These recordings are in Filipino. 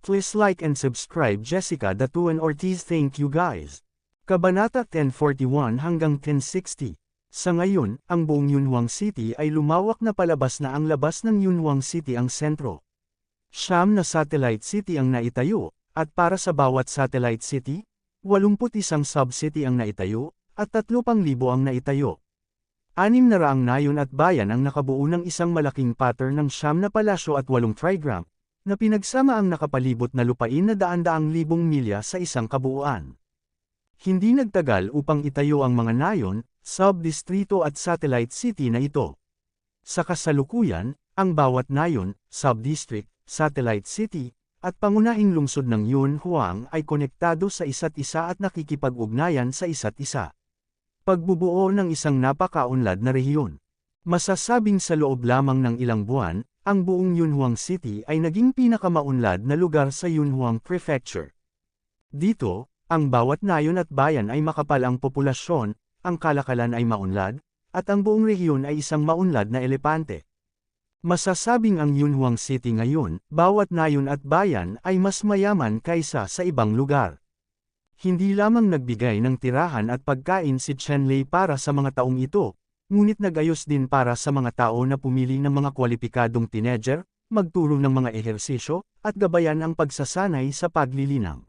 Please like and subscribe Jessica Datuan Ortiz. Thank you guys. Kabanata 1041 hanggang 1060. Sa ngayon, ang buong Yunhuang City ay lumawak na palabas na ang labas ng Yunhuang City ang sentro. 9 na satellite city ang naitayo, at para sa bawat satellite city, 81 sub-city ang naitayo, at 3,000 ang naitayo. 600 nayon at bayan ang nakabuo ng isang malaking pattern ng 9 na palasyo at 8 trigram, na pinagsama ang nakapalibot na lupain na daan-daang libong milya sa isang kabuuan. Hindi nagtagal upang itayo ang mga nayon, sub-distrito at satellite city na ito. Sa kasalukuyan, ang bawat nayon, sub-district, satellite city, at pangunahing lungsod ng Yunhuang ay konektado sa isa't isa at nakikipag-ugnayan sa isa't isa. Pagbubuo ng isang napakaunlad na rehiyon. Masasabing sa loob lamang ng ilang buwan, ang buong Yunhuang City ay naging pinakamaunlad na lugar sa Yunhuang Prefecture. Dito, ang bawat nayon at bayan ay makapal ang populasyon, ang kalakalan ay maunlad, at ang buong rehiyon ay isang maunlad na elepante. Masasabing ang Yunhuang City ngayon, bawat nayon at bayan ay mas mayaman kaysa sa ibang lugar. Hindi lamang nagbigay ng tirahan at pagkain si Chen Lei para sa mga taong ito, ngunit nagayos din para sa mga tao na pumili ng mga kwalipikadong teenager, magturo ng mga ehersisyo, at gabayan ang pagsasanay sa paglilinang.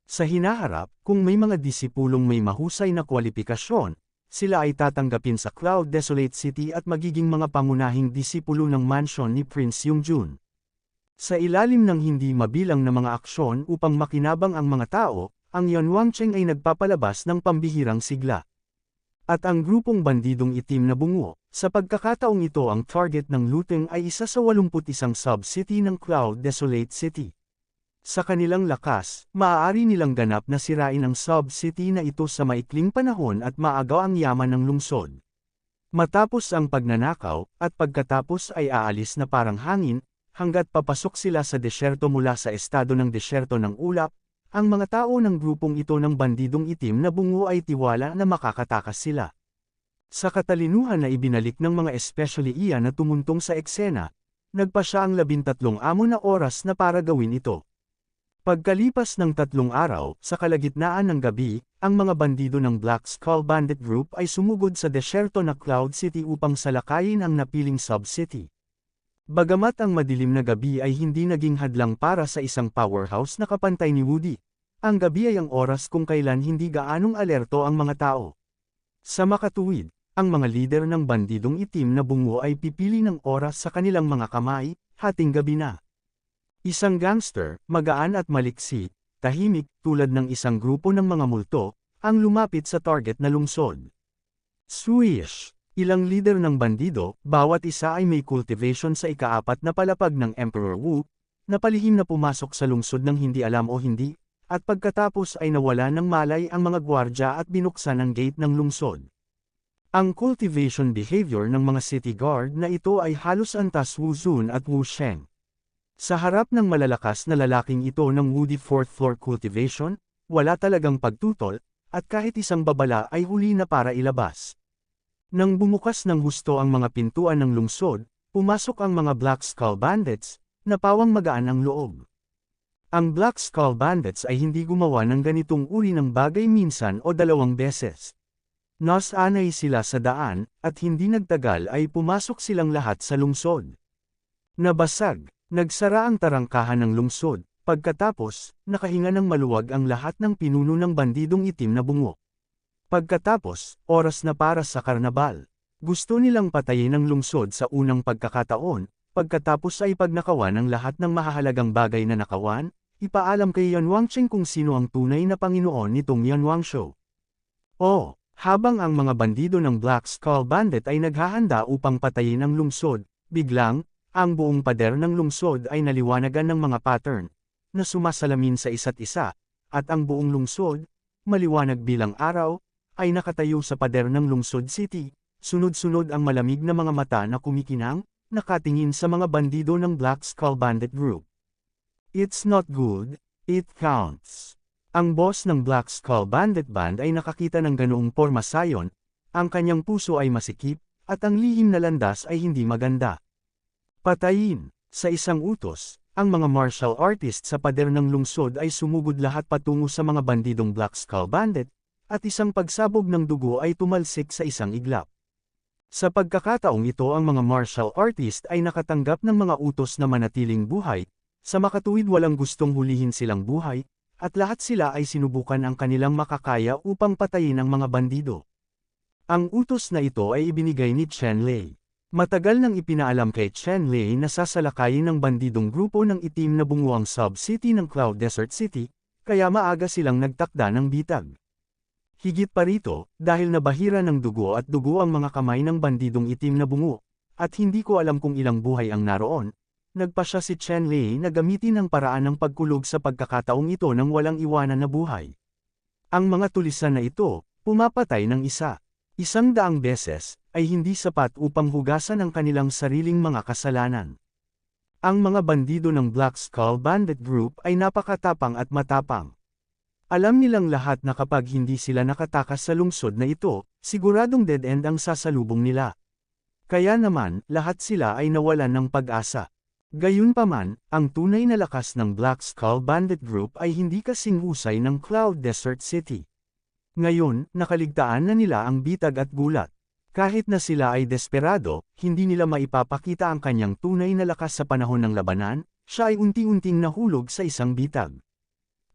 Sa hinaharap, kung may mga disipulong may mahusay na kwalifikasyon, sila ay tatanggapin sa Cloud Desolate City at magiging mga pangunahing disipulo ng mansyon ni Prince Yongjun. Sa ilalim ng hindi mabilang na mga aksyon upang makinabang ang mga tao, ang Yunhuangcheng ay nagpapalabas ng pambihirang sigla. At ang grupong bandidong itim na bungo, sa pagkakataong ito ang target ng looting ay isa sa 81 sub-city ng Cloud Desolate City. Sa kanilang lakas, maaari nilang ganap na sirain ang sub-city na ito sa maikling panahon at maagaw ang yaman ng lungsod. Matapos ang pagnanakaw, at pagkatapos ay aalis na parang hangin, hanggat papasok sila sa desyerto mula sa estado ng desyerto ng ulap, ang mga tao ng grupong ito ng bandidong itim na bungo ay tiwala na makakatakas sila. Sa katalinuhan na ibinalik ng mga especially iyan na tumuntong sa eksena, nagpa siya ang 13 amo na oras na para gawin ito. Pagkalipas ng 3 araw, sa kalagitnaan ng gabi, ang mga bandido ng Black Skull Bandit Group ay sumugod sa desyerto na Cloud City upang salakayin ang napiling sub-city. Bagamat ang madilim na gabi ay hindi naging hadlang para sa isang powerhouse na kapantay ni Woody, ang gabi ay ang oras kung kailan hindi gaanong alerto ang mga tao. Sa makatuwid, ang mga lider ng bandidong itim na bungo ay pipili ng oras sa kanilang mga kamay, hating gabi na. Isang gangster, magaan at maliksi, tahimik, tulad ng isang grupo ng mga multo, ang lumapit sa target na lungsod. Swish! Ilang lider ng bandido, bawat isa ay may cultivation sa ika-4 na palapag ng Emperor Wu, na palihim na pumasok sa lungsod ng hindi alam o hindi, at pagkatapos ay nawala ng malay ang mga gwardya at binuksan ang gate ng lungsod. Ang cultivation behavior ng mga city guard na ito ay halos antas Wu Zun at Wu Sheng. Sa harap ng malalakas na lalaking ito ng Woody 4th floor cultivation, wala talagang pagtutol, at kahit isang babala ay huli na para ilabas. Nang bumukas ng husto ang mga pintuan ng lungsod, pumasok ang mga Black Skull Bandits, na pawang magaan ang loob. Ang Black Skull Bandits ay hindi gumawa ng ganitong uri ng bagay minsan o 2 beses. Nasanay sila sa daan, at hindi nagtagal ay pumasok silang lahat sa lungsod. Nabasag. Nagsara ang tarangkahan ng lungsod, pagkatapos, nakahinga ng maluwag ang lahat ng pinuno ng bandidong itim na bungo. Pagkatapos, oras na para sa karnabal. Gusto nilang patayin ang lungsod sa unang pagkakataon, pagkatapos ay pagnakawan ng lahat ng mahahalagang bagay na nakawan, ipaalam kay Yunhuangcheng kung sino ang tunay na Panginoon nitong Yunhuangshow. Habang ang mga bandido ng Black Skull Bandit ay naghahanda upang patayin ang lungsod, biglang, ang buong pader ng lungsod ay naliwanagan ng mga pattern, na sumasalamin sa isa't isa, at ang buong lungsod, maliwanag bilang araw, ay nakatayo sa pader ng lungsod city, sunod-sunod ang malamig na mga mata na kumikinang, nakatingin sa mga bandido ng Black Skull Bandit Group. It's not good, it counts. Ang boss ng Black Skull Bandit Band ay nakakita ng ganoong porma sayon, ang kanyang puso ay masikip, at ang lihim na landas ay hindi maganda. Patayin! Sa isang utos, ang mga martial artist sa pader ng lungsod ay sumugod lahat patungo sa mga bandidong Black Skull Bandit, at isang pagsabog ng dugo ay tumalsik sa isang iglap. Sa pagkakataong ito ang mga martial artist ay nakatanggap ng mga utos na manatiling buhay, sa makatuwid walang gustong hulihin silang buhay, at lahat sila ay sinubukan ang kanilang makakaya upang patayin ang mga bandido. Ang utos na ito ay ibinigay ni Chen Lei. Matagal nang ipinaalam kay Chen Lei na sasalakayin ng bandidong grupo ng itim na bunguang sub-city ng Cloud Desert City, kaya maaga silang nagtakda ng bitag. Higit pa rito, dahil nabahira ng dugo at dugo ang mga kamay ng bandidong itim na bungo, at hindi ko alam kung ilang buhay ang naroon, nagpasya si Chen Lei na gamitin ang paraan ng pagkulog sa pagkakataong ito nang walang iwanan na buhay. Ang mga tulisan na ito, pumapatay ng isa. 100 beses, ay hindi sapat upang hugasan ang kanilang sariling mga kasalanan. Ang mga bandido ng Black Skull Bandit Group ay napakatapang at matapang. Alam nilang lahat na kapag hindi sila nakatakas sa lungsod na ito, siguradong dead end ang sasalubong nila. Kaya naman, lahat sila ay nawalan ng pag-asa. Gayunpaman, ang tunay na lakas ng Black Skull Bandit Group ay hindi kasing husay ng Cloud Desert City. Ngayon, nakaligtaan na nila ang bitag at gulat. Kahit na sila ay desperado, hindi nila maipapakita ang kanyang tunay na lakas sa panahon ng labanan, siya ay unti-unting nahulog sa isang bitag.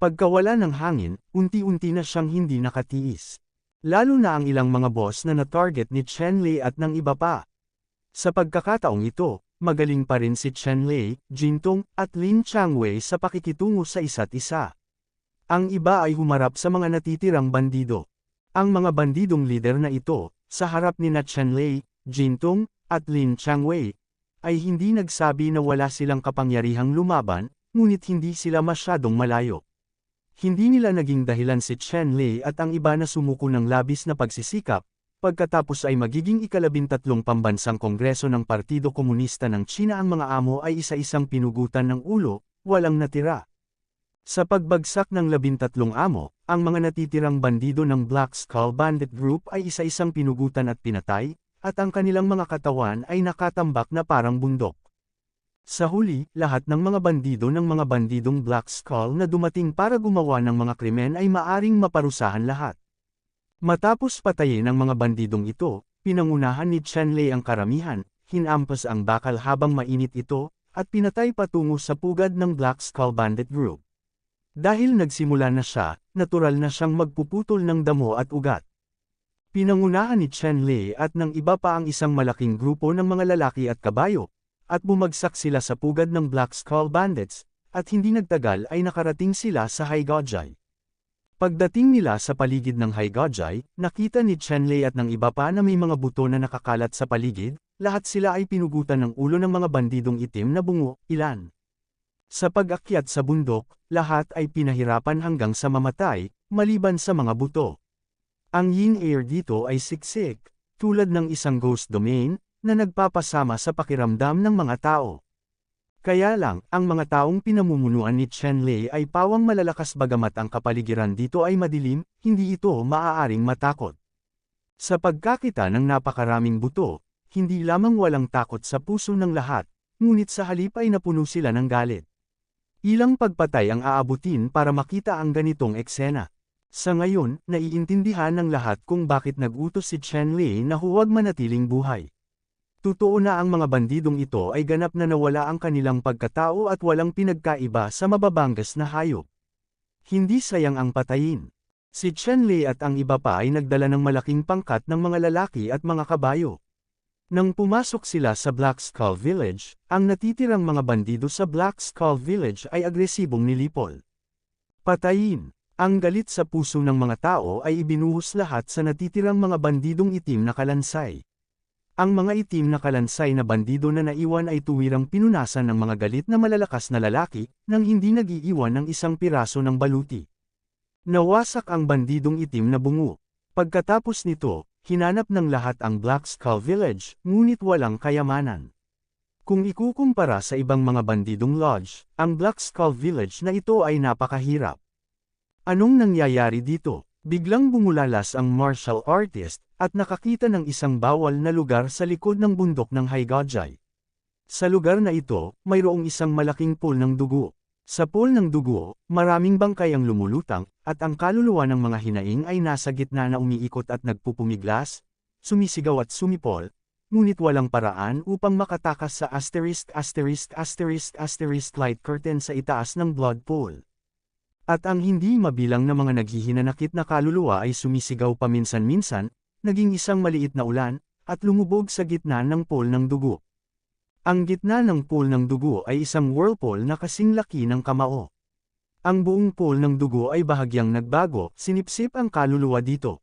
Pagkawala ng hangin, unti-unti na siyang hindi nakatiis. Lalo na ang ilang mga boss na na-target ni Chen Lei at ng iba pa. Sa pagkakataong ito, magaling pa rin si Chen Lei, Jintong, at Lin Changwei sa pakikitungo sa isa't isa. Ang iba ay humarap sa mga natitirang bandido. Ang mga bandidong lider na ito, sa harap ni Chen Lei, Jintong, at Lin Changwei, ay hindi nagsabi na wala silang kapangyarihang lumaban, ngunit hindi sila masyadong malayo. Hindi nila naging dahilan si Chen Lei at ang iba na sumuko ng labis na pagsisikap, pagkatapos ay magiging ika-13 pambansang kongreso ng Partido Komunista ng China ang mga amo ay isa-isang pinugutan ng ulo, walang natira. Sa pagbagsak ng 13 amo, ang mga natitirang bandido ng Black Skull Bandit Group ay isa-isang pinugutan at pinatay, at ang kanilang mga katawan ay nakatambak na parang bundok. Sa huli, lahat ng mga bandido ng mga bandidong Black Skull na dumating para gumawa ng mga krimen ay maaring maparusahan lahat. Matapos patayin ang mga bandidong ito, pinangunahan ni Chen Lei ang karamihan, hinampas ang bakal habang mainit ito, at pinatay patungo sa pugad ng Black Skull Bandit Group. Dahil nagsimula na siya, natural na siyang magpuputol ng damo at ugat. Pinangunahan ni Chen Lei at ng iba pa ang isang malaking grupo ng mga lalaki at kabayo, at bumagsak sila sa pugad ng Black Skull Bandits, at hindi nagtagal ay nakarating sila sa Haigojai. Pagdating nila sa paligid ng Haigojai, nakita ni Chen Lei at ng iba pa na may mga buto na nakakalat sa paligid, lahat sila ay pinugutan ng ulo ng mga bandidong itim na bungo, ilan. Sa pag-akyat sa bundok, lahat ay pinahirapan hanggang sa mamatay, maliban sa mga buto. Ang yin air dito ay siksik, tulad ng isang ghost domain, na nagpapasama sa pakiramdam ng mga tao. Kaya lang, ang mga taong pinamumunuan ni Chen Lei ay pawang malalakas bagamat ang kapaligiran dito ay madilim, hindi ito maaaring matakot. Sa pagkakita ng napakaraming buto, hindi lamang walang takot sa puso ng lahat, ngunit sa halip ay napuno sila ng galit. Ilang pagpatay ang aabutin para makita ang ganitong eksena. Sa ngayon, naiintindihan ng lahat kung bakit nag-utos si Chen Lei na huwag manatiling buhay. Totoo na ang mga bandidong ito ay ganap na nawala ang kanilang pagkatao at walang pinagkaiba sa mababangas na hayop. Hindi sayang ang patayin. Si Chen Lei at ang iba pa ay nagdala ng malaking pangkat ng mga lalaki at mga kabayo. Nang pumasok sila sa Black Skull Village, ang natitirang mga bandido sa Black Skull Village ay agresibong nilipol. Patayin! Ang galit sa puso ng mga tao ay ibinuhos lahat sa natitirang mga bandidong itim na kalansay. Ang mga itim na kalansay na bandido na naiwan ay tuwirang pinunasan ng mga galit na malalakas na lalaki, nang hindi nag-iiwan ng isang piraso ng baluti. Nawasak ang bandidong itim na bungo. Pagkatapos nito, hinanap ng lahat ang Black Skull Village, ngunit walang kayamanan. Kung ikukumpara sa ibang mga bandidong lodge, ang Black Skull Village na ito ay napakahirap. Anong nangyayari dito? Biglang bumulalas ang martial artist, at nakakita ng isang bawal na lugar sa likod ng bundok ng Haigojai. Sa lugar na ito, mayroong isang malaking pool ng dugo. Sa pool ng dugo, maraming bangkay ang lumulutang, at ang kaluluwa ng mga hinaing ay nasa gitna na umiikot at nagpupumiglas, sumisigaw at sumipol, ngunit walang paraan upang makatakas sa light curtain sa itaas ng blood pool. At ang hindi mabilang na mga naghihinanakit na kaluluwa ay sumisigaw paminsan-minsan, naging isang maliit na ulan, at lumubog sa gitna ng pool ng dugo. Ang gitna ng pool ng dugo ay isang whirlpool na kasing laki ng kamao. Ang buong pool ng dugo ay bahagyang nagbago, sinipsip ang kaluluwa dito.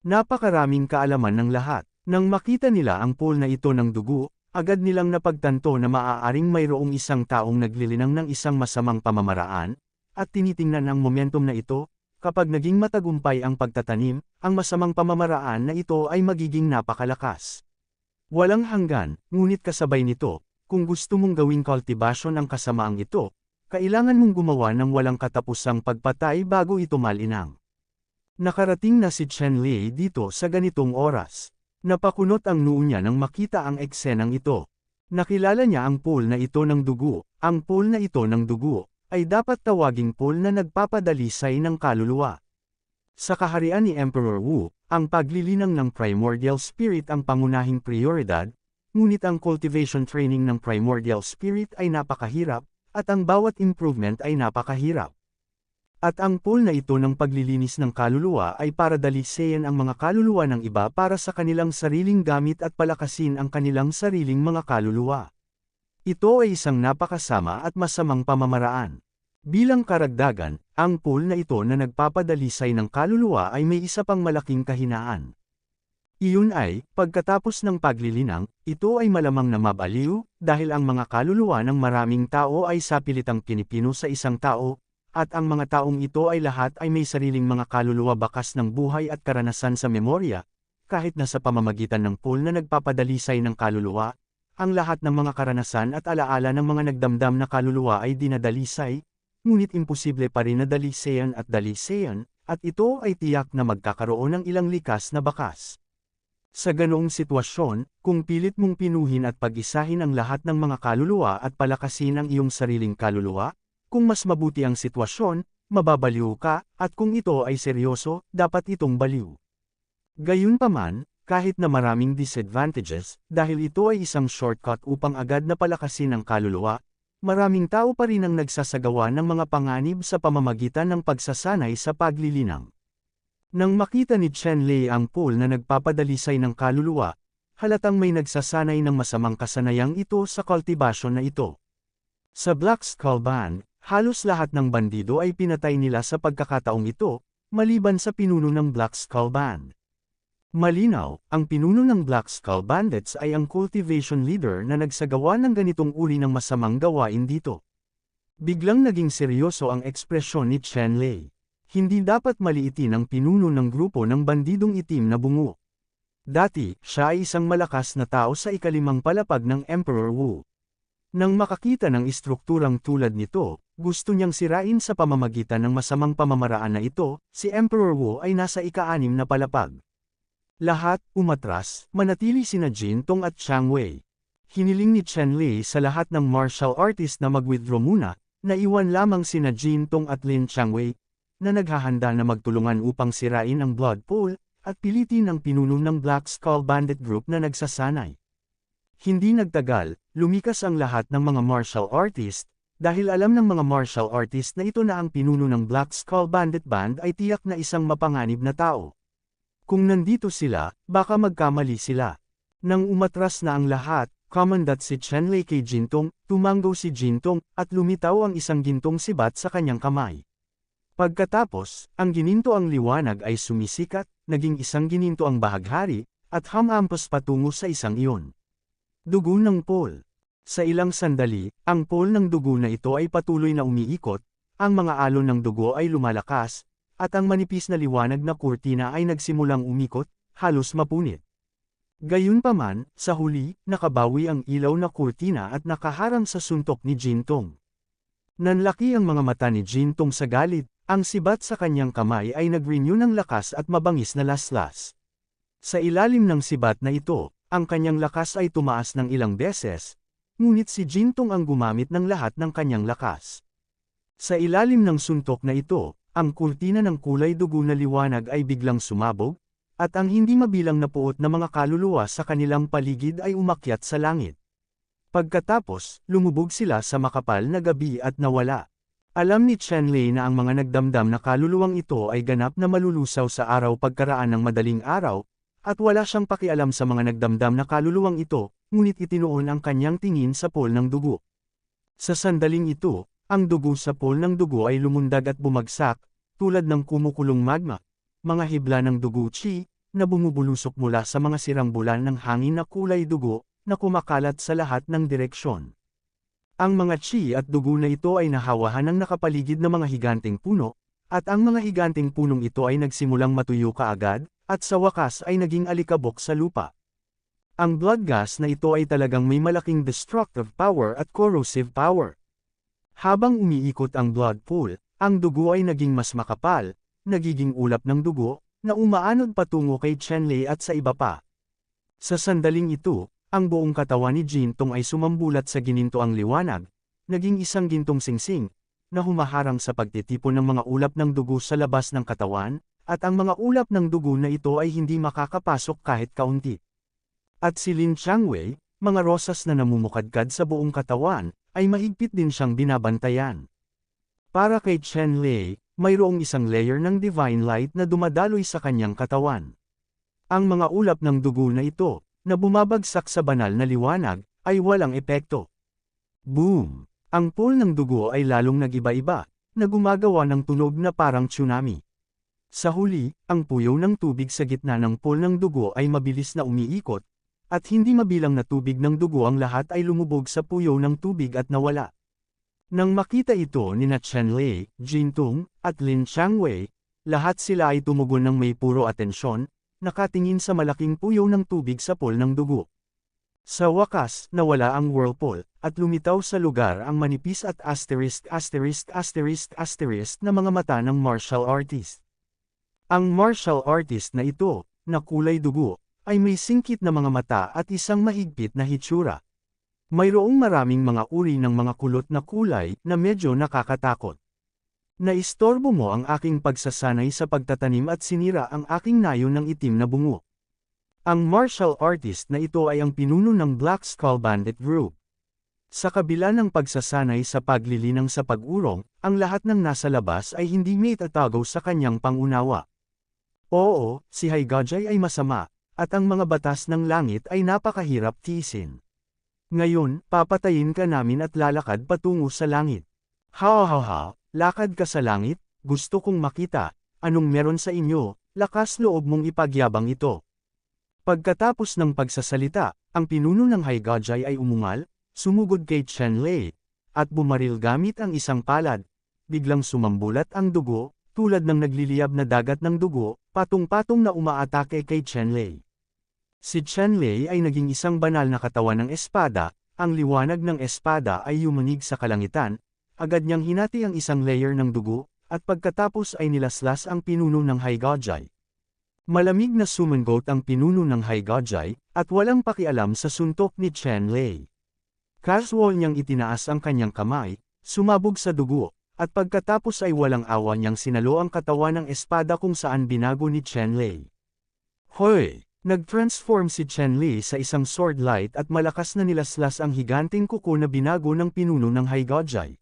Napakaraming kaalaman ng lahat. Nang makita nila ang pool na ito ng dugo, agad nilang napagtanto na maaaring mayroong isang taong naglilinang ng isang masamang pamamaraan, at tinitingnan ang momentum na ito, kapag naging matagumpay ang pagtatanim, ang masamang pamamaraan na ito ay magiging napakalakas. Walang hanggan, ngunit kasabay nito, kung gusto mong gawing kultibasyon ang kasamaang ito, kailangan mong gumawa ng walang katapusang pagpatay bago ito malinang. Nakarating na si Chen Lei dito sa ganitong oras. Napakunot ang noo niya nang makita ang eksenang ito. Nakilala niya ang pool na ito ng dugo. Ang pool na ito ng dugo ay dapat tawaging pool na nagpapadalisay ng kaluluwa. Sa kaharian ni Emperor Wu, ang paglilinang ng primordial spirit ang pangunahing prioridad, ngunit ang cultivation training ng primordial spirit ay napakahirap, at ang bawat improvement ay napakahirap. At ang pool na ito ng paglilinis ng kaluluwa ay para dalisayan ang mga kaluluwa ng iba para sa kanilang sariling gamit at palakasin ang kanilang sariling mga kaluluwa. Ito ay isang napakasama at masamang pamamaraan. Bilang karagdagan, ang pool na ito na nagpapadalisay ng kaluluwa ay may isa pang malaking kahinaan. Iyon ay, pagkatapos ng paglilinang, ito ay malamang na mabaliw, dahil ang mga kaluluwa ng maraming tao ay sapilitang pinipino sa isang tao, at ang mga taong ito ay lahat ay may sariling mga kaluluwa bakas ng buhay at karanasan sa memorya, kahit na sa pamamagitan ng pool na nagpapadalisay ng kaluluwa, ang lahat ng mga karanasan at alaala ng mga nagdamdam na kaluluwa ay dinadalisay, ngunit imposible pa rin na dalisayan, at ito ay tiyak na magkakaroon ng ilang likas na bakas. Sa ganoong sitwasyon, kung pilit mong pinuhin at pag-isahin ang lahat ng mga kaluluwa at palakasin ang iyong sariling kaluluwa, kung mas mabuti ang sitwasyon, mababaliw ka, at kung ito ay seryoso, dapat itong baliw. Gayunpaman, kahit na maraming disadvantages, dahil ito ay isang shortcut upang agad na palakasin ang kaluluwa, maraming tao pa rin ang nagsasagawa ng mga panganib sa pamamagitan ng pagsasanay sa paglilinang. Nang makita ni Chen Lei ang pool na nagpapadalisay ng kaluluwa, halatang may nagsasanay ng masamang kasanayang ito sa kultibasyon na ito. Sa Black Skull Band, halos lahat ng bandido ay pinatay nila sa pagkakataong ito, maliban sa pinuno ng Black Skull Band. Malinaw, ang pinuno ng Black Skull Bandits ay ang cultivation leader na nagsagawa ng ganitong uri ng masamang gawain dito. Biglang naging seryoso ang ekspresyon ni Chen Lei. Hindi dapat maliitin ang pinuno ng grupo ng bandidong itim na bungo. Dati, siya ay isang malakas na tao sa ikalimang palapag ng Emperor Wu. Nang makakita ng istrukturang tulad nito, gusto niyang sirain sa pamamagitan ng masamang pamamaraan na ito, si Emperor Wu ay nasa ika-6 na palapag. Lahat, umatras, manatili sina Jin Tong at Chang Wei. Hiniling ni Chen Lei sa lahat ng martial artist na mag-withdraw muna, naiwan lamang sina Jin Tong at Lin Changwei, na naghahanda na magtulungan upang sirain ang blood pool, at pilitin ang pinuno ng Black Skull Bandit Group na nagsasanay. Hindi nagtagal, lumikas ang lahat ng mga martial artist, dahil alam ng mga martial artist na ito na ang pinuno ng Black Skull Bandit Band ay tiyak na isang mapanganib na tao. Kung nandito sila, baka magkamali sila. Nang umatras na ang lahat, kumandat si Chen Lei kay Jintong, tumanggo si Jintong, at lumitaw ang isang gintong sibat sa kanyang kamay. Pagkatapos, ang gininto ang liwanag ay sumisikat, naging isang gininto ang bahaghari, at hamampas patungo sa isang iyon. Dugo ng pool. Sa ilang sandali, ang pool ng dugo na ito ay patuloy na umiikot, ang mga alon ng dugo ay lumalakas, at ang manipis na liwanag na kurtina ay nagsimulang umikot, halos mapunit. Gayunpaman, sa huli, nakabawi ang ilaw na kurtina at nakaharang sa suntok ni Jintong. Nanlaki ang mga mata ni Jintong sa galit, ang sibat sa kanyang kamay ay nag-renew ng lakas at mabangis na laslas. Sa ilalim ng sibat na ito, ang kanyang lakas ay tumaas ng ilang beses, ngunit si Jintong ang gumamit ng lahat ng kanyang lakas. Sa ilalim ng suntok na ito, ang kurtina ng kulay dugo na liwanag ay biglang sumabog, at ang hindi mabilang na puot na mga kaluluwa sa kanilang paligid ay umakyat sa langit. Pagkatapos, lumubog sila sa makapal na gabi at nawala. Alam ni Chenlei na ang mga nagdamdam na kaluluwang ito ay ganap na malulusaw sa araw pagkaraan ng madaling araw, at wala siyang pakialam sa mga nagdamdam na kaluluwang ito, ngunit itinuon ang kanyang tingin sa pool ng dugo. Sa sandaling ito, ang dugo sa pool ng dugo ay lumundag at bumagsak, tulad ng kumukulong magma, mga hibla ng dugo chi, na bumubulusok mula sa mga sirang bulan ng hangin na kulay dugo, na kumakalat sa lahat ng direksyon. Ang mga chi at dugo na ito ay nahawahan ng nakapaligid na mga higanteng puno, at ang mga higanteng punong ito ay nagsimulang matuyo kaagad, at sa wakas ay naging alikabok sa lupa. Ang blood gas na ito ay talagang may malaking destructive power at corrosive power. Habang umiikot ang blood pool, ang dugo ay naging mas makapal, nagiging ulap ng dugo, na umaanod patungo kay Chenlei at sa iba pa. Sa sandaling ito, ang buong katawan ni Jintong ay sumambulat sa ginintoang liwanag, naging isang gintong singsing, na humaharang sa pagtitipon ng mga ulap ng dugo sa labas ng katawan, at ang mga ulap ng dugo na ito ay hindi makakapasok kahit kaunti. At si Lin Changwei, mga rosas na namumukadkad sa buong katawan, ay mahigpit din siyang binabantayan. Para kay Chenlei, mayroong isang layer ng divine light na dumadaloy sa kanyang katawan. Ang mga ulap ng dugo na ito, na bumabagsak sa banal na liwanag, ay walang epekto. Boom! Ang pool ng dugo ay lalong nag-iba-iba, na gumagawa ng tunog na parang tsunami. Sa huli, ang puyaw ng tubig sa gitna ng pool ng dugo ay mabilis na umiikot, at hindi mabilang na tubig ng dugo ang lahat ay lumubog sa puyaw ng tubig at nawala. Nang makita ito ni Chenlei, Jintong, at Lin Changwei, lahat sila ay tumugon ng may puro atensyon, nakatingin sa malaking puyaw ng tubig sa pool ng dugo. Sa wakas, nawala ang whirlpool, at lumitaw sa lugar ang manipis at asterisk na mga mata ng martial artist. Ang martial artist na ito, na kulay dugo, ay may singkit na mga mata at isang mahigpit na hitsura. Mayroong maraming mga uri ng mga kulot na kulay na medyo nakakatakot. Naistorbo mo ang aking pagsasanay sa pagtatanim at sinira ang aking nayo ng itim na bungo. Ang martial artist na ito ay ang pinuno ng Black Skull Bandit Group. Sa kabila ng pagsasanay sa paglilinang sa pag-urong, ang lahat ng nasa labas ay hindi may tatago sa kanyang pangunawa. Oo, si Haigajay ay masama, at ang mga batas ng langit ay napakahirap tiisin. Ngayon, papatayin ka namin at lalakad patungo sa langit. Ha, lakad ka sa langit, gusto kong makita, anong meron sa inyo, lakas loob mong ipagyabang ito. Pagkatapos ng pagsasalita, ang pinuno ng Haigajay ay umungal, sumugod kay Chenlei, at bumaril gamit ang isang palad. Biglang sumambulat ang dugo, tulad ng nagliliyab na dagat ng dugo, patong-patong na umaatake kay Chenlei. Si Chenlei ay naging isang banal na katawan ng espada, ang liwanag ng espada ay yumanig sa kalangitan, agad niyang hinati ang isang layer ng dugo, at pagkatapos ay nilaslas ang pinuno ng Haigajay. Malamig na sumangot ang pinuno ng Haigajay, at walang pakialam sa suntok ni Chenlei. Casual niyang itinaas ang kanyang kamay, sumabog sa dugo, at pagkatapos ay walang awa niyang sinalo ang katawan ng espada kung saan binago ni Chenlei. Hoy! Nag-transform si Chenlei sa isang sword light at malakas na nilaslas ang higanteng kuko na binago ng pinuno ng Haigajay.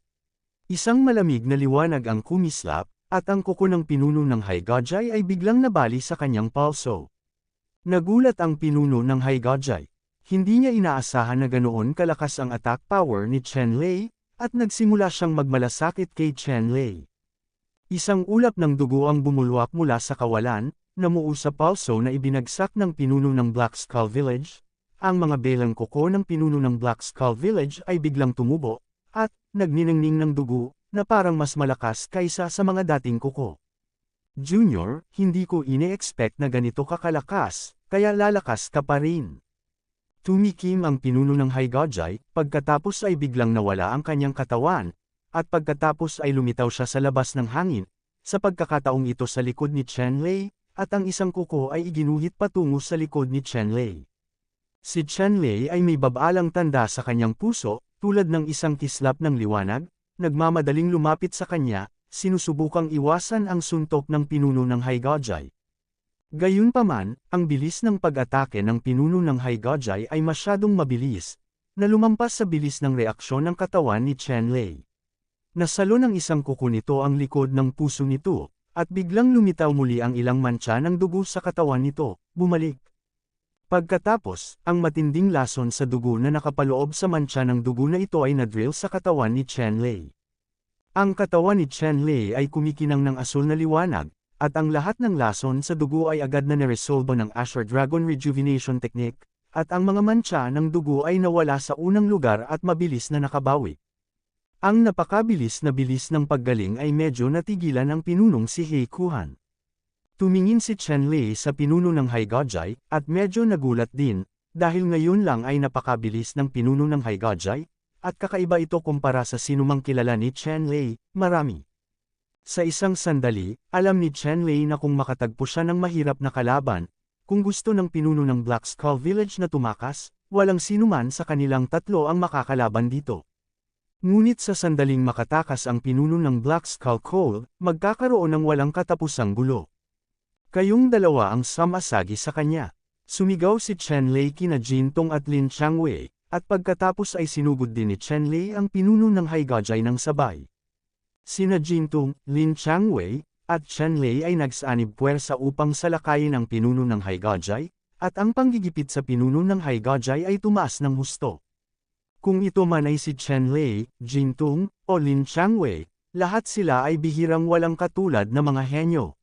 Isang malamig na liwanag ang kumislap, at ang kuko ng pinuno ng Haigajay ay biglang nabali sa kanyang palso. Nagulat ang pinuno ng Haigajay. Hindi niya inaasahan na ganoon kalakas ang attack power ni Chenlei, at nagsimula siyang magmalasakit kay Chenlei. Isang ulap ng dugo ang bumulwak mula sa kawalan, namuo sa palso na ibinagsak ng pinuno ng Black Skull Village. Ang mga belang kuko ng pinuno ng Black Skull Village ay biglang tumubo, at nagniningning ng dugo, na parang mas malakas kaysa sa mga dating kuko. Junior, hindi ko ine-expect na ganito kakalakas, kaya lalakas ka pa rin. Tumikim ang pinuno ng Haigajay, pagkatapos ay biglang nawala ang kanyang katawan, at pagkatapos ay lumitaw siya sa labas ng hangin, sa pagkakataong ito sa likod ni Chenlei, at ang isang kuko ay iginuhit patungo sa likod ni Chenlei. Si Chenlei ay may babalang tanda sa kanyang puso, tulad ng isang kislap ng liwanag, nagmamadaling lumapit sa kanya, sinusubukang iwasan ang suntok ng pinuno ng Haigojai. Gayunpaman, ang bilis ng pag-atake ng pinuno ng Haigojai ay masyadong mabilis, na lumampas sa bilis ng reaksyon ng katawan ni Chenlei. Nasalo ng isang kuko nito ang likod ng puso nito, at biglang lumitaw muli ang ilang mantsa ng dugo sa katawan nito, bumalik. Pagkatapos, ang matinding lason sa dugo na nakapaloob sa mantsa ng dugo na ito ay nadrill sa katawan ni Chenlei. Ang katawan ni Chenlei ay kumikinang ng asul na liwanag, at ang lahat ng lason sa dugo ay agad na naresolba ng Azure Dragon Rejuvenation Technique, at ang mga mantsa ng dugo ay nawala sa unang lugar at mabilis na nakabawi. Ang napakabilis na bilis ng paggaling ay medyo natigilan ng pinunong si Heikuhan. Tumingin si Chenlei sa pinuno ng Haigojai, at medyo nagulat din, dahil ngayon lang ay napakabilis ng pinuno ng Haigojai, at kakaiba ito kumpara sa sinumang kilala ni Chenlei, marami. Sa isang sandali, alam ni Chenlei na kung makatagpo siya ng mahirap na kalaban, kung gusto ng pinuno ng Black Skull Village na tumakas, walang sinuman sa kanilang tatlo ang makakalaban dito. Ngunit sa sandaling makatakas ang pinuno ng Black Skull Cole, magkakaroon ng walang katapusang gulo. Kayong dalawa ang sumasagi sa kanya. Sumigaw si Chenlei kina Jintong at Lin Changwei, at pagkatapos ay sinugod din ni Chenlei ang pinuno ng Haigojai ng sabay. Sina Jintong, Lin Changwei, at Chenlei ay nagsanib puwersa upang salakayin ang pinuno ng Haigojai, at ang panggigipit sa pinuno ng Haigojai ay tumaas ng husto. Kung ito man ay si Chenlei, Jintong, o Lin Changwei, lahat sila ay bihirang walang katulad na mga henyo.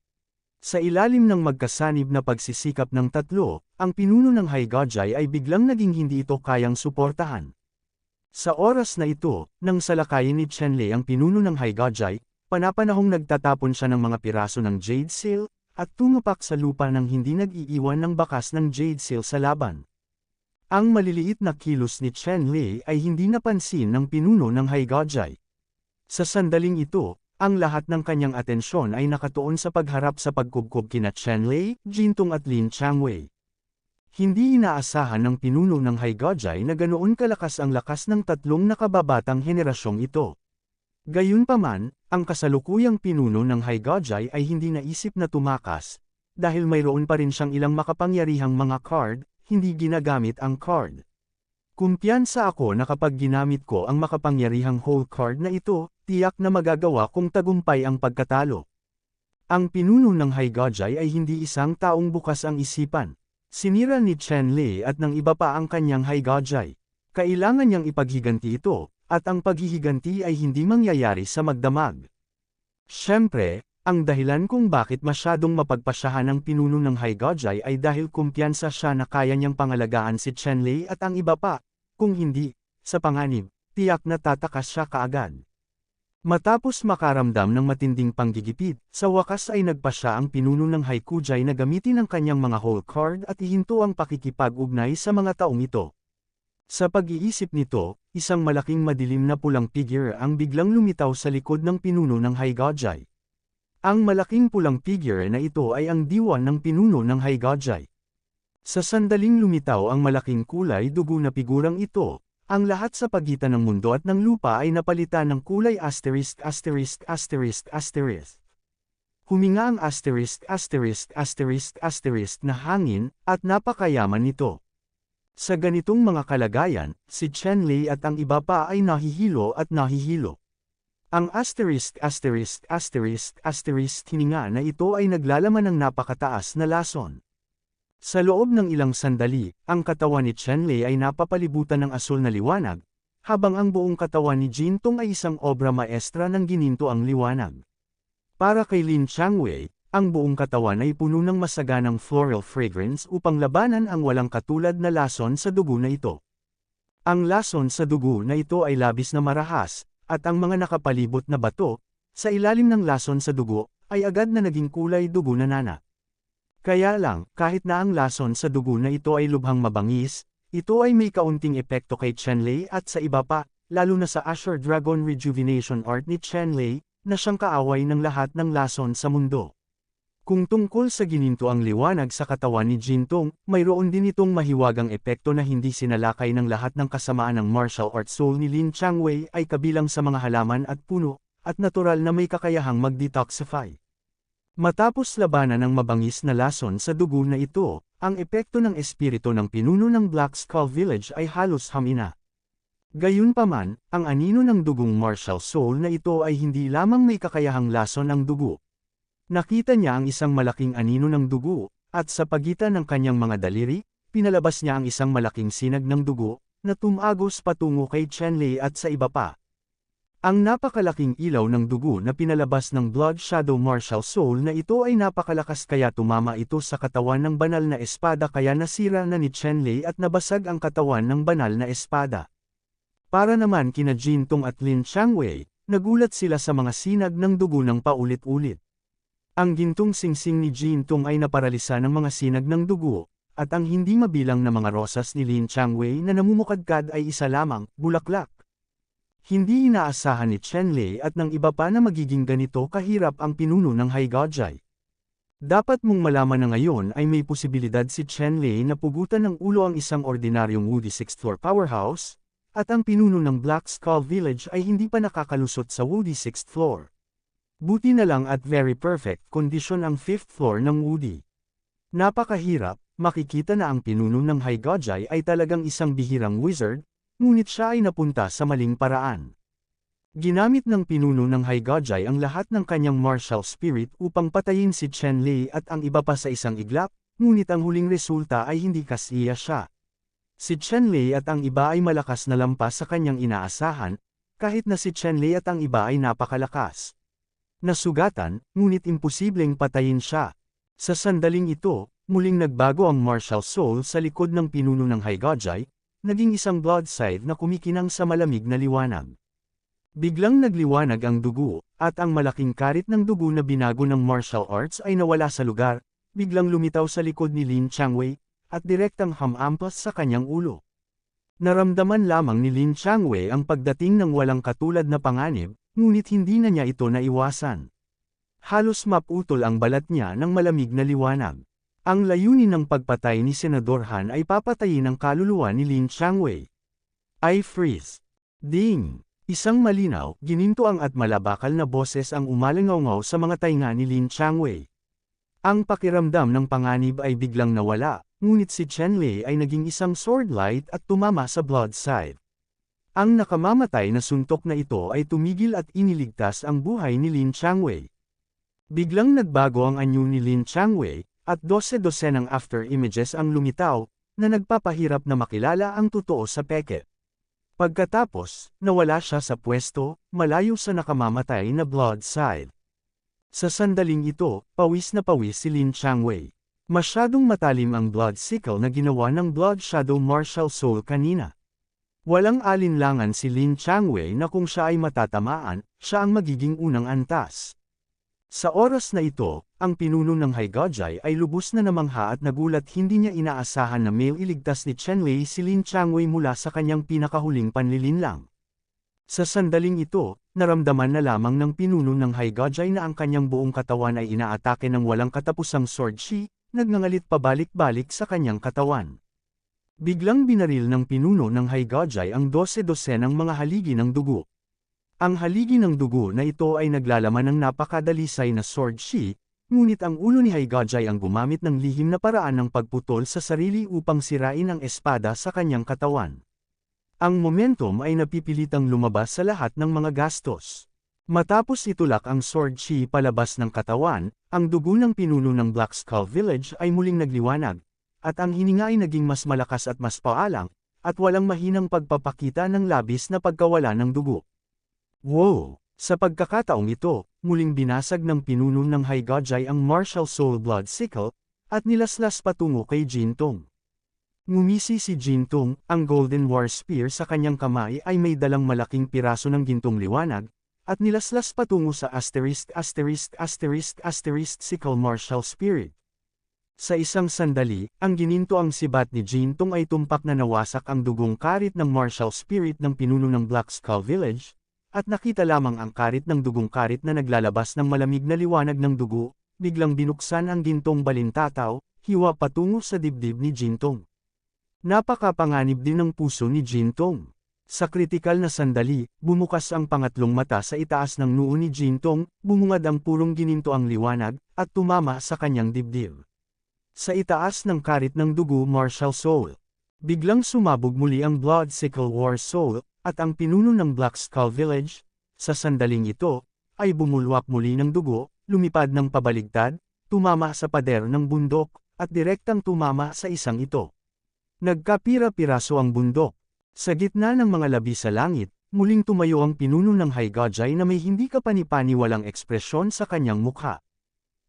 Sa ilalim ng magkasanib na pagsisikap ng tatlo, ang pinuno ng Haigojai ay biglang naging hindi ito kayang suportahan. Sa oras na ito, nang salakayin ni Chenlei ang pinuno ng Haigojai, panapanahong nagtatapon siya ng mga piraso ng Jade Seal, at tumapak sa lupa nang hindi nag-iiwan ng bakas ng Jade Seal sa laban. Ang maliliit na kilos ni Chenlei ay hindi napansin ng pinuno ng Haigojai. Sa sandaling ito, ang lahat ng kanyang atensyon ay nakatuon sa pagharap sa pagkubkob kina Chenlei, Jintong at Lin Changwei. Hindi inaasahan ng pinuno ng Haigojai na ganoon kalakas ang lakas ng tatlong nakababatang henerasyong ito. Gayunpaman, ang kasalukuyang pinuno ng Haigojai ay hindi naisip na tumakas, dahil mayroon pa rin siyang ilang makapangyarihang mga card, hindi ginagamit ang card. Kumpiyansa ako na kapag ginamit ko ang makapangyarihang whole card na ito, tiyak na magagawa kong tagumpay ang pagkatalo. Ang pinuno ng Haigojai ay hindi isang taong bukas ang isipan. Sinira ni Chenlei at ng iba pa ang kanyang Haigojai. Kailangan niyang ipaghiganti ito, at ang paghihiganti ay hindi mangyayari sa magdamag. Siyempre, ang dahilan kung bakit masyadong mapagpasyahan ng pinuno ng Haigojai ay dahil kumpiyansa siya na kaya niyang pangalagaan si Chenlei at ang iba pa. Kung hindi, sa panganib, tiyak na tatakas siya kaagad. Matapos makaramdam ng matinding panggigipit, sa wakas ay nagpasya ang pinuno ng Haikujai na gamitin ang kanyang mga whole card at ihinto ang pakikipag-ugnay sa mga taong ito. Sa pag-iisip nito, isang malaking madilim na pulang figure ang biglang lumitaw sa likod ng pinuno ng Haigojai. Ang malaking pulang figure na ito ay ang diwa ng pinuno ng Haigojai. Sa sandaling lumitaw ang malaking kulay dugo na figurang ito, ang lahat sa pagitan ng mundo at ng lupa ay napalitan ng kulay asterisk. Huminga ang asterisk na hangin, at napakayaman nito. Sa ganitong mga kalagayan, si Chenlei at ang iba pa ay nahihilo at nahihilo. Ang hininga na ito ay naglalaman ng napakataas na lason. Sa loob ng ilang sandali, ang katawan ni Chenlei ay napapalibutan ng asul na liwanag, habang ang buong katawan ni Jintong ay isang obra maestra ng ginintoang liwanag. Para kay Lin Changwei, ang buong katawan ay puno ng masaganang floral fragrance upang labanan ang walang katulad na lason sa dugo na ito. Ang lason sa dugo na ito ay labis na marahas, at ang mga nakapalibot na bato, sa ilalim ng lason sa dugo, ay agad na naging kulay dugo na nana. Kaya lang, kahit na ang lason sa dugo na ito ay lubhang mabangis, ito ay may kaunting epekto kay Chenlei at sa iba pa, lalo na sa Azure Dragon Rejuvenation Art ni Chenlei, na siyang kaaway ng lahat ng lason sa mundo. Kung tungkol sa gininto ang liwanag sa katawan ni Jintong, mayroon din itong mahiwagang epekto na hindi sinalakay ng lahat ng kasamaan ng martial arts soul ni Lin Changwei ay kabilang sa mga halaman at puno, at natural na may kakayahang mag-detoxify. Matapos labanan ng mabangis na lason sa dugo na ito, ang epekto ng espiritu ng pinuno ng Black Skull Village ay halos hamina. Gayunpaman, ang anino ng dugong martial soul na ito ay hindi lamang may kakayahang lason ang dugo. Nakita niya ang isang malaking anino ng dugo, at sa pagitan ng kanyang mga daliri, pinalabas niya ang isang malaking sinag ng dugo, na tumagos patungo kay Chenlei at sa iba pa. Ang napakalaking ilaw ng dugo na pinalabas ng Blood Shadow Martial Soul na ito ay napakalakas kaya tumama ito sa katawan ng banal na espada kaya nasira na ni Chenlei at nabasag ang katawan ng banal na espada. Para naman kina Jintong at Lin Changwei, nagulat sila sa mga sinag ng dugo ng paulit-ulit. Ang gintong singsing ni Jintong ay naparalisa ng mga sinag ng dugo, at ang hindi mabilang na mga rosas ni Lin Changwei na namumukadkad ay isa lamang, bulaklak. Hindi inaasahan ni Chenlei at ng iba pa na magiging ganito kahirap ang pinuno ng Haigojai. Dapat mong malaman na ngayon ay may posibilidad si Chenlei na pugutan ng ulo ang isang ordinaryong Woody 6th floor powerhouse, at ang pinuno ng Black Skull Village ay hindi pa nakakalusot sa Woody 6th floor. Buti na lang at very perfect kondisyon ang 5th floor ng Woody. Napakahirap, makikita na ang pinuno ng Haigojai ay talagang isang bihirang wizard, ngunit siya ay napunta sa maling paraan. Ginamit ng pinuno ng Haigojai ang lahat ng kanyang martial spirit upang patayin si Chenlei at ang iba pa sa isang iglap, ngunit ang huling resulta ay hindi kasiya siya. Si Chenlei at ang iba ay malakas na lampas sa kanyang inaasahan, kahit na si Chenlei at ang iba ay napakalakas. Nasugatan, ngunit imposibleng patayin siya. Sa sandaling ito, muling nagbago ang martial soul sa likod ng pinuno ng Haigojai, naging isang blood scythe na kumikinang sa malamig na liwanag. Biglang nagliwanag ang dugo, at ang malaking karit ng dugo na binago ng martial arts ay nawala sa lugar, biglang lumitaw sa likod ni Lin Changwei, at direktang hamampas sa kanyang ulo. Naramdaman lamang ni Lin Changwei ang pagdating ng walang katulad na panganib, ngunit hindi na niya ito naiwasan. Halos maputol ang balat niya ng malamig na liwanag. Ang layunin ng pagpatay ni Senador Han ay papatayin ang kaluluwa ni Lin Changwei. I freeze. Ding! Isang malinaw, ginintuang at malabakal na boses ang umalangaw sa mga tainga ni Lin Changwei. Ang pakiramdam ng panganib ay biglang nawala, ngunit si Chenlei ay naging isang sword light at tumama sa blood scythe. Ang nakamamatay na suntok na ito ay tumigil at iniligtas ang buhay ni Lin Changwei. Biglang nagbago ang anyo ni Lin Changwei, at 12-12 ng after images ang lumitaw, na nagpapahirap na makilala ang totoo sa peke. Pagkatapos, nawala siya sa pwesto, malayo sa nakamamatay na blood scythe. Sa sandaling ito, pawis na pawis si Lin Changwei. Masyadong matalim ang blood sickle na ginawa ng Blood Shadow Martial Soul kanina. Walang alinlangan si Lin Changwei na kung siya ay matatamaan, siya ang magiging unang antas. Sa oras na ito, ang pinuno ng Haigojai ay lubos na namangha at nagulat hindi niya inaasahan na may iligtas ni Chenlei si Lin Changwei mula sa kanyang pinakahuling panlilinlang. Sa sandaling ito, naramdaman na lamang ng pinuno ng Haigojai na ang kanyang buong katawan ay inaatake ng walang katapusang sword chi, nagngangalit pabalik-balik sa kanyang katawan. Biglang binaril ng pinuno ng Haigojai ang 12-12 ng mga haligi ng dugo. Ang haligi ng dugo na ito ay naglalaman ng napakadalisay na sword chi, ngunit ang ulo ni Haigojai ang gumamit ng lihim na paraan ng pagputol sa sarili upang sirain ang espada sa kanyang katawan. Ang momentum ay napipilitang lumabas sa lahat ng mga gastos. Matapos itulak ang sword chi palabas ng katawan, ang dugo ng pinuno ng Black Skull Village ay muling nagliwanag, at ang hininga ay naging mas malakas at mas paalang, at walang mahinang pagpapakita ng labis na pagkawala ng dugo. Wow! Sa pagkakataong ito, muling binasag ng pinuno ng Haigojai ang Martial Soul Blood Sickle, at nilaslas patungo kay Jintong. Ngumisi si Jintong, ang Golden War Spear sa kanyang kamay ay may dalang malaking piraso ng gintong liwanag, at nilaslas patungo sa Sickle Martial Spirit. Sa isang sandali, ang gininto ang sibat ni Jintong ay tumpak na nawasak ang dugong karit ng martial spirit ng pinuno ng Black Skull Village, at nakita lamang ang karit ng dugong karit na naglalabas ng malamig na liwanag ng dugo, biglang binuksan ang gintong balintataw, hiwa patungo sa dibdib ni Jintong. Napakapanganib din ng puso ni Jintong. Sa kritikal na sandali, bumukas ang pangatlong mata sa itaas ng noo ni Jintong, bumungad ang purong gininto ang liwanag, at tumama sa kanyang dibdib. Sa itaas ng karit ng dugo martial soul. Biglang sumabog muli ang Blood Sickle War Soul, at ang pinuno ng Black Skull Village, sa sandaling ito, ay bumulwak muli ng dugo, lumipad ng pabaligtad, tumama sa pader ng bundok, at direktang tumama sa isang ito. Nagkapira-piraso ang bundok. Sa gitna ng mga labi sa langit, muling tumayo ang pinuno ng Haigajai na may hindi kapani-paniwalang ekspresyon sa kanyang mukha.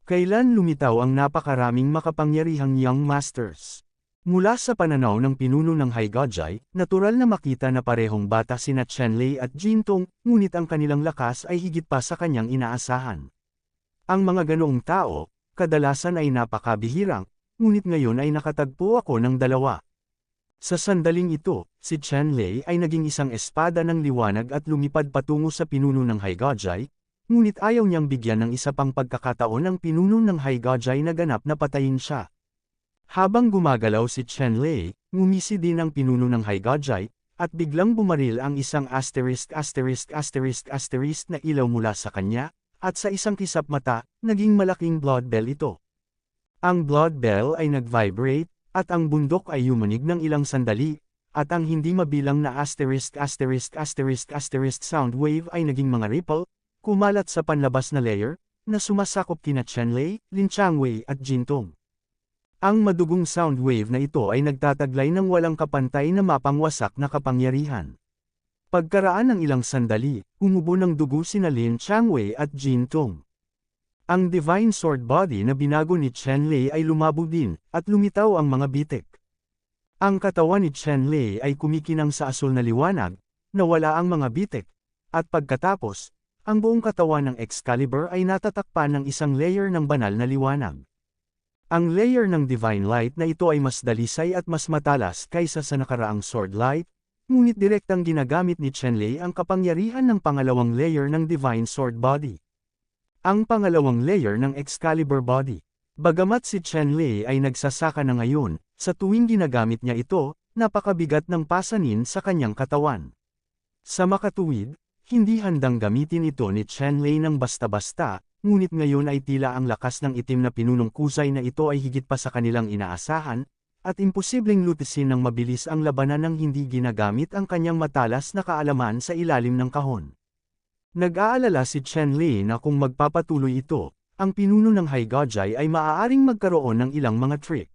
Kailan lumitaw ang napakaraming makapangyarihang Young Masters? Mula sa pananaw ng pinuno ng Haigajai, natural na makita na parehong bata sina Chenlei at Jintong, ngunit ang kanilang lakas ay higit pa sa kanyang inaasahan. Ang mga ganoong tao, kadalasan ay napakabihirang, ngunit ngayon ay nakatagpo ako ng dalawa. Sa sandaling ito, si Chenlei ay naging isang espada ng liwanag at lumipad patungo sa pinuno ng Haigajai, ngunit ayaw niyang bigyan ng isa pang pagkakataon ang pinuno ng Haigajai na ganap na patayin siya. Habang gumagalaw si Chenlei, ngumisi din ang pinuno ng Haigajai, at biglang bumaril ang isang **** na ilaw mula sa kanya, at sa isang kisap mata, naging malaking blood bell ito. Ang blood bell ay nag-vibrate, at ang bundok ay yumanig ng ilang sandali, at ang hindi mabilang na **** sound wave ay naging mga ripple, kumalat sa panlabas na layer, na sumasakop kina Chenlei, Lin Changwei at Jintong. Ang madugong sound wave na ito ay nagtataglay ng walang kapantay na mapangwasak na kapangyarihan. Pagkaraan ng ilang sandali, umubo ng dugo sina Lin Changwei at Jintong. Ang Divine Sword Body na binago ni Chenlei ay lumabo din, at lumitaw ang mga bitik. Ang katawan ni Chenlei ay kumikinang sa asul na liwanag, nawala ang mga bitik, at pagkatapos, ang buong katawan ng Excalibur ay natatakpan ng isang layer ng banal na liwanag. Ang layer ng Divine Light na ito ay mas dalisay at mas matalas kaysa sa nakaraang Sword Light, ngunit direktang ginagamit ni Chenlei ang kapangyarihan ng pangalawang layer ng Divine Sword Body. Ang pangalawang layer ng Excalibur Body. Bagamat si Chenlei ay nagsasaka na ngayon, sa tuwing ginagamit niya ito, napakabigat ng pasanin sa kanyang katawan. Sa makatuwid, hindi handang gamitin ito ni Chenlei ng basta-basta, ngunit ngayon ay tila ang lakas ng itim na pinunong kusay na ito ay higit pa sa kanilang inaasahan, at imposibleng lutisin ng mabilis ang labanan ng hindi ginagamit ang kanyang matalas na kaalaman sa ilalim ng kahon. Nag-aalala si Chenlei na kung magpapatuloy ito, ang pinuno ng Haigajai ay maaaring magkaroon ng ilang mga trick.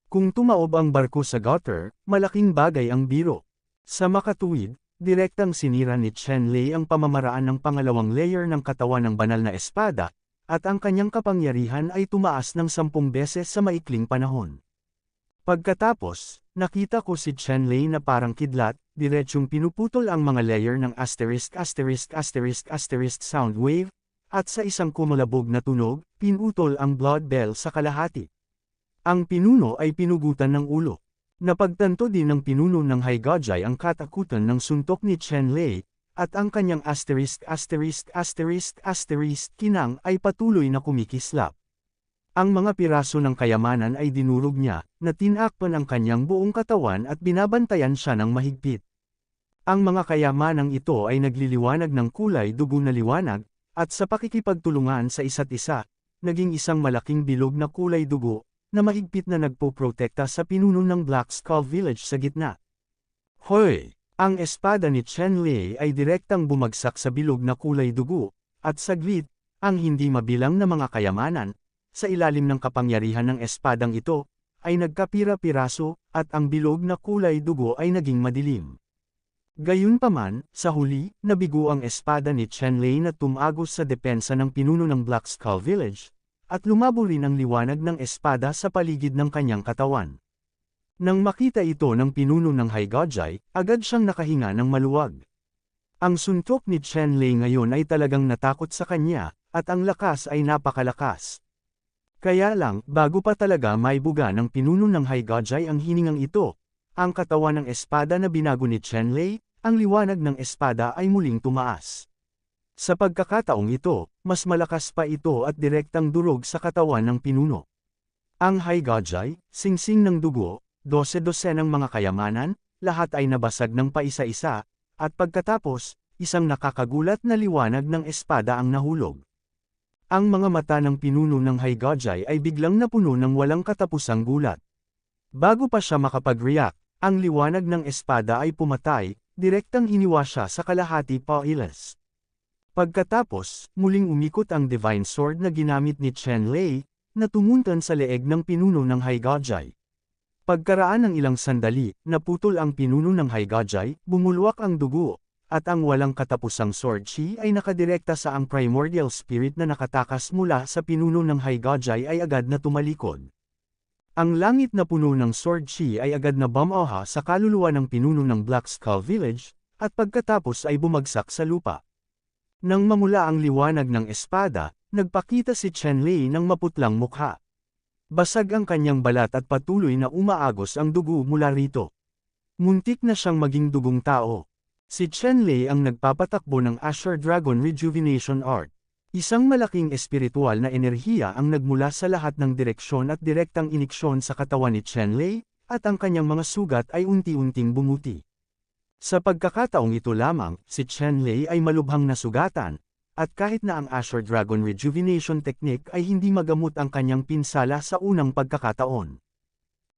Kung tumaob ang barko sa gutter, malaking bagay ang biro. Sa makatuwid, direktang sinira ni Chenlei ang pamamaraan ng pangalawang layer ng katawan ng banal na espada, at ang kanyang kapangyarihan ay tumaas ng 10 beses sa maikling panahon. Pagkatapos, nakita ko si Chenlei na parang kidlat, diretsyong pinuputol ang mga layer ng **** sound wave, at sa isang kumalabog na tunog, pinutol ang blood bell sa kalahati. Ang pinuno ay pinugutan ng ulo. Napagtanto din ng pinuno ng Haigajai ang katakutan ng suntok ni Chenlei, at ang kanyang **** kinang ay patuloy na kumikislap. Ang mga piraso ng kayamanan ay dinurog niya, na tinakpan ang kanyang buong katawan at binabantayan siya ng mahigpit. Ang mga kayamanang ito ay nagliliwanag ng kulay dugo na liwanag, at sa pakikipagtulungan sa isa't isa, naging isang malaking bilog na kulay dugo, na mahigpit na nagpoprotekta sa pinuno ng Black Skull Village sa gitna. Hoy! Ang espada ni Chenlei ay direktang bumagsak sa bilog na kulay dugo, at saglit, ang hindi mabilang na mga kayamanan, sa ilalim ng kapangyarihan ng espadang ito, ay nagkapira-piraso, at ang bilog na kulay dugo ay naging madilim. Gayunpaman, sa huli, nabigo ang espada ni Chenlei na tumagos sa depensa ng pinuno ng Black Skull Village, at lumabo rin ang liwanag ng espada sa paligid ng kanyang katawan. Nang makita ito ng pinuno ng Haigajai, agad siyang nakahinga ng maluwag. Ang suntok ni Chenlei ngayon ay talagang natakot sa kanya, at ang lakas ay napakalakas. Kaya lang, bago pa talaga maibuga ng pinuno ng Haigajai ang hiningang ito, ang katawan ng espada na binago ni Chenlei, ang liwanag ng espada ay muling tumaas. Sa pagkakataong ito, mas malakas pa ito at direktang durog sa katawan ng pinuno. Ang Haigajai, singsing ng dugo, 12-12 ng mga kayamanan, lahat ay nabasag ng paisa-isa, at pagkatapos, isang nakakagulat na liwanag ng espada ang nahulog. Ang mga mata ng pinuno ng Haigajai ay biglang napuno ng walang katapusang gulat. Bago pa siya makapag-react, ang liwanag ng espada ay pumatay, direktang iniwa siya sa kalahati paulas. Pagkatapos, muling umikot ang Divine Sword na ginamit ni Chen Lei, na tumuntan sa leeg ng pinuno ng Haigajai. Pagkaraan ng ilang sandali, naputol ang pinuno ng Haigajai, bumulwak ang dugo, at ang walang katapusang sword chi ay nakadirekta sa ang primordial spirit na nakatakas mula sa pinuno ng Haigajai ay agad na tumalikod. Ang langit na puno ng sword chi ay agad na bumaha sa kaluluwa ng pinuno ng Black Skull Village, at pagkatapos ay bumagsak sa lupa. Nang mamula ang liwanag ng espada, nagpakita si Chen Lei ng maputlang mukha. Basag ang kanyang balat at patuloy na umaagos ang dugo mula rito. Muntik na siyang maging dugong tao. Si Chen Lei ang nagpapatakbo ng Azure Dragon Rejuvenation Art. Isang malaking espiritual na enerhiya ang nagmula sa lahat ng direksyon at direktang iniksyon sa katawan ni Chen Lei, at ang kanyang mga sugat ay unti-unting bumuti. Sa pagkakataong ito lamang, si Chen Lei ay malubhang nasugatan, at kahit na ang Azure Dragon Rejuvenation Technique ay hindi magamot ang kanyang pinsala sa unang pagkakataon.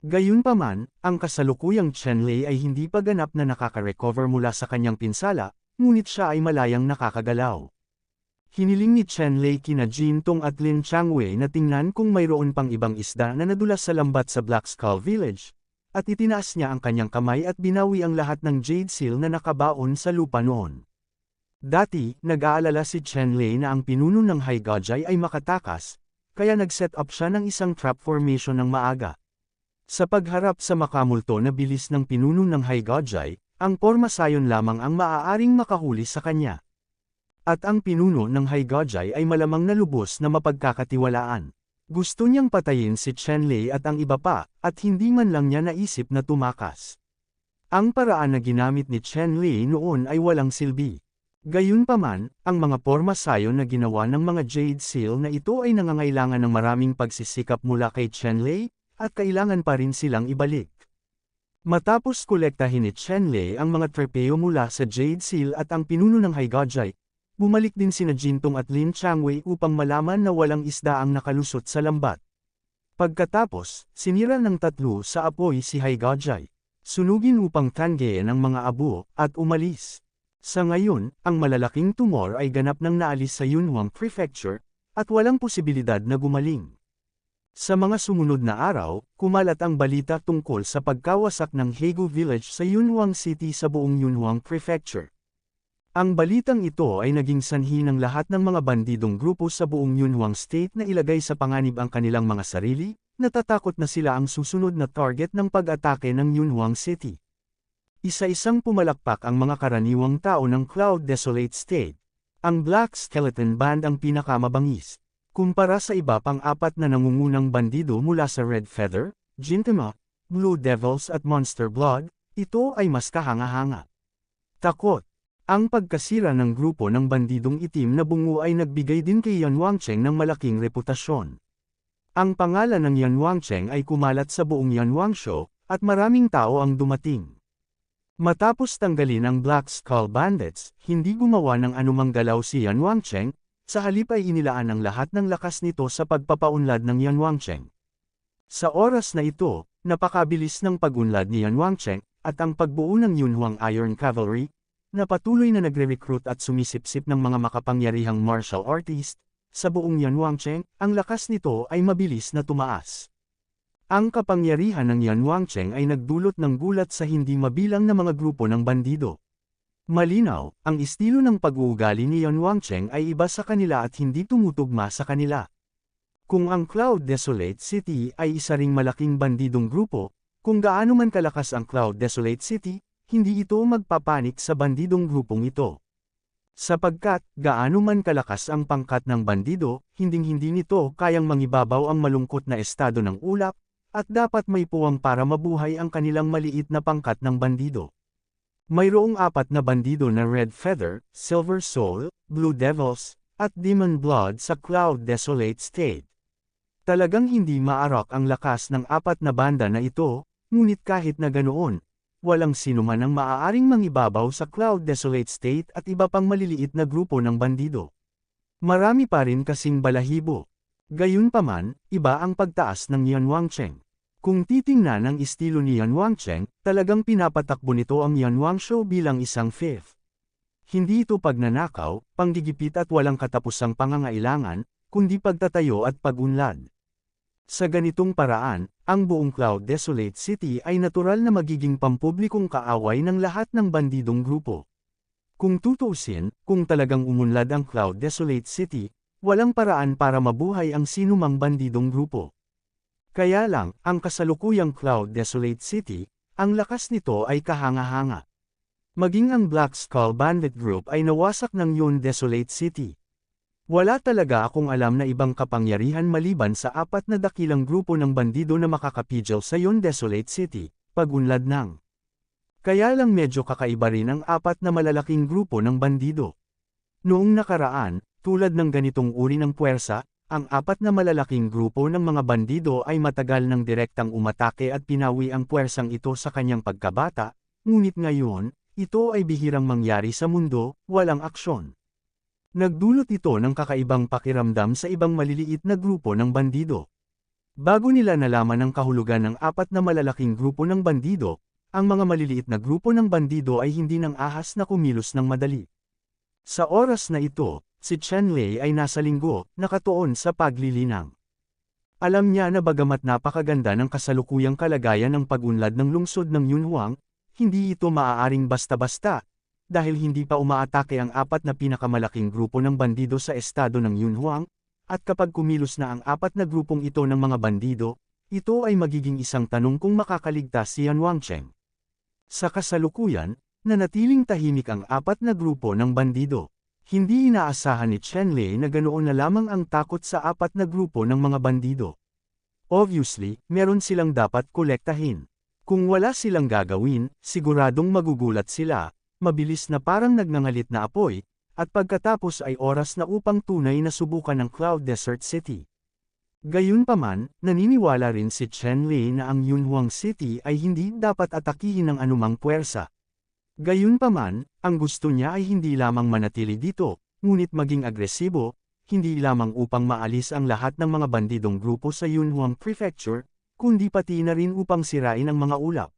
Gayunpaman, ang kasalukuyang Chen Lei ay hindi pa ganap na nakaka-recover mula sa kanyang pinsala, ngunit siya ay malayang nakakagalaw. Hiniling ni Chen Lei kina Jin Tong at Lin Changwei na tingnan kung mayroon pang ibang isda na nadulas sa lambat sa Black Skull Village, at itinaas niya ang kanyang kamay at binawi ang lahat ng Jade Seal na nakabaon sa lupa noon. Dati, nag-aalala si Chen Lei na ang pinuno ng Haigajai ay makatakas, kaya nag-set up siya ng isang trap formation ng maaga. Sa pagharap sa makamulto na bilis ng pinuno ng Haigajai, ang porma sayon lamang ang maaaring makahuli sa kanya. At ang pinuno ng Haigajai ay malamang na lubos na mapagkakatiwalaan. Gusto niyang patayin si Chen Lei at ang iba pa, at hindi man lang niya naisip na tumakas. Ang paraan na ginamit ni Chen Lei noon ay walang silbi. Gayunpaman, ang mga porma sayon na ginawa ng mga Jade Seal na ito ay nangangailangan ng maraming pagsisikap mula kay Chen Lei, at kailangan pa rin silang ibalik. Matapos kolektahin ni Chen Lei ang mga trepeo mula sa Jade Seal at ang pinuno ng Haigajai, bumalik din sina Jintong at Lin Changwei upang malaman na walang isda ang nakalusot sa lambat. Pagkatapos, sinira ng tatlo sa apoy si Haigajai. Sunugin upang tanggein ang mga abo, at umalis. Sa ngayon, ang malalaking tumor ay ganap nang naalis sa Yunhuang Prefecture, at walang posibilidad na gumaling. Sa mga sumunod na araw, kumalat ang balita tungkol sa pagkawasak ng Hegu Village sa Yunhuang City sa buong Yunhuang Prefecture. Ang balitang ito ay naging sanhi ng lahat ng mga bandidong grupo sa buong Yunhuang State na ilagay sa panganib ang kanilang mga sarili, natatakot na sila ang susunod na target ng pag-atake ng Yunhuang City. Isa-isang pumalakpak ang mga karaniwang tao ng Cloud Desolate State. Ang Black Skeleton Band ang pinakamabangis. Kumpara sa iba pang apat na nangungunang bandido mula sa Red Feather, Gintama, Blue Devils at Monster Blood, ito ay mas kahanga-hanga. Takot. Ang pagkasira ng grupo ng bandidong itim na bungo ay nagbigay din kay Yan Wangcheng ng malaking reputasyon. Ang pangalan ng Yan Wangcheng ay kumalat sa buong Yan Wangshu, at maraming tao ang dumating. Matapos tanggalin ang Black Skull Bandits, hindi gumawa ng anumang galaw si Yan Wangcheng, sa halip ay inilaan ang lahat ng lakas nito sa pagpapaunlad ng Yan Wangcheng. Sa oras na ito, napakabilis ng pag-unlad ni Yan Wangcheng, at ang pagbuo ng Yunhuang Iron Cavalry, na patuloy na nagre-recruit at sumisipsip ng mga makapangyarihang martial artist, sa buong Yan Wangcheng, ang lakas nito ay mabilis na tumaas. Ang kapangyarihan ng Yan Wangcheng ay nagdulot ng gulat sa hindi mabilang na mga grupo ng bandido. Malinaw, ang estilo ng pag-uugali ni Yan Wangcheng ay iba sa kanila at hindi tumutugma sa kanila. Kung ang Cloud Desolate City ay isa ring malaking bandidong grupo, kung gaano man kalakas ang Cloud Desolate City, hindi ito magpapanik sa bandidong grupong ito. Sapagkat, gaano man kalakas ang pangkat ng bandido, hinding-hindi nito kayang mangibabaw ang malungkot na estado ng ulap, at dapat may puwang para mabuhay ang kanilang maliit na pangkat ng bandido. Mayroong 4 na bandido na Red Feather, Silver Soul, Blue Devils, at Demon Blood sa Cloud Desolate State. Talagang hindi maarak ang lakas ng 4 na banda na ito, ngunit kahit na ganoon, walang sinuman ang maaaring mangibabaw sa Cloud Desolate State at iba pang maliliit na grupo ng bandido. Marami pa rin kasing balahibo. Gayunpaman, iba ang pagtaas ng Yan Wangcheng. Kung titingnan ang estilo ni Yan Wangcheng, talagang pinapatakbo nito ang Yan Wangshow bilang isang fifth. Hindi ito pagnanakaw, panggigipit at walang katapusang pangangailangan, kundi pagtatayo at pag-unlad. Sa ganitong paraan, ang buong Cloud Desolate City ay natural na magiging pampublikong kaaway ng lahat ng bandidong grupo. Kung tutuusin, kung talagang umunlad ang Cloud Desolate City, walang paraan para mabuhay ang sinumang bandidong grupo. Kaya lang, ang kasalukuyang Cloud Desolate City, ang lakas nito ay kahanga-hanga. Maging ang Black Skull Bandit Group ay nawasak ng Yon Desolate City. Wala talaga akong alam na ibang kapangyarihan maliban sa 4 na dakilang grupo ng bandido na makakapigil sa Yon Desolate City, pag-unlad ng. Kaya lang medyo kakaiba rin ang 4 na malalaking grupo ng bandido. Noong nakaraan, tulad ng ganitong uri ng puwersa, ang 4 na malalaking grupo ng mga bandido ay matagal ng direktang umatake at pinawi ang puwersang ito sa kanyang pagkabata, ngunit ngayon, ito ay bihirang mangyari sa mundo, walang aksyon. Nagdulot ito ng kakaibang pakiramdam sa ibang maliliit na grupo ng bandido. Bago nila nalaman ang kahulugan ng 4 na malalaking grupo ng bandido, ang mga maliliit na grupo ng bandido ay hindi nang ahas na kumilos ng madali. Sa oras na ito, si Chen Lei ay nasa linggo, nakatuon sa paglilinang. Alam niya na bagamat napakaganda ng kasalukuyang kalagayan ng pag-unlad ng lungsod ng Yunhuang, hindi ito maaaring basta-basta, dahil hindi pa umaatake ang 4 na pinakamalaking grupo ng bandido sa estado ng Yunhuang, at kapag kumilos na ang 4 na grupong ito ng mga bandido, ito ay magiging isang tanong kung makakaligtas si Yan Wangcheng. Sa kasalukuyan, nanatiling tahimik ang 4 na grupo ng bandido. Hindi inaasahan ni Chen Lei na ganoon na lamang ang takot sa 4 na grupo ng mga bandido. Obviously, meron silang dapat kolektahin. Kung wala silang gagawin, siguradong magugulat sila, mabilis na parang nagngangalit na apoy, at pagkatapos ay oras na upang tunay na subukan ng Cloud Desert City. Gayunpaman, naniniwala rin si Chen Lei na ang Yunhuang City ay hindi dapat atakihin ng anumang puwersa. Gayunpaman, ang gusto niya ay hindi lamang manatili dito, ngunit maging agresibo, hindi lamang upang maalis ang lahat ng mga bandidong grupo sa Yunhuang Prefecture, kundi pati na rin upang sirain ang mga ulap.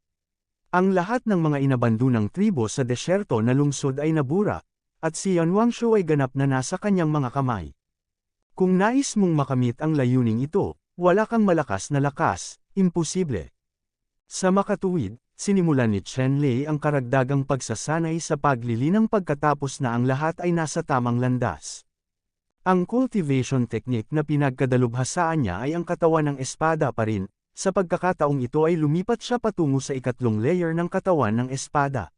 Ang lahat ng mga inabandunang tribo sa desyerto na lungsod ay nabura, at si Yan Wangshow ay ganap na nasa kanyang mga kamay. Kung nais mong makamit ang layuning ito, wala kang malakas na lakas, imposible. Sa makatuwid, sinimulan ni Chen Lei ang karagdagang pagsasanay sa paglilinang pagkatapos na ang lahat ay nasa tamang landas. Ang cultivation technique na pinagkadalubhasaan niya ay ang katawan ng espada pa rin, sa pagkakataong ito ay lumipat siya patungo sa ikatlong layer ng katawan ng espada.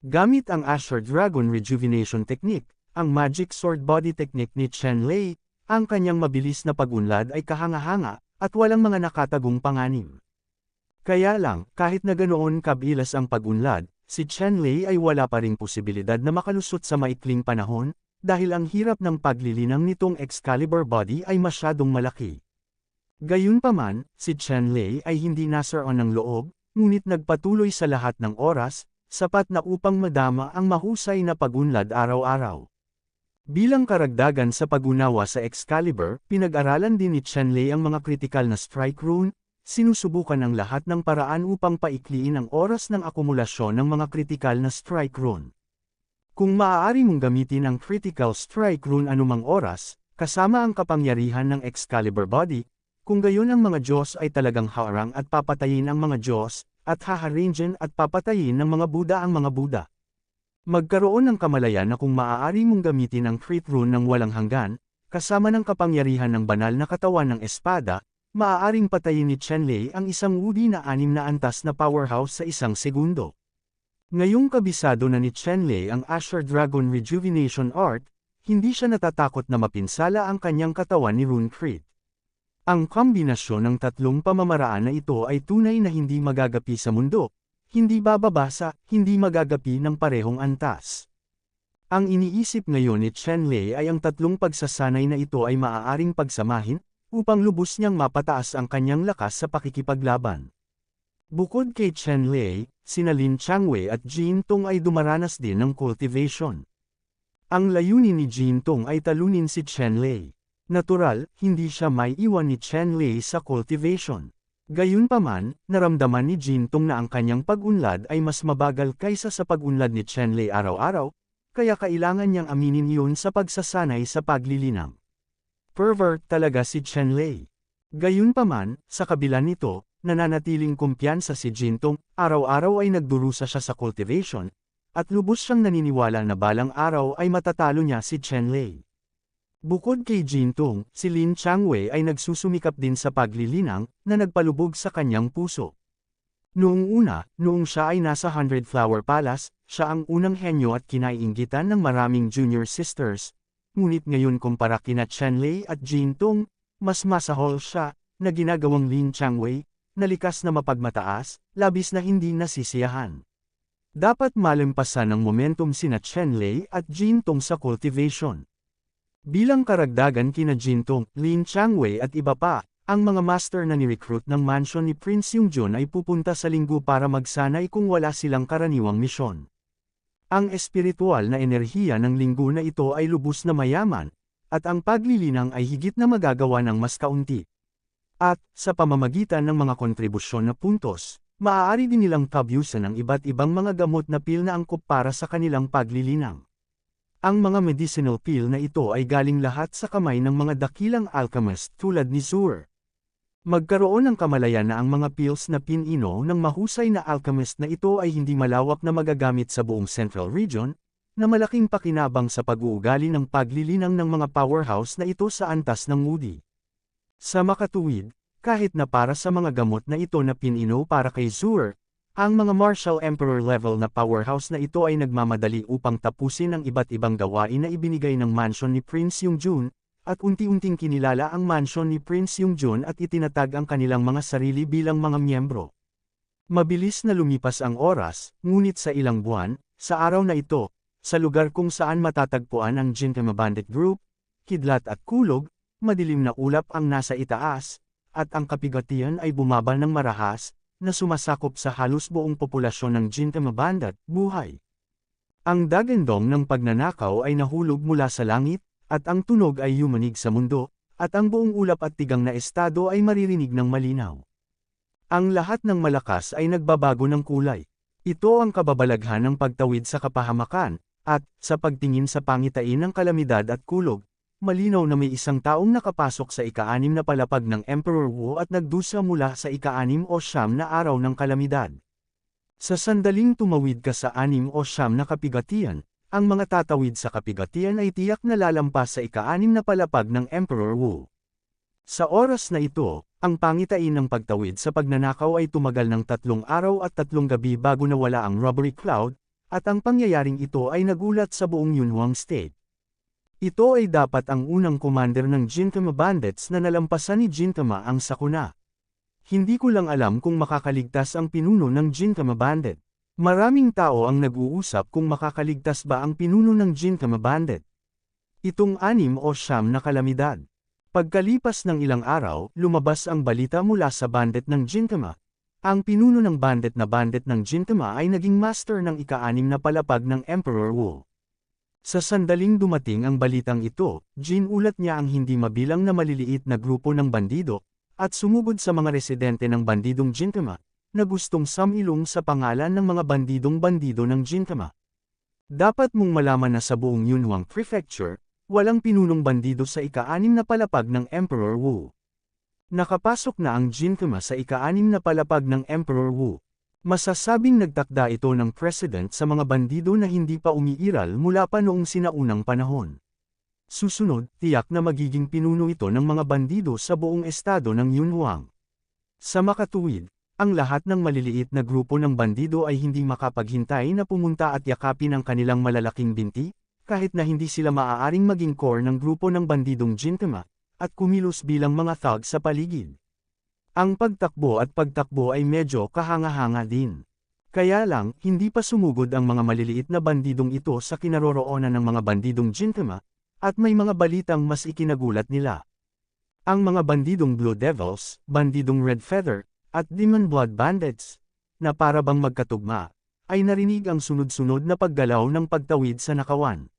Gamit ang Azure Dragon Rejuvenation Technique, ang Magic Sword Body Technique ni Chen Lei, ang kanyang mabilis na pag-unlad ay kahanga-hanga, at walang mga nakatagong panganib. Kaya lang, kahit na ganoon kabilas ang pag-unlad, si Chen Lei ay wala pa ring posibilidad na makalusot sa maikling panahon, dahil ang hirap ng paglilinang nitong Excalibur body ay masyadong malaki. Gayunpaman, si Chen Lei ay hindi nasaroon ng loob, ngunit nagpatuloy sa lahat ng oras, sapat na upang madama ang mahusay na pag-unlad araw-araw. Bilang karagdagan sa pag-unawa sa Excalibur, pinag-aralan din ni Chen Lei ang mga critical na strike rune, sinusubukan ang lahat ng paraan upang paikliin ang oras ng akumulasyon ng mga critical na strike rune. Kung maaari mong gamitin ang critical strike rune anumang oras, kasama ang kapangyarihan ng Excalibur body, kung gayon ang mga Diyos ay talagang haharang at papatayin ang mga Diyos, at haharingin at papatayin ng mga Buddha ang mga Buddha. Magkaroon ng kamalayan na kung maaari mong gamitin ang crit rune ng walang hanggan, kasama ng kapangyarihan ng banal na katawan ng espada, maaaring patayin ni Chen Lei ang isang Wudi na 6 na antas na powerhouse sa isang segundo. Ngayong kabisado na ni Chen Lei ang Azure Dragon Rejuvenation Art, hindi siya natatakot na mapinsala ang kanyang katawan ni Rune Crit. Ang kombinasyon ng tatlong pamamaraan na ito ay tunay na hindi magagapi sa mundo, hindi bababa sa, hindi magagapi ng parehong antas. Ang iniisip ngayon ni Chen Lei ay ang tatlong pagsasanay na ito ay maaaring pagsamahin, upang lubos niyang mapataas ang kanyang lakas sa pakikipaglaban. Bukod kay Chen Lei, sina Lin Changwei at Jin Tong ay dumaranas din ng cultivation. Ang layunin ni Jin Tong ay talunin si Chen Lei. Natural, hindi siya may iwan ni Chen Lei sa cultivation. Gayunpaman, naramdaman ni Jin Tong na ang kanyang pag-unlad ay mas mabagal kaysa sa pag-unlad ni Chen Lei araw-araw, kaya kailangan niyang aminin iyon sa pagsasanay sa paglilinang. Pervert talaga si Chen Lei. Gayunpaman, sa kabila nito, nananatiling kumpiyansa si Jin Tong, araw-araw ay nagdurusa siya sa cultivation, at lubos siyang naniniwala na balang araw ay matatalo niya si Chen Lei. Bukod kay Jin Tong, si Lin Changwei ay nagsusumikap din sa paglilinang, na nagpalubog sa kanyang puso. Noong una, noong siya ay nasa 100 Flower Palace, siya ang unang henyo at kinaiinggitan ng maraming junior sisters, ngunit ngayon kumpara kina Chen Lei at Jin Tong, mas masahol siya, na ginagawang Lin Changwei, na likas na mapagmataas, labis na hindi nasisiyahan. Dapat malampasan ng momentum sina Chen Lei at Jin Tong sa cultivation. Bilang karagdagan kina Jin Tong, Lin Changwei at iba pa, ang mga master na ni-recruit ng mansion ni Prince Yongjun ay pupunta sa linggo para magsanay kung wala silang karaniwang misyon. Ang espiritual na enerhiya ng linggo na ito ay lubos na mayaman, at ang paglilinang ay higit na magagawa ng mas kaunti. At, sa pamamagitan ng mga kontribusyon na puntos, maaari din nilang tabyusan ang iba't ibang mga gamot na pil na angkop para sa kanilang paglilinang. Ang mga medicinal pill na ito ay galing lahat sa kamay ng mga dakilang alchemist tulad ni Zhuge. Magkaroon ng kamalayan na ang mga pills na pinino ng mahusay na alchemist na ito ay hindi malawak na magagamit sa buong Central Region, na malaking pakinabang sa pag-uugali ng paglilinang ng mga powerhouse na ito sa antas ng Moody. Sa makatuwid, kahit na para sa mga gamot na ito na pinino para kay Zhuge, ang mga martial emperor level na powerhouse na ito ay nagmamadali upang tapusin ang iba't ibang gawain na ibinigay ng mansion ni Prince Yongjun, at unti-unting kinilala ang mansion ni Prince Yongjun at itinatag ang kanilang mga sarili bilang mga miyembro. Mabilis na lumipas ang oras, ngunit sa ilang buwan, sa araw na ito, sa lugar kung saan matatagpuan ang Gintama Bandit Group, kidlat at kulog, madilim na ulap ang nasa itaas, at ang kapigatian ay bumaba ng marahas, na sumasakop sa halos buong populasyon ng Gintama Bandit, buhay. Ang dagandong ng pagnanakaw ay nahulog mula sa langit, at ang tunog ay yumanig sa mundo, at ang buong ulap at tigang na estado ay maririnig ng malinaw. Ang lahat ng malakas ay nagbabago ng kulay. Ito ang kababalaghan ng pagtawid sa kapahamakan, at, sa pagtingin sa pangitain ng kalamidad at kulog, malinaw na may isang taong nakapasok sa ika-6 na palapag ng Emperor Wu at nagdusa mula sa ika-6 o 9 na araw ng kalamidad. Sa sandaling tumawid ka sa 6 o 9 na kapigatian, ang mga tatawid sa kapigatian ay tiyak na lalampas sa ika-6 na palapag ng Emperor Wu. Sa oras na ito, ang pangitain ng pagtawid sa pagnanakaw ay tumagal ng 3 araw at 3 gabi bago nawala ang robbery cloud, at ang pangyayaring ito ay nagulat sa buong Yunhuang State. Ito ay dapat ang unang commander ng Gintama Bandits na nalampasan ni Gintama ang sakuna. Hindi ko lang alam kung makakaligtas ang pinuno ng Gintama Bandit. Maraming tao ang nag-uusap kung makakaligtas ba ang pinuno ng Gintama Bandit. Itong 6 o 9 na kalamidad. Pagkalipas ng ilang araw, lumabas ang balita mula sa bandit ng Gintama. Ang pinuno ng bandit ng Gintama ay naging master ng ika-6 na palapag ng Emperor Wu. Sa sandaling dumating ang balitang ito, ginulat niya ang hindi mabilang na maliliit na grupo ng bandido, at sumugod sa mga residente ng bandidong Gintama, na gustong samilong sa pangalan ng mga bandidong bandido ng Gintama. Dapat mong malaman na sa buong Yunhuang Prefecture, walang pinunong bandido sa ika-6 na palapag ng Emperor Wu. Nakapasok na ang Gintama sa ika-6 na palapag ng Emperor Wu. Masasabing nagtakda ito ng president sa mga bandido na hindi pa umiiral mula pa noong sinaunang panahon. Susunod, tiyak na magiging pinuno ito ng mga bandido sa buong estado ng Yunhuang. Sa makatuwid, ang lahat ng maliliit na grupo ng bandido ay hindi makapaghintay na pumunta at yakapin ang kanilang malalaking binti, kahit na hindi sila maaaring maging core ng grupo ng bandidong Gintama, at kumilos bilang mga thug sa paligid. Ang pagtakbo ay medyo kahanga-hanga din. Kaya lang, hindi pa sumugod ang mga maliliit na bandidong ito sa kinaroroonan ng mga bandidong Gintama, at may mga balitang mas ikinagulat nila. Ang mga bandidong Blue Devils, bandidong Red Feather, at Demon Blood Bandits, na para bang magkatugma, ay narinig ang sunod-sunod na paggalaw ng pagtawid sa nakawan.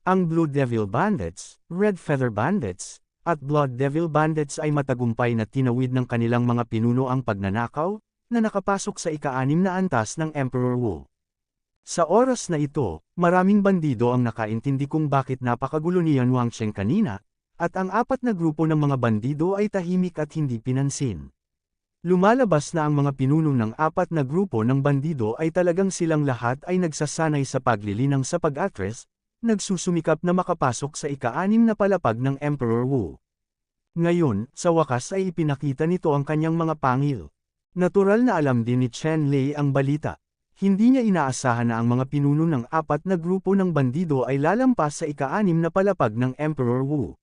Ang Blue Devil Bandits, Red Feather Bandits, at Blood Devil Bandits ay matagumpay na tinawid ng kanilang mga pinuno ang pagnanakaw, na nakapasok sa ika-6 na antas ng Emperor Wu. Sa oras na ito, maraming bandido ang nakaintindi kung bakit napakagulo ni Yan Wangcheng kanina, at ang 4 na grupo ng mga bandido ay tahimik at hindi pinansin. Lumalabas na ang mga pinuno ng 4 na grupo ng bandido ay talagang silang lahat ay nagsasanay sa paglilinang sa pag-atres, nagsusumikap na makapasok sa ika-6 na palapag ng Emperor Wu. Ngayon, sa wakas ay ipinakita nito ang kanyang mga pangil. Natural na alam din ni Chen Lei ang balita. Hindi niya inaasahan na ang mga pinuno ng 4 na grupo ng bandido ay lalampas sa ika-6 na palapag ng Emperor Wu.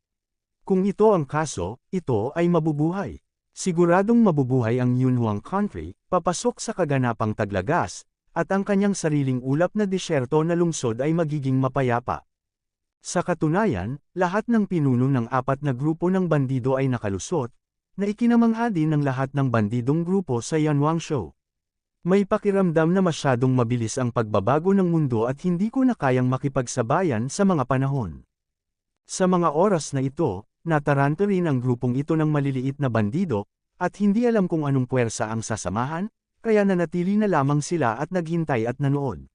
Kung ito ang kaso, ito ay mabubuhay. Siguradong mabubuhay ang Yunhuang Country, papasok sa kaganapang taglagas, at ang kanyang sariling ulap na disyerto na lungsod ay magiging mapayapa. Sa katunayan, lahat ng pinuno ng 4 na grupo ng bandido ay nakalusot, na ikinamangha din ng lahat ng bandidong grupo sa Yanwangshu. May pakiramdam na masyadong mabilis ang pagbabago ng mundo at hindi ko na kayang makipagsabayan sa mga panahon. Sa mga oras na ito, nataranta rin ang grupong ito ng maliliit na bandido, at hindi alam kung anong puwersa ang sasamahan, kaya nanatili na lamang sila at naghintay at nanood.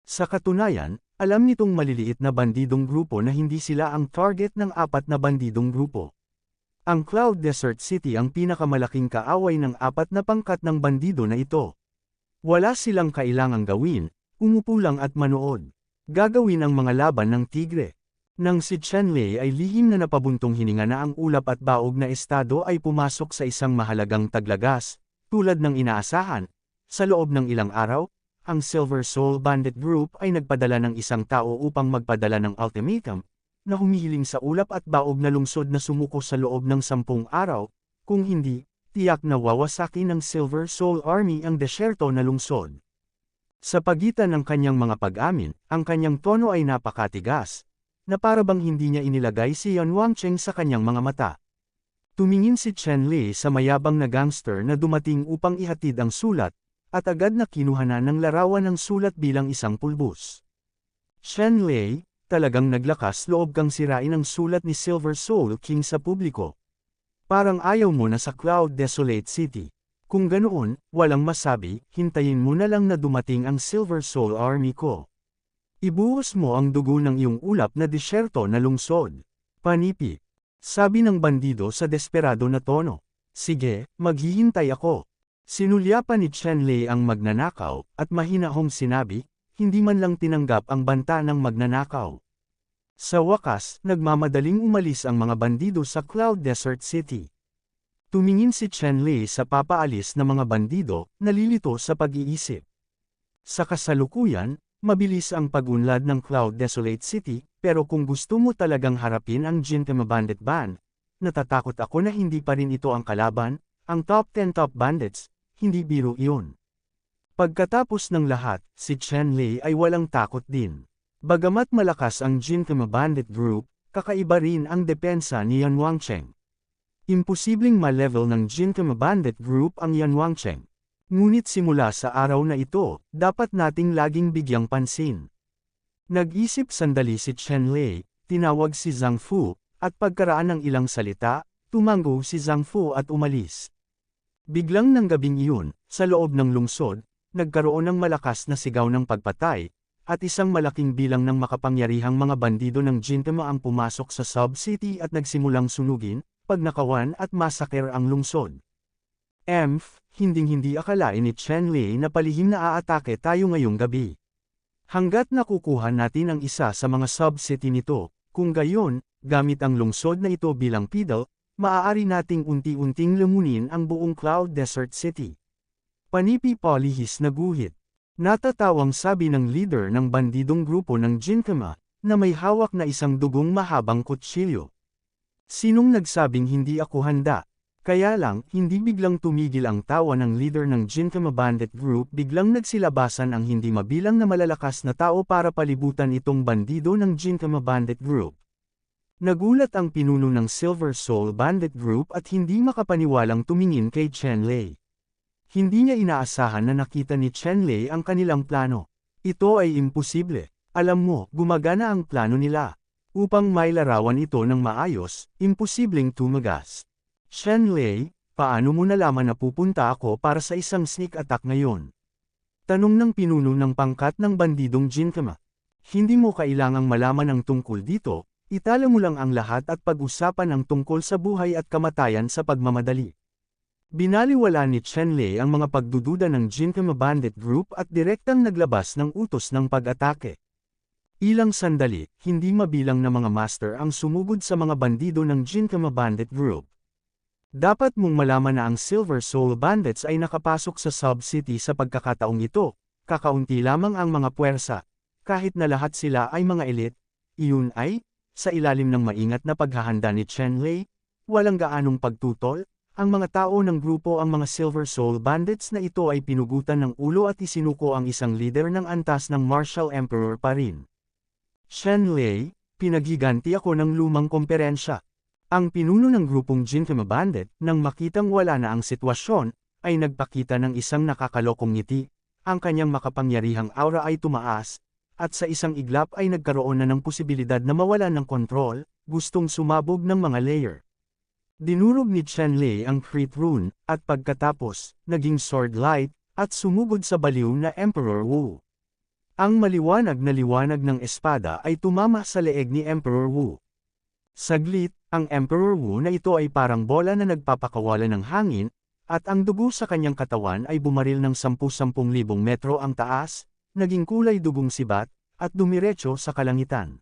Sa katunayan, alam nitong maliliit na bandidong grupo na hindi sila ang target ng 4 na bandidong grupo. Ang Cloud Desert City ang pinakamalaking kaaway ng 4 na pangkat ng bandido na ito. Wala silang kailangang gawin, umupo lang at manood. Gagawin ang mga laban ng tigre. Nang si Chen Lei ay lihim na napabuntong hininga na ang ulap at baog na estado ay pumasok sa isang mahalagang taglagas, tulad ng inaasahan. Sa loob ng ilang araw, ang Silver Soul Bandit Group ay nagpadala ng isang tao upang magpadala ng ultimatum, na humihiling sa ulap at baog na lungsod na sumuko sa loob ng 10 araw, kung hindi, tiyak na wawasaki ng Silver Soul Army ang desyerto na lungsod. Sa pagitan ng kanyang mga pag-amin, ang kanyang tono ay napakatigas, na para bang hindi niya inilagay si Yan Wangcheng sa kanyang mga mata. Tumingin si Chen Lei sa mayabang na gangster na dumating upang ihatid ang sulat, at agad na kinuhanan ng larawan ng sulat bilang isang pulbos. Chen Lei, talagang naglakas loob kang sirain ang sulat ni Silver Soul King sa publiko. Parang ayaw mo na sa Cloud Desolate City. Kung ganoon, walang masabi, hintayin mo na lang na dumating ang Silver Soul Army ko. Ibuhos mo ang dugo ng iyong ulap na disyerto na lungsod. Panipi. Sabi ng bandido sa desperado na tono. Sige, maghihintay ako. Sinulyapan ni Chen Lei ang magnanakaw, at mahinahong sinabi, hindi man lang tinanggap ang banta ng magnanakaw. Sa wakas, nagmamadaling umalis ang mga bandido sa Cloud Desert City. Tumingin si Chen Lei sa papaalis na mga bandido, nalilito sa pag-iisip. Sa kasalukuyan, mabilis ang pag-unlad ng Cloud Desolate City, pero kung gusto mo talagang harapin ang Gintama Bandit Band, natatakot ako na hindi pa rin ito ang kalaban, ang top 10 top bandits, hindi biro iyon. Pagkatapos ng lahat, si Chen Lei ay walang takot din. Bagamat malakas ang Gintama Bandit Group, kakaiba rin ang depensa ni Yan Wangcheng. Imposibleng ma-level ng Gintama Bandit Group ang Yan Wangcheng. Ngunit simula sa araw na ito, dapat nating laging bigyang pansin. Nag-isip sandali si Chen Lei, tinawag si Zhang Fu, at pagkaraan ng ilang salita, tumango si Zhang Fu at umalis. Biglang ng gabing iyon, sa loob ng lungsod, nagkaroon ng malakas na sigaw ng pagpatay, at isang malaking bilang ng makapangyarihang mga bandido ng Gintama ang pumasok sa sub-city at nagsimulang sunugin, pagnakawan at masaker ang lungsod. Hinding-hindi akalain ni Chen Lei na palihim na aatake tayo ngayong gabi. Hanggat nakukuha natin ang isa sa mga sub-city nito, kung gayon, gamit ang lungsod na ito bilang pidal, maaari nating unti-unting lamunin ang buong Cloud Desert City. Panipi palihis na guhit. Natatawang sabi ng leader ng bandidong grupo ng Gintama, na may hawak na isang dugong mahabang kutsilyo. Sinong nagsabing hindi ako handa? Kaya lang, hindi biglang tumigil ang tawa ng leader ng Gintama Bandit Group, biglang nagsilabasan ang hindi mabilang na malalakas na tao para palibutan itong bandido ng Gintama Bandit Group. Nagulat ang pinuno ng Silver Soul Bandit Group at hindi makapaniwalang tumingin kay Chen Lei. Hindi niya inaasahan na nakita ni Chen Lei ang kanilang plano. Ito ay imposible. Alam mo, gumagana ang plano nila. Upang mailarawan ito ng maayos, imposibleng tumagas. Chen Lei, paano mo nalaman na pupunta ako para sa isang sneak attack ngayon? Tanong ng pinuno ng pangkat ng bandidong Gintama. Hindi mo kailangang malaman ang tungkol dito, itala mo lang ang lahat at pag-usapan ang tungkol sa buhay at kamatayan sa pagmamadali. Binaliwala ni Chen Lei ang mga pagdududa ng Gintama Bandit Group at direktang naglabas ng utos ng pag-atake. Ilang sandali, hindi mabilang na mga master ang sumugod sa mga bandido ng Gintama Bandit Group. Dapat mong malaman na ang Silver Soul Bandits ay nakapasok sa Sub-City sa pagkakataong ito, kakaunti lamang ang mga puwersa, kahit na lahat sila ay mga elite, iyon ay, sa ilalim ng maingat na paghahanda ni Chen Lei, walang gaanong pagtutol, ang mga tao ng grupo ang mga Silver Soul Bandits na ito ay pinugutan ng ulo at isinuko ang isang leader ng antas ng Martial Emperor pa rin. Chen Lei, pinaghiganti ako ng lumang komperensya. Ang pinuno ng grupong Gintama Bandit, nang makitang wala na ang sitwasyon, ay nagpakita ng isang nakakalokong ngiti, ang kanyang makapangyarihang aura ay tumaas, at sa isang iglap ay nagkaroon na ng posibilidad na mawalan ng kontrol, gustong sumabog ng mga layer. Dinurog ni Chen Lei ang Crit Rune, at pagkatapos, naging Sword Light, at sumugod sa baliw na Emperor Wu. Ang maliwanag na liwanag ng espada ay tumama sa leeg ni Emperor Wu. Saglit, ang Emperor Wu na ito ay parang bola na nagpapakawala ng hangin, at ang dugo sa kanyang katawan ay bumaril ng 10,000 metro ang taas, naging kulay dugong sibat, at dumiretso sa kalangitan.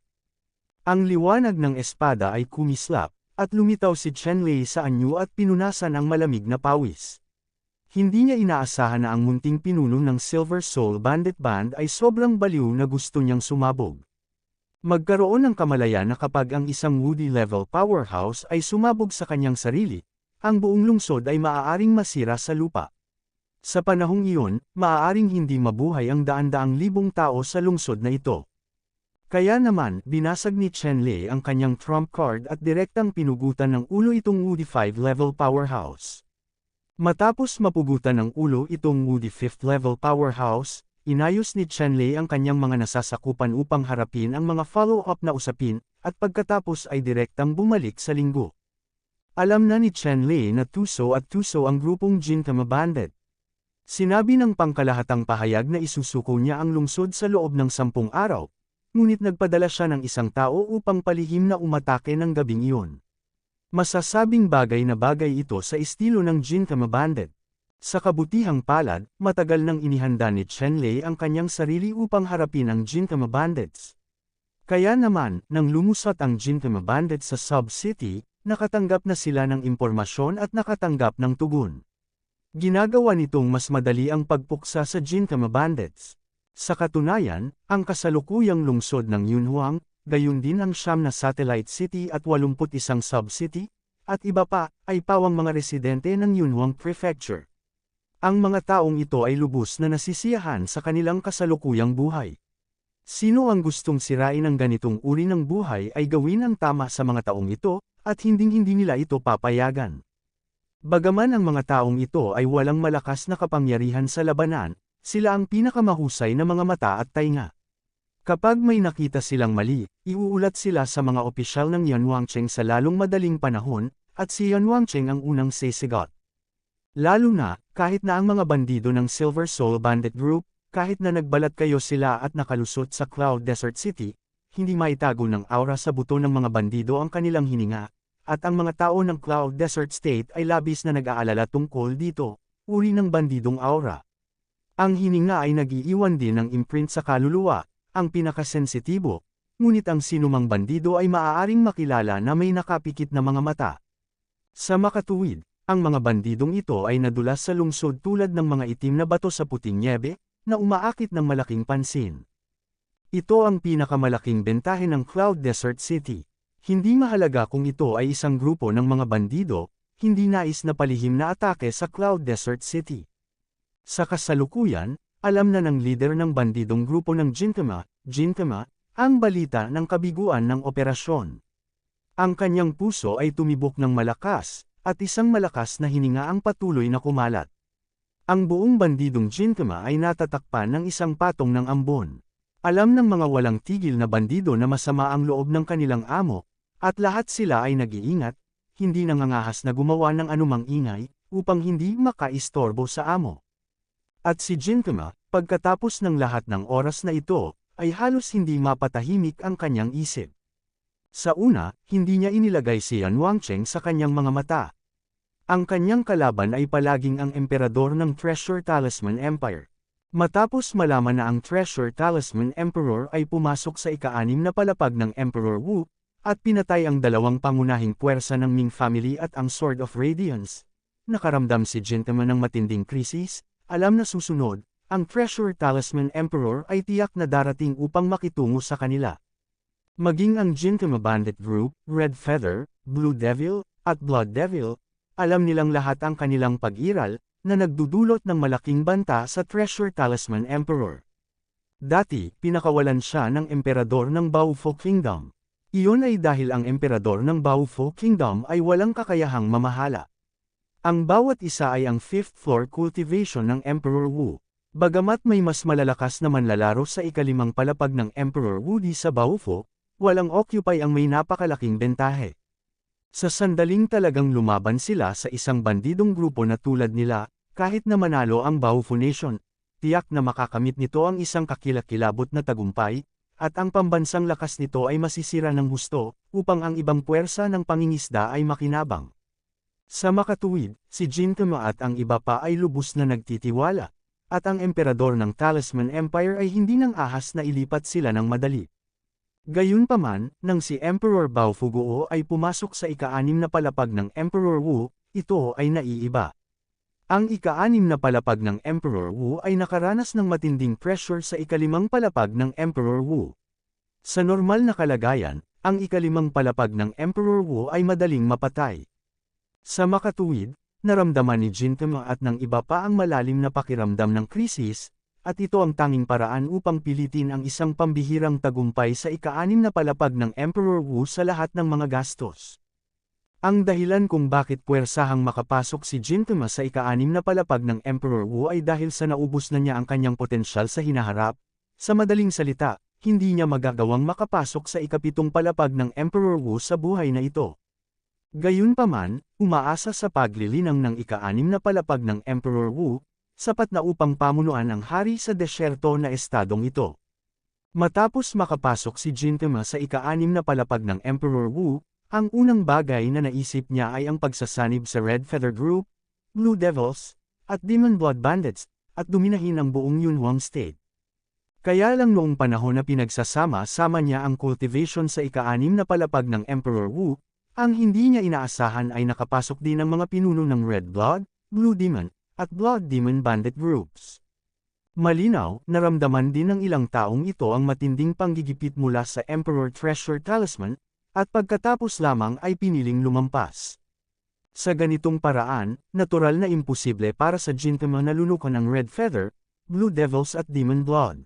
Ang liwanag ng espada ay kumislap, at lumitaw si Chen Lei sa anyo at pinunasan ang malamig na pawis. Hindi niya inaasahan na ang munting pinuno ng Silver Soul Bandit Band ay sobrang baliw na gusto niyang sumabog. Magkaroon ng kamalayan na kapag ang isang Woody-level powerhouse ay sumabog sa kanyang sarili, ang buong lungsod ay maaaring masira sa lupa. Sa panahong iyon, maaaring hindi mabuhay ang daan-daang libong tao sa lungsod na ito. Kaya naman, binasag ni Chen Lei ang kanyang trump card at direktang pinugutan ng ulo itong Woody 5-level powerhouse. Matapos mapugutan ng ulo itong Woody 5th-level powerhouse, inayos ni Chen Lei ang kanyang mga nasasakupan upang harapin ang mga follow-up na usapin, at pagkatapos ay direktang bumalik sa linggo. Alam na ni Chen Lei na tuso at tuso ang grupong Gintama Bandit. Sinabi ng pangkalahatang pahayag na isusuko niya ang lungsod sa loob ng 10 araw, ngunit nagpadala siya ng isang tao upang palihim na umatake ng gabing iyon. Masasabing bagay na bagay ito sa estilo ng Gintama Bandit. Sa kabutihang palad, matagal nang inihanda ni Chen Lei ang kanyang sarili upang harapin ang Gintama Bandits. Kaya naman, nang lumusot ang Gintama Bandits sa Sub-City, nakatanggap na sila ng impormasyon at nakatanggap ng tugon. Ginagawa nitong mas madali ang pagpuksa sa Gintama Bandits. Sa katunayan, ang kasalukuyang lungsod ng Yunhuang, gayon din ang 9 na satellite city at 81 sub-city, at iba pa, ay pawang mga residente ng Yunhuang Prefecture. Ang mga taong ito ay lubos na nasisiyahan sa kanilang kasalukuyang buhay. Sino ang gustong sirain ang ganitong uri ng buhay ay gawin ang tama sa mga taong ito, at hinding-hindi nila ito papayagan. Bagaman ang mga taong ito ay walang malakas na kapangyarihan sa labanan, sila ang pinakamahusay na mga mata at tainga. Kapag may nakita silang mali, iuulat sila sa mga opisyal ng Yan Wangcheng sa lalong madaling panahon, at si Yan Wangcheng ang unang sisigot. Lalo na, kahit na ang mga bandido ng Silver Soul Bandit Group, kahit na nagbalat kayo sila at nakalusot sa Cloud Desert City, hindi maitago ng aura sa buto ng mga bandido ang kanilang hininga, at ang mga tao ng Cloud Desert State ay labis na nag-aalala tungkol dito, uri ng bandidong aura. Ang hininga ay nag-iiwan din ng imprint sa kaluluwa, ang pinakasensitibo, ngunit ang sinumang bandido ay maaaring makilala na may nakapikit na mga mata. Sa makatuwid, ang mga bandidong ito ay nadulas sa lungsod tulad ng mga itim na bato sa puting nyebe, na umaakit ng malaking pansin. Ito ang pinakamalaking bentahe ng Cloud Desert City. Hindi mahalaga kung ito ay isang grupo ng mga bandido, hindi nais na palihim na atake sa Cloud Desert City. Sa kasalukuyan, alam na ng lider ng bandidong grupo ng Gintama, ang balita ng kabiguan ng operasyon. Ang kanyang puso ay tumibok ng malakas, at isang malakas na hininga ang patuloy na kumalat. Ang buong bandidong Gintama ay natatakpan ng isang patong ng ambon. Alam ng mga walang tigil na bandido na masama ang loob ng kanilang amo, at lahat sila ay nag-iingat, hindi nangangahas na gumawa ng anumang ingay, upang hindi makaistorbo sa amo. At si Gintama, pagkatapos ng lahat ng oras na ito, ay halos hindi mapatahimik ang kanyang isip. Sa una, hindi niya inilagay si Yan Wangcheng sa kanyang mga mata. Ang kanyang kalaban ay palaging ang emperador ng Treasure Talisman Empire. Matapos malaman na ang Treasure Talisman Emperor ay pumasok sa ika-6 na palapag ng Emperor Wu, at pinatay ang dalawang pangunahing puwersa ng Ming family at ang Sword of Radiance, nakaramdam si Gintama ng matinding krisis. Alam na susunod, ang Treasure Talisman Emperor ay tiyak na darating upang makitungo sa kanila. Maging ang Gintama Bandit Group, Red Feather, Blue Devil, at Blood Devil, alam nilang lahat ang kanilang pag-iral, na nagdudulot ng malaking banta sa Treasure Talisman Emperor. Dati, pinakawalan siya ng emperador ng Baofu Kingdom. Iyon ay dahil ang emperador ng Baofu Kingdom ay walang kakayahang mamahala. Ang bawat isa ay ang 5th floor cultivation ng Emperor Wu. Bagamat may mas malalakas na manlalaro sa ika-5 palapag ng Emperor Wu di sa Baofu, walang occupy ang may napakalaking bentahe. Sa sandaling talagang lumaban sila sa isang bandidong grupo na tulad nila, kahit na manalo ang Baofu Nation, tiyak na makakamit nito ang isang kakilakilabot na tagumpay, at ang pambansang lakas nito ay masisira ng husto, upang ang ibang puwersa ng pangingisda ay makinabang. Sa makatuwid, si Gintama at ang iba pa ay lubos na nagtitiwala, at ang emperador ng Talisman Empire ay hindi nang ahas na ilipat sila ng madali. Gayunpaman, nang si Emperor Baofu Guo ay pumasok sa ika-6 na palapag ng Emperor Wu, ito ay naiiba. Ang ika-6 na palapag ng Emperor Wu ay nakaranas ng matinding pressure sa ika-5 palapag ng Emperor Wu. Sa normal na kalagayan, ang ika-5 palapag ng Emperor Wu ay madaling mapatay. Sa makatuwid, naramdaman ni Gintama at ng iba pa ang malalim na pakiramdam ng krisis, at ito ang tanging paraan upang pilitin ang isang pambihirang tagumpay sa ika-6 na palapag ng Emperor Wu sa lahat ng mga gastos. Ang dahilan kung bakit puwersahang makapasok si Gintama sa ika-6 na palapag ng Emperor Wu ay dahil sa naubos na niya ang kanyang potensyal sa hinaharap. Sa madaling salita, hindi niya magagawang makapasok sa ika-7 palapag ng Emperor Wu sa buhay na ito. Gayunpaman, umaasa sa paglilinang ng ika-6 na palapag ng Emperor Wu, sapat na upang pamunuan ang hari sa desyerto na estadong ito. Matapos makapasok si Gintama sa ika-6 na palapag ng Emperor Wu, ang unang bagay na naisip niya ay ang pagsasanib sa Red Feather Group, Blue Devils, at Demon Blood Bandits, at duminahin ang buong Yunhuang State. Kaya lang noong panahon na pinagsasama-sama niya ang cultivation sa ika-6 na palapag ng Emperor Wu, ang hindi niya inaasahan ay nakapasok din ang mga pinuno ng Red Blood, Blue Demon, at Blood Demon Bandit Groups. Malinaw, naramdaman din ng ilang taong ito ang matinding panggigipit mula sa Emperor Treasure Talisman, at pagkatapos lamang ay piniling lumampas. Sa ganitong paraan, natural na imposible para sa Gintama na lunukan ng Red Feather, Blue Devils at Demon Blood.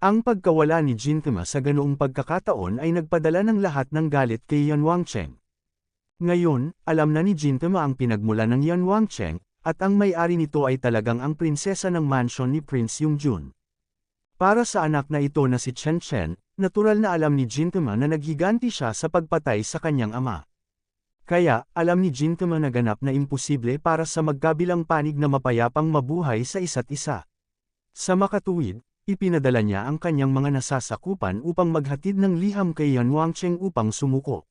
Ang pagkawala ni Gintama sa ganoong pagkakataon ay nagpadala ng lahat ng galit kay Yan Wangcheng. Ngayon, alam na ni Gintama ang pinagmula ng Yan Wangcheng, at ang may-ari nito ay talagang ang prinsesa ng mansion ni Prince Yongjun. Para sa anak na ito na si Chen Chen, natural na alam ni Gintama na naghiganti siya sa pagpatay sa kanyang ama. Kaya, alam ni Gintama na ganap na imposible para sa magkabilang panig na mapayapang mabuhay sa isa't isa. Sa makatuwid, ipinadala niya ang kanyang mga nasasakupan upang maghatid ng liham kay Yan Wangcheng upang sumuko.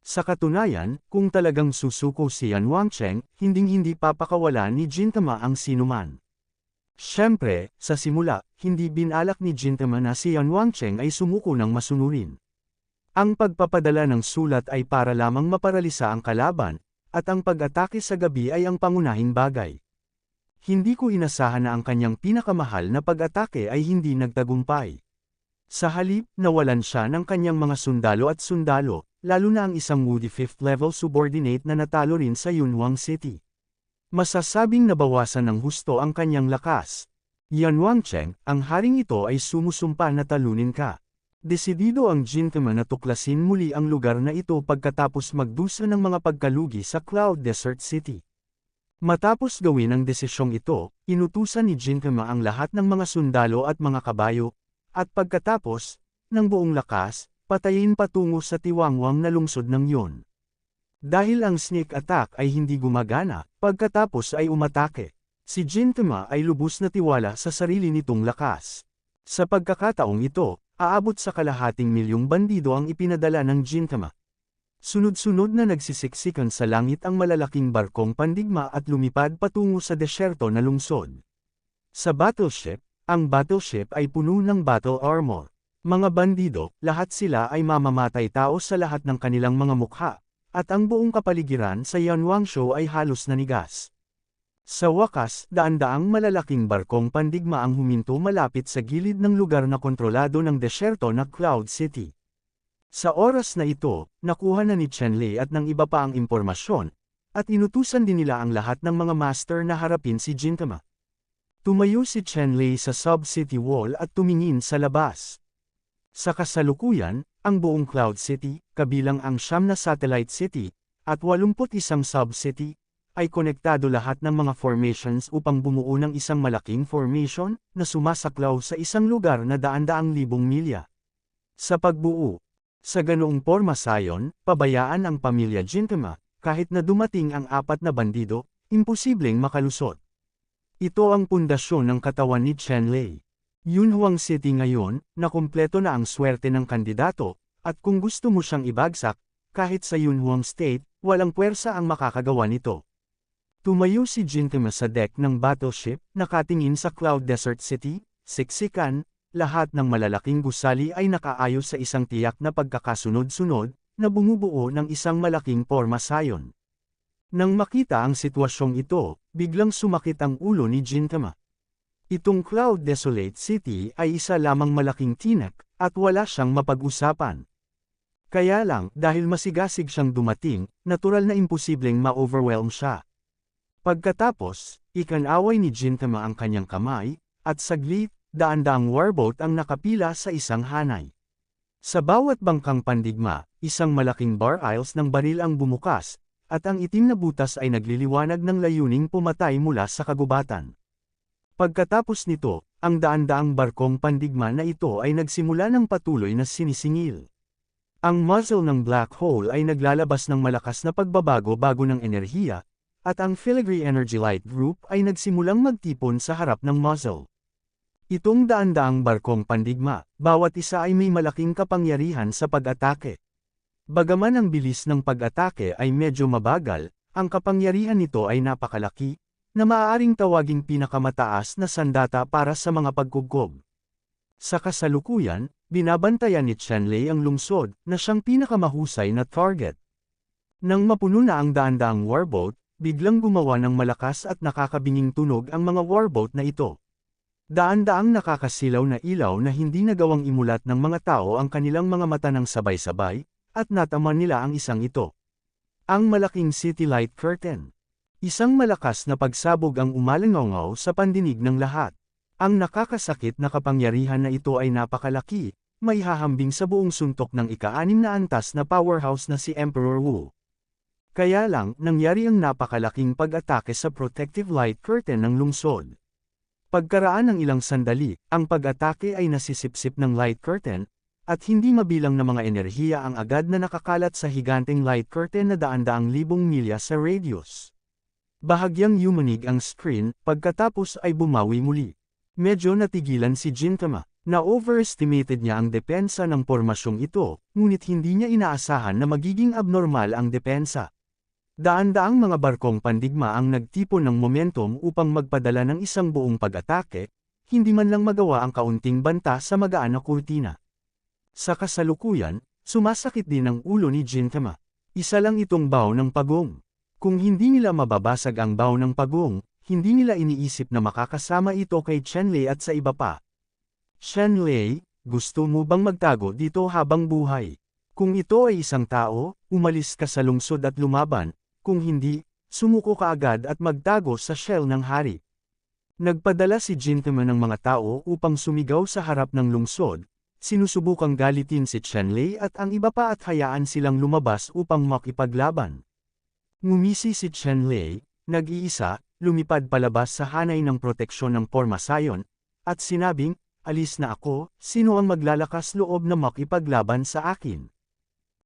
Sa katunayan, kung talagang susuko si Yan Wangcheng, hinding-hindi papakawalan ni Gintama ang sinuman. Siyempre, sa simula, hindi binalak ni Gintama na si Yan Wangcheng ay sumuko ng masunurin. Ang pagpapadala ng sulat ay para lamang maparalisa ang kalaban, at ang pag-atake sa gabi ay ang pangunahing bagay. Hindi ko inasahan na ang kanyang pinakamahal na pag-atake ay hindi nagtagumpay. Sa halip, nawalan siya ng kanyang mga sundalo at sundalo, lalo na ang isang Woody 5th level subordinate na natalo rin sa Yunhuang City. Masasabing nabawasan ng husto ang kanyang lakas. Yan Wangcheng, ang haring ito ay sumusumpa na talunin ka. Desidido ang Gintama na tuklasin muli ang lugar na ito pagkatapos magdusa ng mga pagkalugi sa Cloud Desert City. Matapos gawin ang desisyong ito, inutusan ni Gintama ang lahat ng mga sundalo at mga kabayo, at pagkatapos, ng buong lakas, patayin patungo sa tiwangwang na lungsod ng yon. Dahil ang sneak attack ay hindi gumagana, pagkatapos ay umatake. Si Gintama ay lubos na tiwala sa sarili nitong lakas. Sa pagkakataong ito, aabot sa kalahating milyong bandido ang ipinadala ng Gintama. Sunod-sunod na nagsisiksikan sa langit ang malalaking barkong pandigma at lumipad patungo sa desyerto na lungsod. Sa battleship, ang battleship ay puno ng battle armor. Mga bandido, lahat sila ay mamamatay tao sa lahat ng kanilang mga mukha, at ang buong kapaligiran sa Yanwangsho ay halos nanigas. Sa wakas, daan-daang malalaking barkong pandigma ang huminto malapit sa gilid ng lugar na kontrolado ng desyerto na Cloud City. Sa oras na ito, nakuha na ni Chenlei at ng iba pa ang impormasyon, at inutusan din nila ang lahat ng mga master na harapin si Gintama. Tumayo si Chenlei sa sub-city wall at tumingin sa labas. Sa kasalukuyan, ang buong Cloud City, kabilang ang 9 na satellite city, at 81 sub-city, ay konektado lahat ng mga formations upang bumuo ng isang malaking formation na sumasaklaw sa isang lugar na daan-daang libong milya. Sa pagbuo, sa ganoong porma sayon, pabayaan ang pamilya Gintama, kahit na dumating ang 4 na bandido, imposibleng makalusot. Ito ang pundasyon ng katawan ni Chenlei. Yunhuang City ngayon, na kumpleto na ang swerte ng kandidato, at kung gusto mo siyang ibagsak, kahit sa Yunhuang State, walang puwersa ang makakagawa nito. Tumayo si Gintama sa deck ng battleship, nakatingin sa Cloud Desert City, siksikan, lahat ng malalaking gusali ay nakaayos sa isang tiyak na pagkakasunod-sunod, na bumubuo ng isang malaking porma sayon. Nang makita ang sitwasyong ito, biglang sumakit ang ulo ni Gintama. Itong Cloud Desolate City ay isa lamang malaking tinak, at wala siyang mapag-usapan. Kaya lang, dahil masigasig siyang dumating, natural na imposibleng ma-overwhelm siya. Pagkatapos, ikanaway ni Gintama ang kanyang kamay, at saglit, daan-daang warboat ang nakapila sa isang hanay. Sa bawat bangkang pandigma, isang malaking bar aisles ng baril ang bumukas, at ang itim na butas ay nagliliwanag ng layuning pumatay mula sa kagubatan. Pagkatapos nito, ang daan-daang barkong pandigma na ito ay nagsimula ng patuloy na sinisingil. Ang muzzle ng black hole ay naglalabas ng malakas na pagbabago-bago ng enerhiya, at ang Filigree Energy Light Group ay nagsimulang magtipon sa harap ng muzzle. Itong daan-daang barkong pandigma, bawat isa ay may malaking kapangyarihan sa pag-atake. Bagaman ang bilis ng pag-atake ay medyo mabagal, ang kapangyarihan nito ay napakalaki, na maaaring tawaging pinakamataas na sandata para sa mga pagkugkob. Sa kasalukuyan, binabantayan ni Chenlei ang lungsod, na siyang pinakamahusay na target. Nang mapuno na ang daan-daang warboat, biglang gumawa ng malakas at nakakabinging tunog ang mga warboat na ito. Daan-daang nakakasilaw na ilaw na hindi nagawang imulat ng mga tao ang kanilang mga mata ng sabay-sabay, at natama nila ang isang ito. Ang malaking city light curtain. Isang malakas na pagsabog ang umalangaw sa pandinig ng lahat. Ang nakakasakit na kapangyarihan na ito ay napakalaki, may hahambing sa buong suntok ng ika-6 na antas na powerhouse na si Emperor Wu. Kaya lang, nangyari ang napakalaking pag-atake sa protective light curtain ng lungsod. Pagkaraan ng ilang sandali, ang pag-atake ay nasisipsip ng light curtain, at hindi mabilang na mga enerhiya ang agad na nakakalat sa higanteng light curtain na daan-daang libong milya sa radius. Bahagyang yumanig ang screen, pagkatapos ay bumawi muli. Medyo natigilan si Gintama, na overestimated niya ang depensa ng pormasyong ito, ngunit hindi niya inaasahan na magiging abnormal ang depensa. Daan-daang mga barkong pandigma ang nagtipon ng momentum upang magpadala ng isang buong pag-atake, hindi man lang magawa ang kaunting banta sa magaan na kurtina. Sa kasalukuyan, sumasakit din ang ulo ni Gintama. Isa lang itong baw ng pagong. Kung hindi nila mababasag ang baw ng pagong, hindi nila iniisip na makakasama ito kay Chenlei at sa iba pa. Chenlei, gusto mo bang magtago dito habang buhay? Kung ito ay isang tao, umalis ka sa lungsod at lumaban, kung hindi, sumuko ka agad at magtago sa shell ng hari. Nagpadala si Gintama ng mga tao upang sumigaw sa harap ng lungsod, sinusubukang galitin si Chenlei at ang iba pa at hayaan silang lumabas upang makipaglaban. Ngumisi si Chenlei, nag-iisa, lumipad palabas sa hanay ng proteksyon ng Pormasayon, at sinabing, alis na ako, sino ang maglalakas loob na makipaglaban sa akin?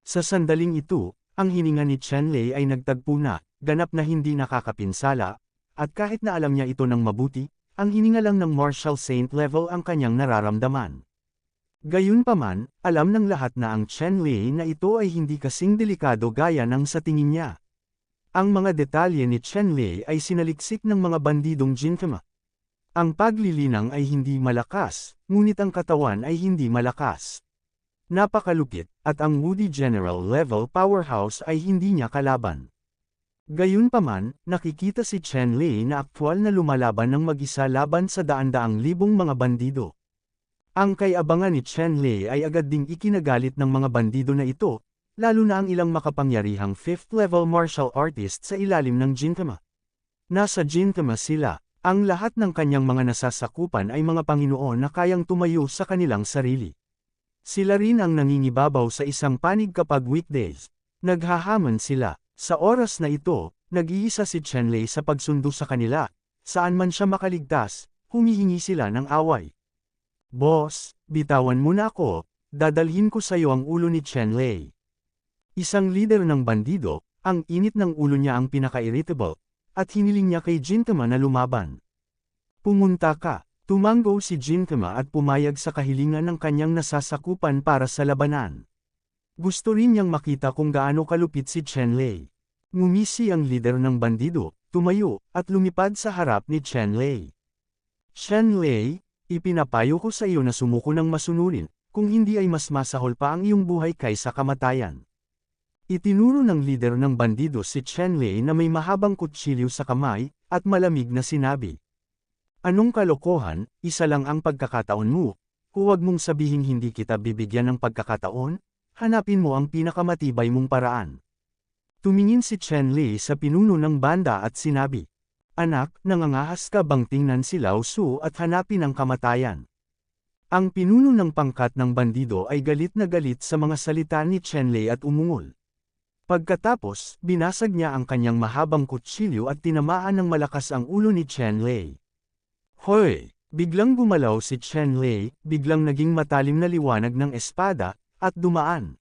Sa sandaling ito, ang hininga ni Chenlei ay nagtagpo na, ganap na hindi nakakapinsala, at kahit na alam niya ito ng mabuti, ang hininga lang ng Martial Saint level ang kanyang nararamdaman. Gayunpaman, alam ng lahat na ang Chenlei na ito ay hindi kasing delikado gaya ng sa tingin niya. Ang mga detalye ni Chenlei ay sinaliksik ng mga bandidong Gintama. Ang paglilinang ay hindi malakas, ngunit ang katawan ay hindi malakas. Napakalupit, at ang Woody General level powerhouse ay hindi niya kalaban. Gayunpaman, nakikita si Chenlei na aktwal na lumalaban ng mag-isa laban sa daan-daang libong mga bandido. Ang kay-abangan ni Chenlei ay agad ding ikinagalit ng mga bandido na ito, lalo na ang ilang makapangyarihang 5th level martial artist sa ilalim ng Gintama. Nasa Gintama sila, ang lahat ng kanyang mga nasasakupan ay mga Panginoon na kayang tumayo sa kanilang sarili. Sila rin ang nangingibabaw sa isang panig kapag weekdays. Naghahamon sila. Sa oras na ito, nag-iisa si Chenlei sa pagsundo sa kanila, saan man siya makaligtas, humihingi sila ng away. Boss, bitawan mo na ako, dadalhin ko sa iyo ang ulo ni Chenlei. Isang leader ng bandido, ang init ng ulo niya ang pinaka-irritable, at hiniling niya kay Gintama na lumaban. Pumunta ka, tumanggo si Gintama at pumayag sa kahilingan ng kanyang nasasakupan para sa labanan. Gusto rin niyang makita kung gaano kalupit si Chenlei. Ngumisi ang leader ng bandido, tumayo, at lumipad sa harap ni Chenlei. Chenlei, ipinapayo ko sa iyo na sumuko ng masunurin, kung hindi ay mas masahol pa ang iyong buhay kaysa kamatayan. Itinuro ng leader ng bandido si Chenlei na may mahabang kutsilyo sa kamay, at malamig na sinabi. Anong kalokohan, isa lang ang pagkakataon mo, huwag mong sabihing hindi kita bibigyan ng pagkakataon, hanapin mo ang pinakamatibay mong paraan. Tumingin si Chenlei sa pinuno ng banda at sinabi, Anak, nangangahas ka bang tingnan si Lao Su at hanapin ang kamatayan? Ang pinuno ng pangkat ng bandido ay galit na galit sa mga salita ni Chenlei at umungol. Pagkatapos, binasag niya ang kanyang mahabang kutsilyo at tinamaan ng malakas ang ulo ni Chenlei. Hoy! Biglang gumalaw si Chenlei, biglang naging matalim na liwanag ng espada, at dumaan.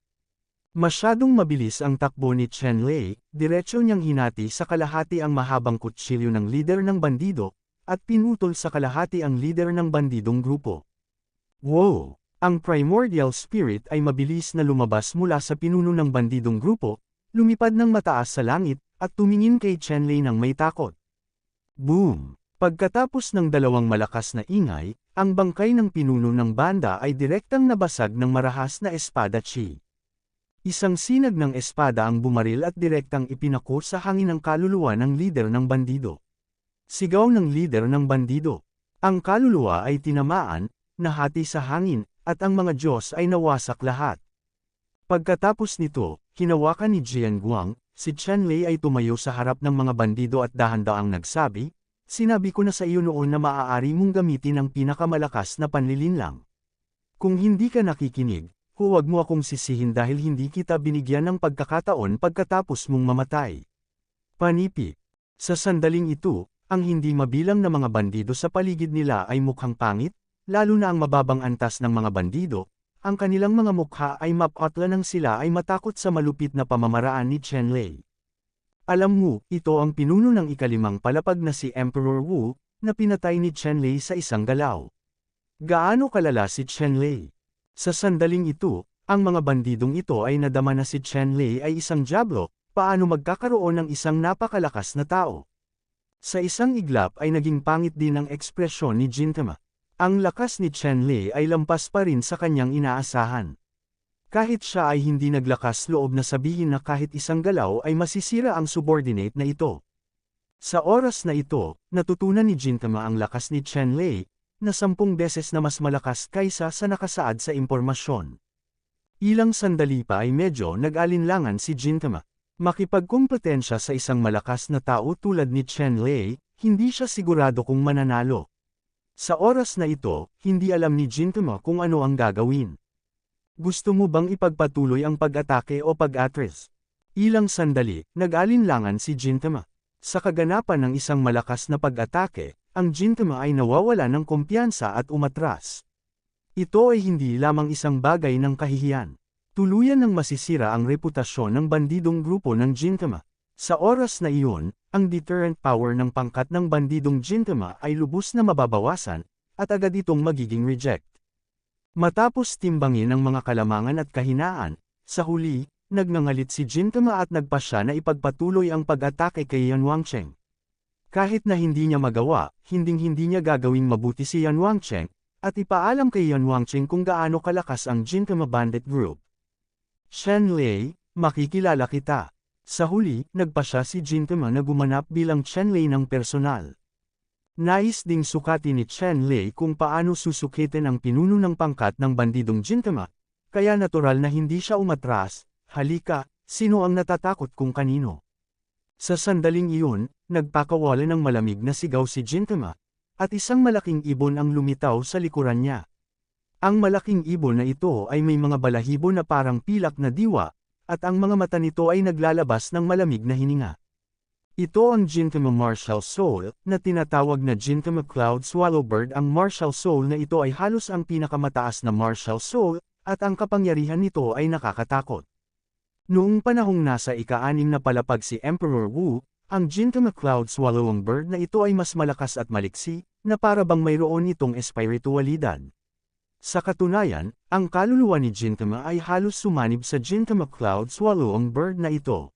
Masyadong mabilis ang takbo ni Chenlei, diretso niyang hinati sa kalahati ang mahabang kutsilyo ng leader ng bandido, at pinutol sa kalahati ang leader ng bandidong grupo. Wow! Ang primordial spirit ay mabilis na lumabas mula sa pinuno ng bandidong grupo, lumipad ng mataas sa langit, at tumingin kay Chenlei ng may takot. Boom! Pagkatapos ng dalawang malakas na ingay, ang bangkay ng pinuno ng banda ay direktang nabasag ng marahas na espada chi. Isang sinag ng espada ang bumaril at direktang ipinako sa hangin ang kaluluwa ng lider ng bandido. Sigaw ng lider ng bandido. Ang kaluluwa ay tinamaan, nahati sa hangin, at ang mga Diyos ay nawasak lahat. Pagkatapos nito, hinawakan ni Jian Guang, si Chenlei ay tumayo sa harap ng mga bandido at dahan-daang nagsabi, Sinabi ko na sa iyo noon na maaari mong gamitin ang pinakamalakas na panlilinlang. Kung hindi ka nakikinig, huwag mo akong sisihin dahil hindi kita binigyan ng pagkakataon pagkatapos mong mamatay. Panipi. Sa sandaling ito, ang hindi mabilang na mga bandido sa paligid nila ay mukhang pangit, lalo na ang mababang antas ng mga bandido, ang kanilang mga mukha ay mapatla nang sila ay matakot sa malupit na pamamaraan ni Chenlei. Alam mo, ito ang pinuno ng ikalimang palapag na si Emperor Wu, na pinatay ni Chenlei sa isang galaw. Gaano kalala si Chenlei? Sa sandaling ito, ang mga bandidong ito ay nadama na si Chenlei ay isang diablo, paano magkakaroon ng isang napakalakas na tao. Sa isang iglap ay naging pangit din ang ekspresyon ni Gintama. Ang lakas ni Chenlei ay lampas pa rin sa kanyang inaasahan. Kahit siya ay hindi naglakas loob na sabihin na kahit isang galaw ay masisira ang subordinate na ito. Sa oras na ito, natutunan ni Gintama ang lakas ni Chenlei, na 10 beses na mas malakas kaysa sa nakasaad sa impormasyon. Ilang sandali pa ay medyo nag-alinlangan si Gintama. Makipagkumpetensya sa isang malakas na tao tulad ni Chen Lei, hindi siya sigurado kung mananalo. Sa oras na ito, hindi alam ni Gintama kung ano ang gagawin. Gusto mo bang ipagpatuloy ang pag-atake o pag-atras? Ilang sandali, nag-alinlangan si Gintama. Sa kaganapan ng isang malakas na pag-atake, ang Gintama ay nawawala ng kumpiyansa at umatras. Ito ay hindi lamang isang bagay ng kahihiyan. Tuluyan ng masisira ang reputasyon ng bandidong grupo ng Gintama. Sa oras na iyon, ang deterrent power ng pangkat ng bandidong Gintama ay lubos na mababawasan, at agad itong magiging reject. Matapos timbangin ang mga kalamangan at kahinaan, sa huli, nagngangalit si Gintama at nagpasya na ipagpatuloy ang pag-atake kay Yan Wangcheng. Kahit na hindi niya magawa, hinding-hindi niya gagawing mabuti si Yan Wangcheng, at ipaalam kay Yan Wangcheng kung gaano kalakas ang Gintama Bandit Group. Chen Lei, makikilala kita. Sa huli, nagpasya si Gintama na gumanap bilang Chen Lei ng personal. Nais ding sukatin ni Chen Lei kung paano susukitin ang pinuno ng pangkat ng bandidong Gintama, kaya natural na hindi siya umatras. Halika, sino ang natatakot kung kanino? Sa sandaling iyon, nagpakawala ng malamig na sigaw si Gintama, at isang malaking ibon ang lumitaw sa likuran niya. Ang malaking ibon na ito ay may mga balahibo na parang pilak na diwa, at ang mga mata nito ay naglalabas ng malamig na hininga. Ito ang Gintama Martial Soul, na tinatawag na Gintama Cloud Swallowbird. Ang Martial Soul na ito ay halos ang pinakamataas na Martial Soul, at ang kapangyarihan nito ay nakakatakot. Noong panahong nasa ika-6 na palapag si Emperor Wu, ang Gintama Cloud Swallowing Bird na ito ay mas malakas at maliksi, na para bang mayroon itong espiritualidad. Sa katunayan, ang kaluluwa ni Gintama ay halos sumanib sa Gintama Cloud Swallowing Bird na ito.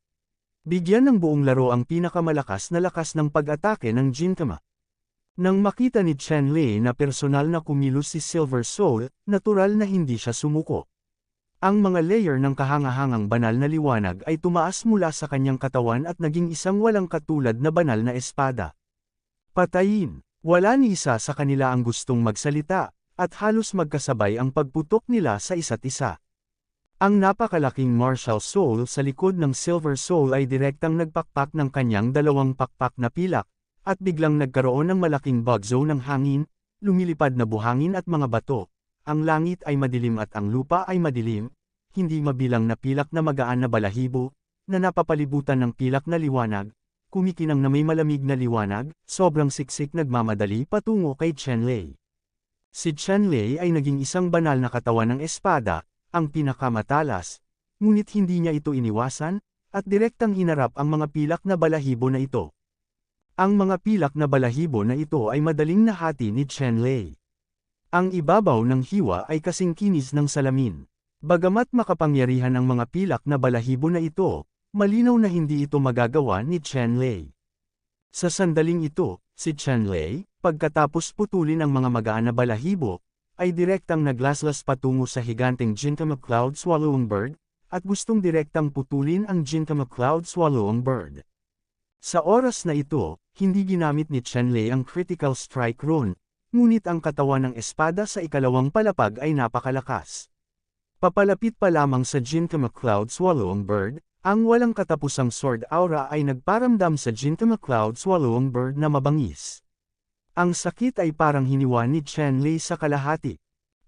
Bigyan ng buong laro ang pinakamalakas na lakas ng pag-atake ng Gintama. Nang makita ni Chen Lei na personal na kumilos si Silver Soul, natural na hindi siya sumuko. Ang mga layer ng kahangahangang banal na liwanag ay tumaas mula sa kanyang katawan at naging isang walang katulad na banal na espada. Patayin! Wala ni isa sa kanila ang gustong magsalita, at halos magkasabay ang pagputok nila sa isa't isa. Ang napakalaking Martial Soul sa likod ng Silver Soul ay direktang nagpakpak ng kanyang dalawang pakpak na pilak, at biglang nagkaroon ng malaking bug zone ng hangin, lumilipad na buhangin at mga bato. Ang langit ay madilim at ang lupa ay madilim, hindi mabilang na pilak na magaan na balahibo, na napapalibutan ng pilak na liwanag, kumikinang na may malamig na liwanag, sobrang siksik nagmamadali patungo kay Chen Lei. Si Chen Lei ay naging isang banal na katawan ng espada, ang pinakamatalas, ngunit hindi niya ito iniwasan, at direktang hinarap ang mga pilak na balahibo na ito. Ang mga pilak na balahibo na ito ay madaling nahati ni Chen Lei. Ang ibabaw ng hiwa ay kasing kinis ng salamin. Bagamat makapangyarihan ang mga pilak na balahibo na ito, malinaw na hindi ito magagawa ni Chen Lei. Sa sandaling ito, si Chen Lei, pagkatapos putulin ang mga magaan na balahibo, ay direktang naglaslas patungo sa higanteng Gintama Cloud Swallowing Bird, at gustong direktang putulin ang Gintama Cloud Swallowing Bird. Sa oras na ito, hindi ginamit ni Chen Lei ang Critical Strike Rune, ngunit ang katawan ng espada sa ikalawang palapag ay napakalakas. Papalapit pa lamang sa Gintama Cloud Swallowing Bird, ang walang katapusang sword aura ay nagparamdam sa Gintama Cloud Swallowing Bird na mabangis. Ang sakit ay parang hiniwa ni Chen Lei sa kalahati.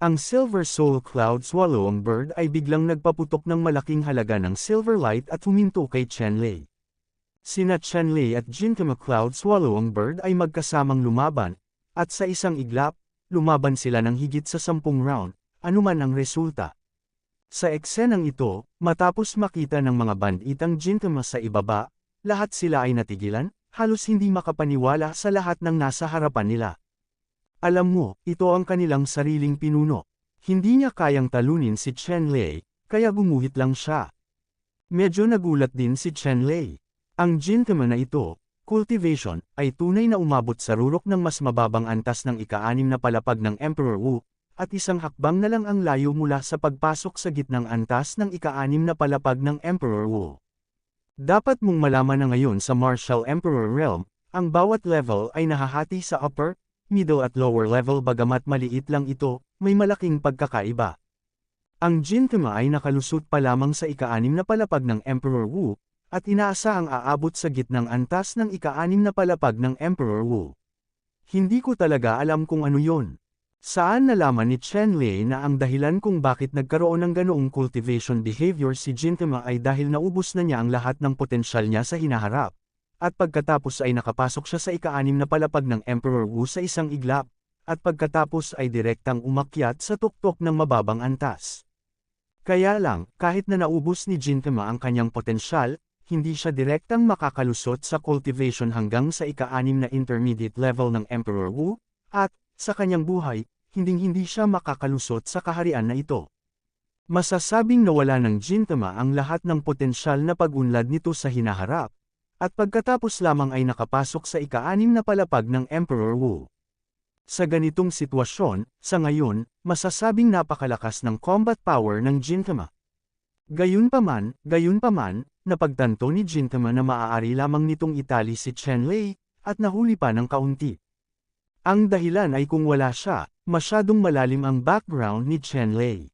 Ang Silver Soul Cloud Swallowing Bird ay biglang nagpaputok ng malaking halaga ng silver light at huminto kay Chen Lei. Sina Chen Lei at Gintama Cloud Swallowing Bird ay magkasamang lumaban, at sa isang iglap, lumaban sila ng higit sa 10 round, anuman ang resulta. Sa eksenang ito, matapos makita ng mga banditang Gintama sa ibaba, lahat sila ay natigilan, halos hindi makapaniwala sa lahat ng nasa harapan nila. Alam mo, ito ang kanilang sariling pinuno. Hindi niya kayang talunin si Chen Lei, kaya gumuhit lang siya. Medyo nagulat din si Chen Lei. Ang Gintama na ito, cultivation, ay tunay na umabot sa rurok ng mas mababang antas ng ika-6 na palapag ng Emperor Wu, at isang hakbang na lang ang layo mula sa pagpasok sa gitnang antas ng ika-6 na palapag ng Emperor Wu. Dapat mong malaman na ngayon sa Martial Emperor Realm, ang bawat level ay nahahati sa upper, middle at lower level. Bagamat maliit lang ito, may malaking pagkakaiba. Ang Gintama ay nakalusot pa lamang sa ika-6 na palapag ng Emperor Wu, at inaasahang aabot sa gitnang antas ng ika-6 na palapag ng Emperor Wu. Hindi ko talaga alam kung ano yon. Saan nalaman ni Chen Lei na ang dahilan kung bakit nagkaroon ng ganoong cultivation behavior si Gintama ay dahil naubos na niya ang lahat ng potensyal niya sa hinaharap, at pagkatapos ay nakapasok siya sa ika-6 na palapag ng Emperor Wu sa isang iglap, at pagkatapos ay direktang umakyat sa tuktok ng mababang antas. Kaya lang, kahit na naubos ni Gintama ang kanyang potensyal, hindi siya direktang makakalusot sa cultivation hanggang sa ika-6 na intermediate level ng Emperor Wu, at, sa kanyang buhay, hinding-hindi siya makakalusot sa kaharian na ito. Masasabing nawala ng Gintama ang lahat ng potensyal na pag-unlad nito sa hinaharap, at pagkatapos lamang ay nakapasok sa ika-6 na palapag ng Emperor Wu. Sa ganitong sitwasyon, sa ngayon, masasabing napakalakas ng combat power ng Gintama. Gayunpaman, napagtanto ni Gintama na maaari lamang nitong itali si Chen Lei, at nahuli pa ng kaunti. Ang dahilan ay kung wala siya, masyadong malalim ang background ni Chen Lei.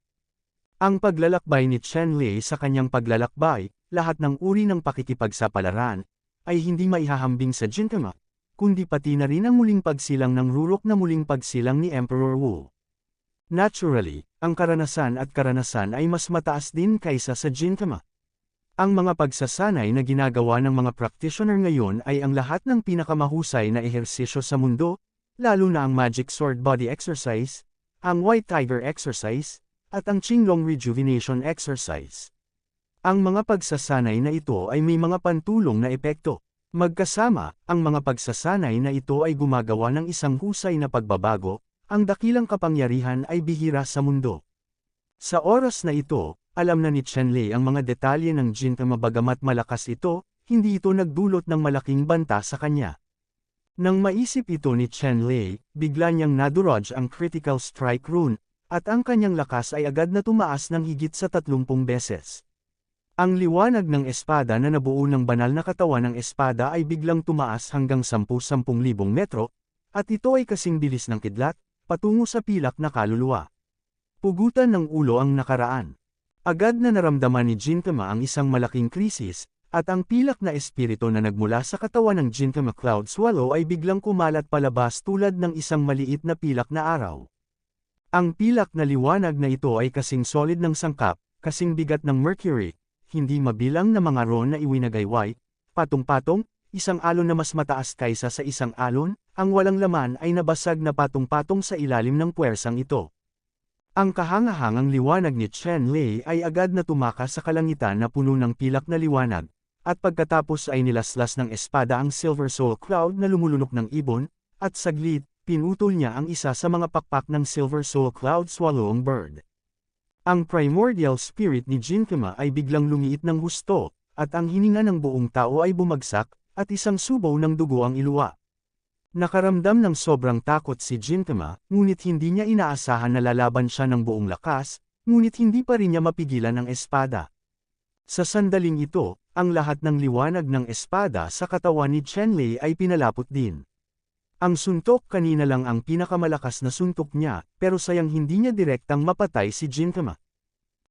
Ang paglalakbay ni Chen Lei sa kanyang paglalakbay, lahat ng uri ng pakikipagsapalaran, ay hindi maihahambing sa Gintama, kundi pati na rin ang muling pagsilang ng rurok na muling pagsilang ni Emperor Wu. Naturally, ang karanasan ay mas mataas din kaysa sa Gintama. Ang mga pagsasanay na ginagawa ng mga practitioner ngayon ay ang lahat ng pinakamahusay na ehersisyo sa mundo, lalo na ang Magic Sword Body Exercise, ang White Tiger Exercise, at ang Qinglong Rejuvenation Exercise. Ang mga pagsasanay na ito ay may mga pantulong na epekto. Magkasama, ang mga pagsasanay na ito ay gumagawa ng isang husay na pagbabago, ang dakilang kapangyarihan ay bihira sa mundo. Sa oras na ito, alam na ni Chen Lei ang mga detalye ng Gintama bagamat malakas ito, hindi ito nagdulot ng malaking banta sa kanya. Nang maisip ito ni Chen Lei, bigla niyang nadurog ang Critical Strike Rune, at ang kanyang lakas ay agad na tumaas ng higit sa 30 beses. Ang liwanag ng espada na nabuo ng banal na katawan ng espada ay biglang tumaas hanggang 10,000 metro, at ito ay kasing bilis ng kidlat, patungo sa pilak na kaluluwa. Pugutan ng ulo ang nakaraan. Agad na naramdaman ni Gintama ang isang malaking krisis, at ang pilak na espiritu na nagmula sa katawan ng Gintama Cloud Swallow ay biglang kumalat palabas tulad ng isang maliit na pilak na araw. Ang pilak na liwanag na ito ay kasing solid ng sangkap, kasing bigat ng mercury, hindi mabilang na mga ron na iwinagayway, patong-patong, isang alon na mas mataas kaysa sa isang alon, ang walang laman ay nabasag na patong-patong sa ilalim ng puwersang ito. Ang kahangahangang liwanag ni Chen Lei ay agad na tumakas sa kalangitan na puno ng pilak na liwanag, at pagkatapos ay nilaslas ng espada ang Silver Soul Cloud na lumulunok ng ibon, at saglit, pinutol niya ang isa sa mga pakpak ng Silver Soul Cloud Swallowing Bird. Ang primordial spirit ni Gintama ay biglang lumiit ng husto, at ang hininga ng buong tao ay bumagsak, at isang subaw ng dugo ang iluwa. Nakaramdam ng sobrang takot si Gintama, ngunit hindi niya inaasahan na lalaban siya ng buong lakas, ngunit hindi pa rin niya mapigilan ang espada. Sa sandaling ito, ang lahat ng liwanag ng espada sa katawan ni Chen Lei ay pinalapot din. Ang suntok kanina lang ang pinakamalakas na suntok niya, pero sayang hindi niya direktang mapatay si Gintama.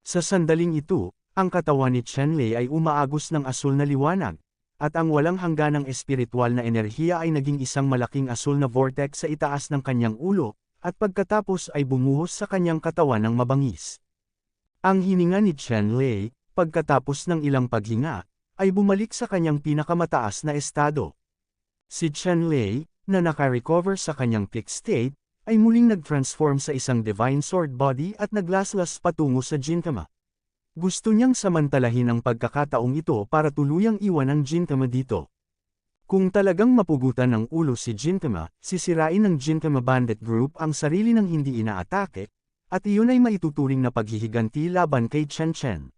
Sa sandaling ito, ang katawan ni Chen Lei ay umaagos ng asul na liwanag, at ang walang hangganang espiritual na enerhiya ay naging isang malaking asul na vortex sa itaas ng kanyang ulo, at pagkatapos ay bumuhos sa kanyang katawan ng mabangis. Ang hininga ni Chen Lei, pagkatapos ng ilang paghinga, ay bumalik sa kanyang pinakamataas na estado. Si Chen Lei, na naka-recover sa kanyang peak state, ay muling nag-transform sa isang divine sword body at naglaslas patungo sa Gintama. Gusto niyang samantalahin ang pagkakataong ito para tuluyang iwan ang Gintama dito. Kung talagang mapugutan ng ulo si Gintama, sisirain ng Gintama Bandit Group ang sarili ng hindi inaatake, at iyon ay maituturing na paghihiganti laban kay Chen Chen.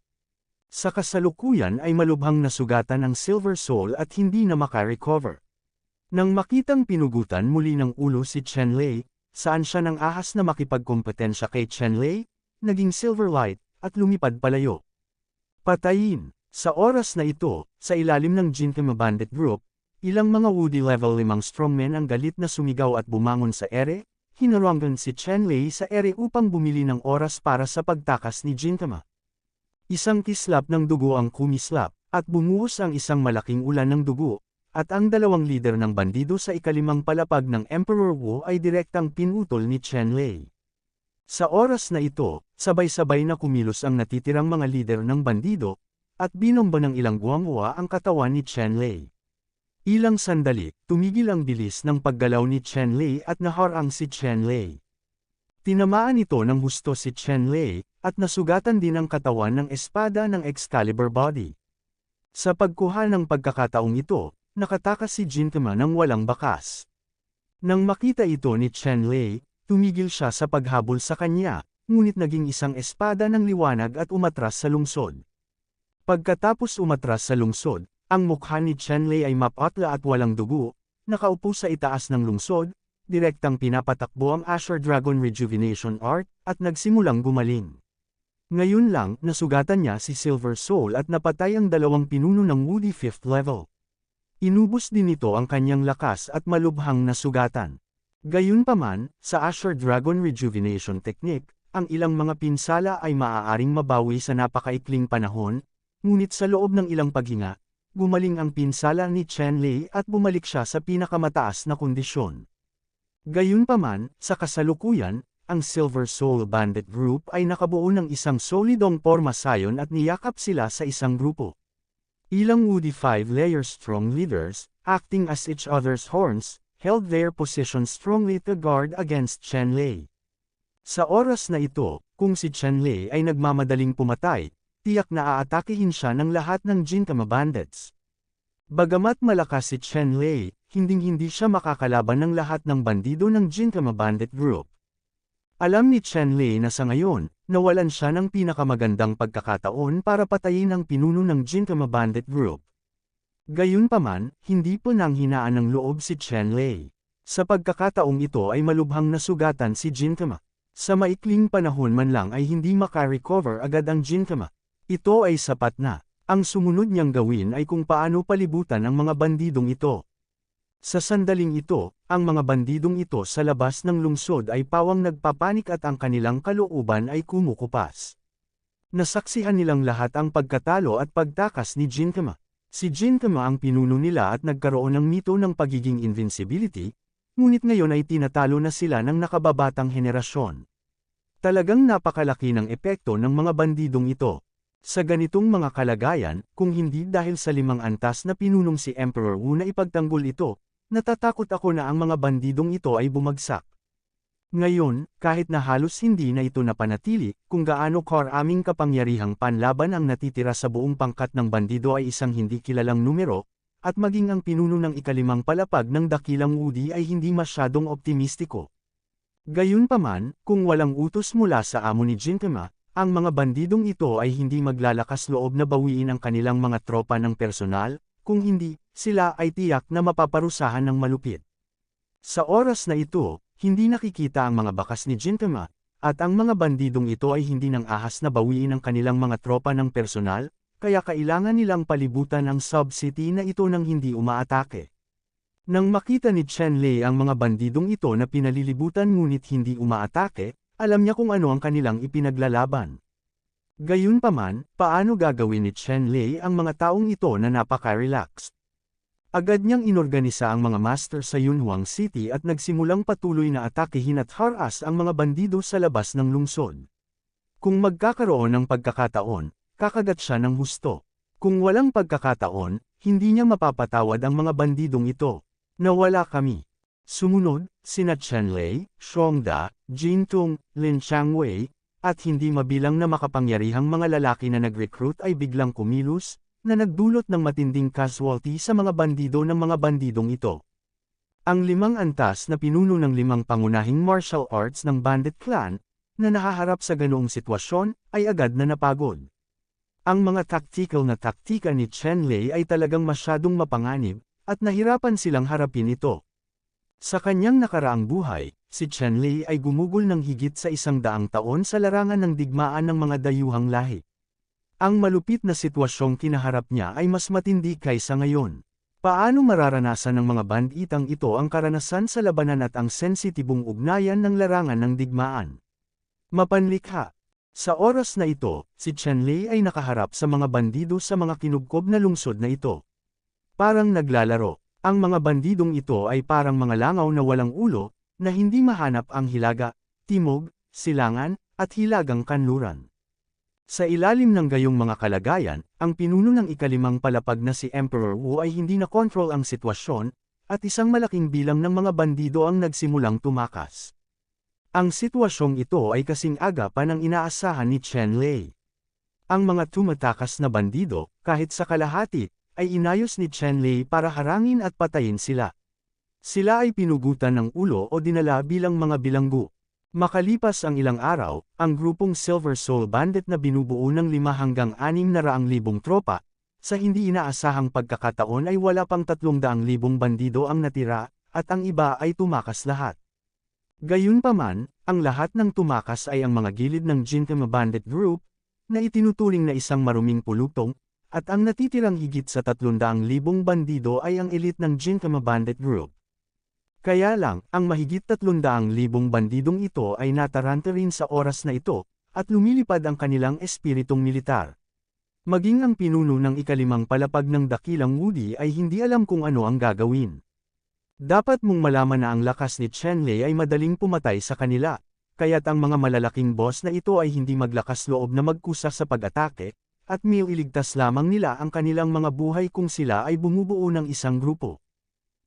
Sa kasalukuyan ay malubhang nasugatan ang Silver Soul at hindi na maka-recover. Nang makitang pinugutan muli ng ulo si Chen Lei, saan siya nang ahas na makipagkompetensya kay Chen Lei, naging Silver Light, at lumipad palayo. Patayin! Sa oras na ito, sa ilalim ng Gintama Bandit Group, ilang mga Woody level 5 strongmen ang galit na sumigaw at bumangon sa ere, hinarangan si Chen Lei sa ere upang bumili ng oras para sa pagtakas ni Gintama. Isang kislap ng dugo ang kumislap, at bumuhos ang isang malaking ulan ng dugo, at ang dalawang lider ng bandido sa ikalimang palapag ng Emperor Wu ay direktang pinutol ni Chen Lei. Sa oras na ito, sabay-sabay na kumilos ang natitirang mga lider ng bandido, at binomba ng ilang guwangwa ang katawan ni Chen Lei. Ilang sandali, tumigil ang bilis ng paggalaw ni Chen Lei at naharang si Chen Lei. Tinamaan ito ng husto si Chen Lei, at nasugatan din ang katawan ng espada ng Excalibur body. Sa pagkuha ng pagkakataong ito, nakatakas si Gintama ng walang bakas. Nang makita ito ni Chen Lei, tumigil siya sa paghabol sa kanya, ngunit naging isang espada ng liwanag at umatras sa lungsod. Pagkatapos umatras sa lungsod, ang mukha ni Chen Lei ay mapatla at walang dugo, nakaupo sa itaas ng lungsod, direktang pinapatakbo ang Azure Dragon Rejuvenation Art, at nagsimulang gumaling. Ngayon lang, nasugatan niya si Silver Soul at napatay ang dalawang pinuno ng Woody 5th level. Inubos din nito ang kanyang lakas at malubhang nasugatan. Gayunpaman, sa Azure Dragon Rejuvenation Technique, ang ilang mga pinsala ay maaaring mabawi sa napakaikling panahon, ngunit sa loob ng ilang paghinga, gumaling ang pinsala ni Chen Lei at bumalik siya sa pinakamataas na kondisyon. Gayunpaman, sa kasalukuyan, ang Silver Soul Bandit Group ay nakabuo ng isang solidong pormasayon at niyakap sila sa isang grupo. Ilang Woody 5-layer strong leaders, acting as each other's horns, held their position strongly to guard against Chen Lei. Sa oras na ito, kung si Chen Lei ay nagmamadaling pumatay, tiyak na aatakihin siya ng lahat ng Gintama bandits. Bagamat malakas si Chen Lei, hinding-hindi siya makakalaban ng lahat ng bandido ng Gintama Bandit Group. Alam ni Chen Lei na sa ngayon, nawalan siya ng pinakamagandang pagkakataon para patayin ang pinuno ng Gintama Bandit Group. Gayunpaman, hindi po nanghinaan ng loob si Chen Lei. Sa pagkakataong ito ay malubhang nasugatan si Gintama. Sa maikling panahon man lang ay hindi makarecover agad ang Gintama. Ito ay sapat na. Ang sumunod niyang gawin ay kung paano palibutan ang mga bandidong ito. Sa sandaling ito, ang mga bandidong ito sa labas ng lungsod ay pawang nagpapanik at ang kanilang kalooban ay kumukupas. Nasaksihan nilang lahat ang pagkatalo at pagtakas ni Gintama. Si Gintama ang pinuno nila at nagkaroon ng mito ng pagiging invincibility, ngunit ngayon ay tinatalo na sila ng nakababatang henerasyon. Talagang napakalaki ng epekto ng mga bandidong ito. Sa ganitong mga kalagayan, kung hindi dahil sa 5 antas na pinunong si Emperor Wu na ipagtanggol ito, natatakot ako na ang mga bandidong ito ay bumagsak. Ngayon, kahit na halos hindi na ito napanatili, kung gaano karaming kapangyarihang panlaban ang natitira sa buong pangkat ng bandido ay isang hindi kilalang numero, at maging ang pinuno ng ikalimang palapag ng dakilang Woody ay hindi masyadong optimistiko. Gayunpaman, kung walang utos mula sa amo ni Gintama, ang mga bandidong ito ay hindi maglalakas loob na bawiin ang kanilang mga tropa ng personal, kung hindi, sila ay tiyak na mapaparusahan ng malupit. Sa oras na ito, hindi nakikita ang mga bakas ni Gintama, at ang mga bandidong ito ay hindi nang ahas na bawiin ang kanilang mga tropa ng personal, kaya kailangan nilang palibutan ang sub-city na ito nang hindi umaatake. Nang makita ni Chen Lei ang mga bandidong ito na pinalilibutan ngunit hindi umaatake, alam niya kung ano ang kanilang ipinaglalaban. Gayunpaman, paano gagawin ni Chen Lei ang mga taong ito na napaka-relaxed? Agad niyang inorganisa ang mga master sa Yunhuang City at nagsimulang patuloy na atakehin at haras ang mga bandido sa labas ng lungsod. Kung magkakaroon ng pagkakataon, kakagat siya ng husto. Kung walang pagkakataon, hindi niya mapapatawad ang mga bandidong ito. Nawala kami. Sumunod, sina Chen Lei, Xiongda, Jintung, Lin Changwei, at hindi mabilang na makapangyarihang mga lalaki na nag-recruit ay biglang kumilos, na nagdulot ng matinding casualty sa mga bandido ng mga bandidong ito. Ang 5 antas na pinuno ng 5 pangunahing martial arts ng Bandit Clan, na nahaharap sa ganoong sitwasyon, ay agad na napagod. Ang mga tactical na taktika ni Chen Lei ay talagang masyadong mapanganib, at nahirapan silang harapin ito. Sa kanyang nakaraang buhay, si Chen Lei ay gumugol ng higit sa 100 taon sa larangan ng digmaan ng mga dayuhang lahi. Ang malupit na sitwasyong kinaharap niya ay mas matindi kaysa ngayon. Paano mararanasan ng mga banditang ito ang karanasan sa labanan at ang sensitibong ugnayan ng larangan ng digmaan? Mapanlikha. Sa oras na ito, si Chenlei ay nakaharap sa mga bandido sa mga kinubkob na lungsod na ito. Parang naglalaro. Ang mga bandidong ito ay parang mga langaw na walang ulo, na hindi mahanap ang hilaga, timog, silangan, at hilagang kanluran. Sa ilalim ng gayong mga kalagayan, ang pinuno ng ikalimang palapag na si Emperor Wu ay hindi na-control ang sitwasyon, at isang malaking bilang ng mga bandido ang nagsimulang tumakas. Ang sitwasyong ito ay kasing aga pa ng inaasahan ni Chenlei. Ang mga tumatakas na bandido, kahit sa kalahati, ay inayos ni Chenlei para harangin at patayin sila. Sila ay pinugutan ng ulo o dinala bilang mga bilanggo. Makalipas ang ilang araw, ang grupong Silver Soul Bandit na binubuo ng 5 hanggang 600,000 tropa, sa hindi inaasahang pagkakataon ay wala pang 300,000 bandido ang natira, at ang iba ay tumakas lahat. Gayunpaman, ang lahat ng tumakas ay ang mga gilid ng Gintama Bandit Group, na itinuturing na isang maruming pulutong, at ang natitirang higit sa 300,000 bandido ay ang elite ng Gintama Bandit Group. Kaya lang, ang mahigit 300,000 bandidong ito ay nataranta rin sa oras na ito, at lumilipad ang kanilang espiritong militar. Maging ang pinuno ng ikalimang palapag ng dakilang Woody ay hindi alam kung ano ang gagawin. Dapat mong malaman na ang lakas ni Chenlei ay madaling pumatay sa kanila, kaya't ang mga malalaking boss na ito ay hindi maglakas loob na magkusa sa pag-atake, at iligtas lamang nila ang kanilang mga buhay kung sila ay bumubuo ng isang grupo.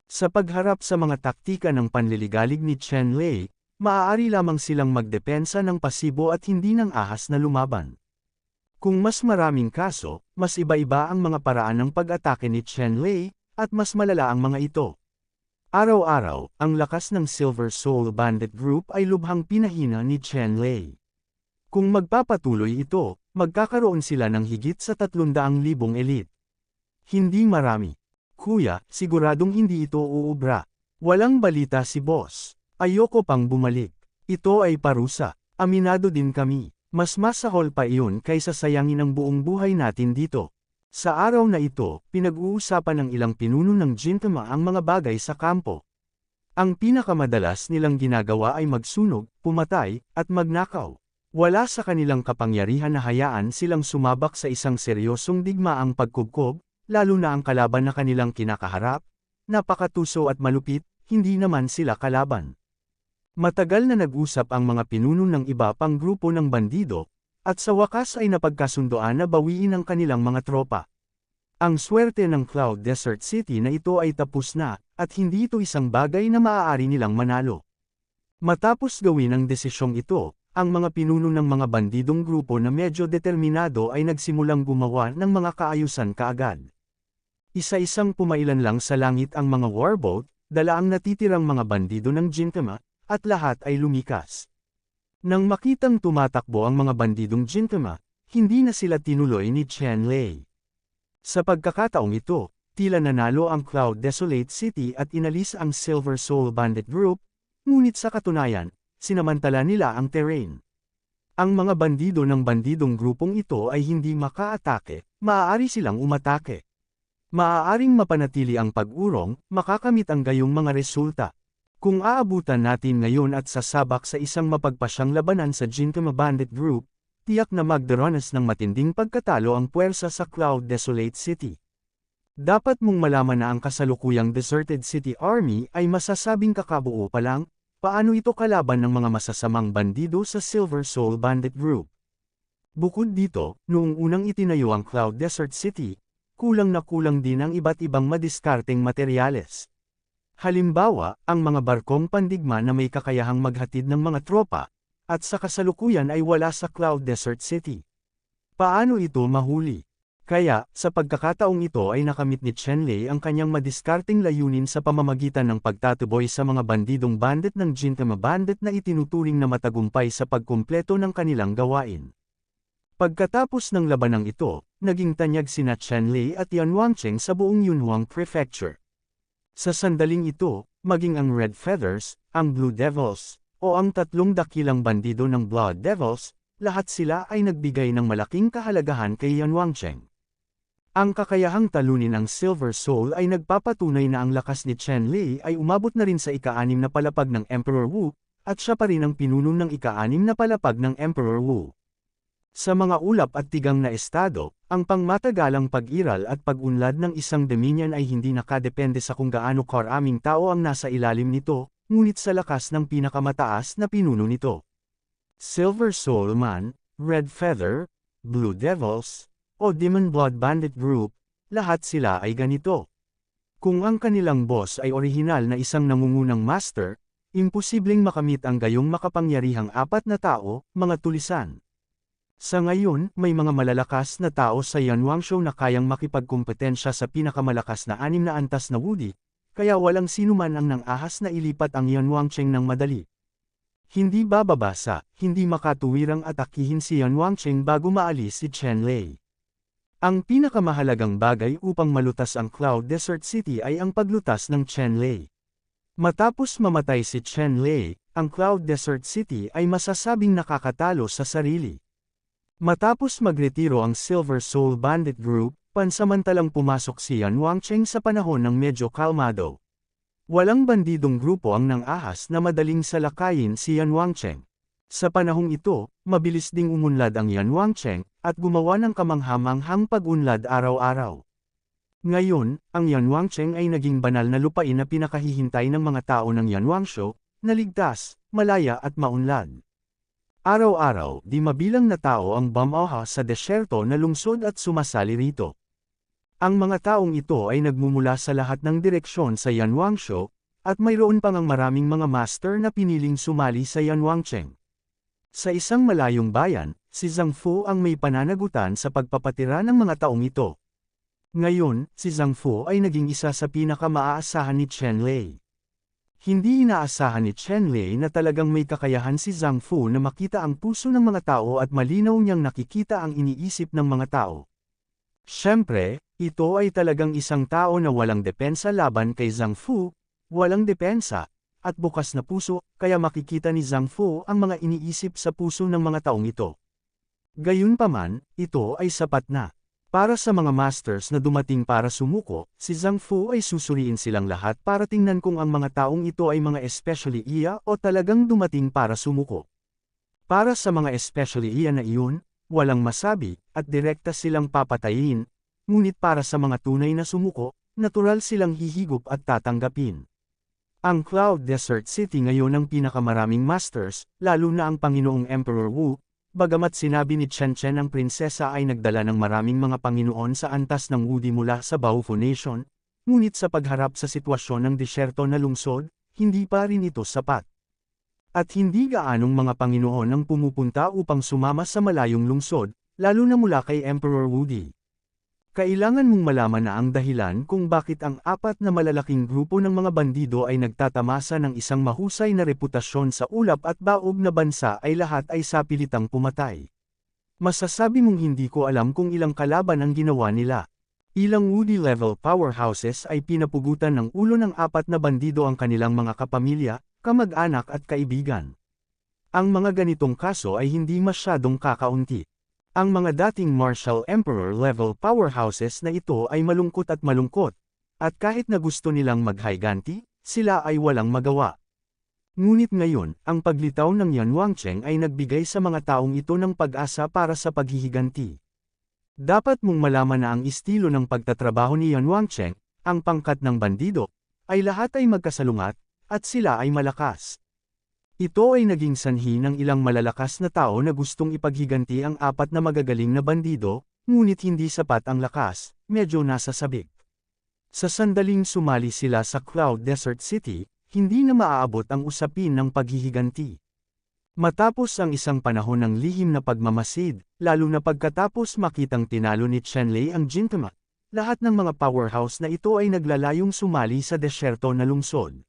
Sa pagharap sa mga taktika ng panliligalig ni Chenlei, maaari lamang silang magdepensa ng pasibo at hindi ng ahas na lumaban. Kung mas maraming kaso, mas iba-iba ang mga paraan ng pag-atake ni Chenlei, at mas malala ang mga ito. Araw-araw, ang lakas ng Silver Soul Bandit Group ay lubhang pinahina ni Chenlei. Kung magpapatuloy ito, magkakaroon sila ng higit sa 300,000 elite. Hindi marami. Kuya, siguradong hindi ito uubra. Walang balita si boss. Ayoko pang bumalik. Ito ay parusa. Aminado din kami. Mas masahol pa iyon kaysa sayangin ang buong buhay natin dito. Sa araw na ito, pinag-uusapan ng ilang pinuno ng Gintama ang mga bagay sa kampo. Ang pinakamadalas nilang ginagawa ay magsunog, pumatay, at magnakaw. Wala sa kanilang kapangyarihan na hayaan silang sumabak sa isang seryosong digmaang pagkubkob, lalo na ang kalaban na kanilang kinakaharap, napakatuso at malupit, hindi naman sila kalaban. Matagal na nag-usap ang mga pinuno ng iba pang grupo ng bandido, at sa wakas ay napagkasundoan na bawiin ang kanilang mga tropa. Ang swerte ng Cloud Desert City na ito ay tapos na, at hindi ito isang bagay na maaari nilang manalo. Matapos gawin ang desisyong ito, ang mga pinuno ng mga bandidong grupo na medyo determinado ay nagsimulang gumawa ng mga kaayusan kaagad. Isa-isang pumailan lang sa langit ang mga warboat, dala ang natitirang mga bandido ng Gintama, at lahat ay lumikas. Nang makitang tumatakbo ang mga bandidong Gintama, hindi na sila tinuloy ni Chenlei. Sa pagkakataong ito, tila nanalo ang Cloud Desolate City at inalis ang Silver Soul Bandit Group, ngunit sa katunayan, sinamantala nila ang terrain. Ang mga bandido ng bandidong grupong ito ay hindi makaatake, maaari silang umatake. Maaaring mapanatili ang pag-urong, makakamit ang gayong mga resulta. Kung aabutan natin ngayon at sasabak sa isang mapagpasyang labanan sa Gintama Bandit Group, tiyak na magdaranas ng matinding pagkatalo ang puwersa sa Cloud Desolate City. Dapat mong malaman na ang kasalukuyang Deserted City Army ay masasabing kakabuo pa lang, paano ito kalaban ng mga masasamang bandido sa Silver Soul Bandit Group. Bukod dito, noong unang itinayo ang Cloud Desert City, kulang na kulang din ang iba't ibang madiskarteng materyales. Halimbawa, ang mga barkong pandigma na may kakayahang maghatid ng mga tropa, at sa kasalukuyan ay wala sa Cloud Desert City. Paano ito mahuli? Kaya, sa pagkakataong ito ay nakamit ni Chenlei ang kanyang madiskarteng layunin sa pamamagitan ng pagtatuboy sa mga bandidong bandit ng Gintama Bandit na itinuturing na matagumpay sa pagkumpleto ng kanilang gawain. Pagkatapos ng labanang ito, naging tanyag sina Chenlei at Yan Wangcheng sa buong Yunhuang Prefecture. Sa sandaling ito, maging ang Red Feathers, ang Blue Devils, o ang tatlong dakilang bandido ng Blood Devils, lahat sila ay nagbigay ng malaking kahalagahan kay Yan Wangcheng. Ang kakayahang talunin ang Silver Soul ay nagpapatunay na ang lakas ni Chen Lei ay umabot na rin sa ika-6 na palapag ng Emperor Wu, at siya pa rin ang pinuno ng ika-6 na palapag ng Emperor Wu. Sa mga ulap at tigang na estado, ang pangmatagalang pag-iral at pag-unlad ng isang dominion ay hindi nakadepende sa kung gaano karaming tao ang nasa ilalim nito, ngunit sa lakas ng pinakamataas na pinuno nito. Silver Soul man, Red Feather, Blue Devils, o Demon Blood Bandit Group, lahat sila ay ganito. Kung ang kanilang boss ay orihinal na isang nangungunang master, imposibleng makamit ang gayong makapangyarihang 4 na tao, mga tulisan. Sa ngayon, may mga malalakas na tao sa Yanwangshu na kayang makipagkumpetensya sa pinakamalakas na 6 na antas na Wudi, kaya walang sinuman ang nang-ahas na ilipat ang Yanwangcheng ng madali. Hindi bababasa, hindi makatuwirang atakihin si Yanwangcheng bago maalis si Chen Lei. Ang pinakamahalagang bagay upang malutas ang Cloud Desert City ay ang paglutas ng Chen Lei. Matapos mamatay si Chen Lei, ang Cloud Desert City ay masasabing nakakatalo sa sarili. Matapos magretiro ang Silver Soul Bandit Group, pansamantalang pumasok si Yanwangcheng sa panahon ng medyo kalmado. Walang bandidong grupo ang nang-ahas na madaling salakayin si Yanwangcheng. Sa panahong ito, mabilis ding umunlad ang Yanwangcheng, at gumawa ng kamanghamanghang pag-unlad araw-araw. Ngayon, ang Yanwangcheng ay naging banal na lupain na pinakahihintay ng mga tao ng Yanwangshu, na ligtas, malaya at maunlad. Araw-araw, di mabilang na tao ang bumaha sa desyerto na lungsod at sumasali rito. Ang mga taong ito ay nagmumula sa lahat ng direksyon sa Yanwangshu, at mayroon pang ang maraming mga master na piniling sumali sa Yanwangcheng. Sa isang malayong bayan, si Zhang Fu ang may pananagutan sa pagpapatira ng mga taong ito. Ngayon, si Zhang Fu ay naging isa sa pinakamaaasahan ni Chen Lei. Hindi inaasahan ni Chen Lei na talagang may kakayahan si Zhang Fu na makita ang puso ng mga tao at malinaw niyang nakikita ang iniisip ng mga tao. Siyempre, ito ay talagang isang tao na walang depensa laban kay Zhang Fu, walang depensa, at bukas na puso, kaya makikita ni Zhang Fu ang mga iniisip sa puso ng mga taong ito. Gayunpaman, ito ay sapat na. Para sa mga masters na dumating para sumuko, si Zhang Fu ay susuriin silang lahat para tingnan kung ang mga taong ito ay mga especially iya o talagang dumating para sumuko. Para sa mga especially iya na iyon, walang masabi, at direkta silang papatayin, ngunit para sa mga tunay na sumuko, natural silang hihigop at tatanggapin. Ang Cloud Desert City ngayon ang pinakamaraming masters, lalo na ang Panginoong Emperor Wu, bagamat sinabi ni Chen Chen ang prinsesa ay nagdala ng maraming mga Panginoon sa antas ng Wudi mula sa Baofu Nation, ngunit sa pagharap sa sitwasyon ng disyerto na lungsod, hindi pa rin ito sapat. At hindi gaanong mga Panginoon ang pumupunta upang sumama sa malayong lungsod, lalo na mula kay Emperor Wudi. Kailangan mong malaman na ang dahilan kung bakit ang 4 na malalaking grupo ng mga bandido ay nagtatamasa ng isang mahusay na reputasyon sa ulap at baog na bansa ay lahat ay sapilitang pumatay. Masasabi mong hindi ko alam kung ilang kalaban ang ginawa nila. Ilang Wudi-level powerhouses ay pinapugutan ng ulo ng 4 na bandido ang kanilang mga kapamilya, kamag-anak at kaibigan. Ang mga ganitong kaso ay hindi masyadong kakaunti. Ang mga dating martial emperor-level powerhouses na ito ay malungkot, at kahit na gusto nilang maghiganti, sila ay walang magawa. Ngunit ngayon, ang paglitaw ng Yanwangcheng ay nagbigay sa mga taong ito ng pag-asa para sa paghihiganti. Dapat mong malaman na ang estilo ng pagtatrabaho ni Yanwangcheng, ang pangkat ng bandido, ay lahat ay magkasalungat, at sila ay malakas. Ito ay naging sanhi ng ilang malalakas na tao na gustong ipaghiganti ang 4 na magagaling na bandido, ngunit hindi sapat ang lakas, medyo nasa sabik. Sa sandaling sumali sila sa Cloud Desert City, hindi na maaabot ang usapin ng paghihiganti. Matapos ang isang panahon ng lihim na pagmamasid, lalo na pagkatapos makitang tinalo ni Chen Lei ang Jintomac, lahat ng mga powerhouse na ito ay naglalayong sumali sa desyerto na lungsod.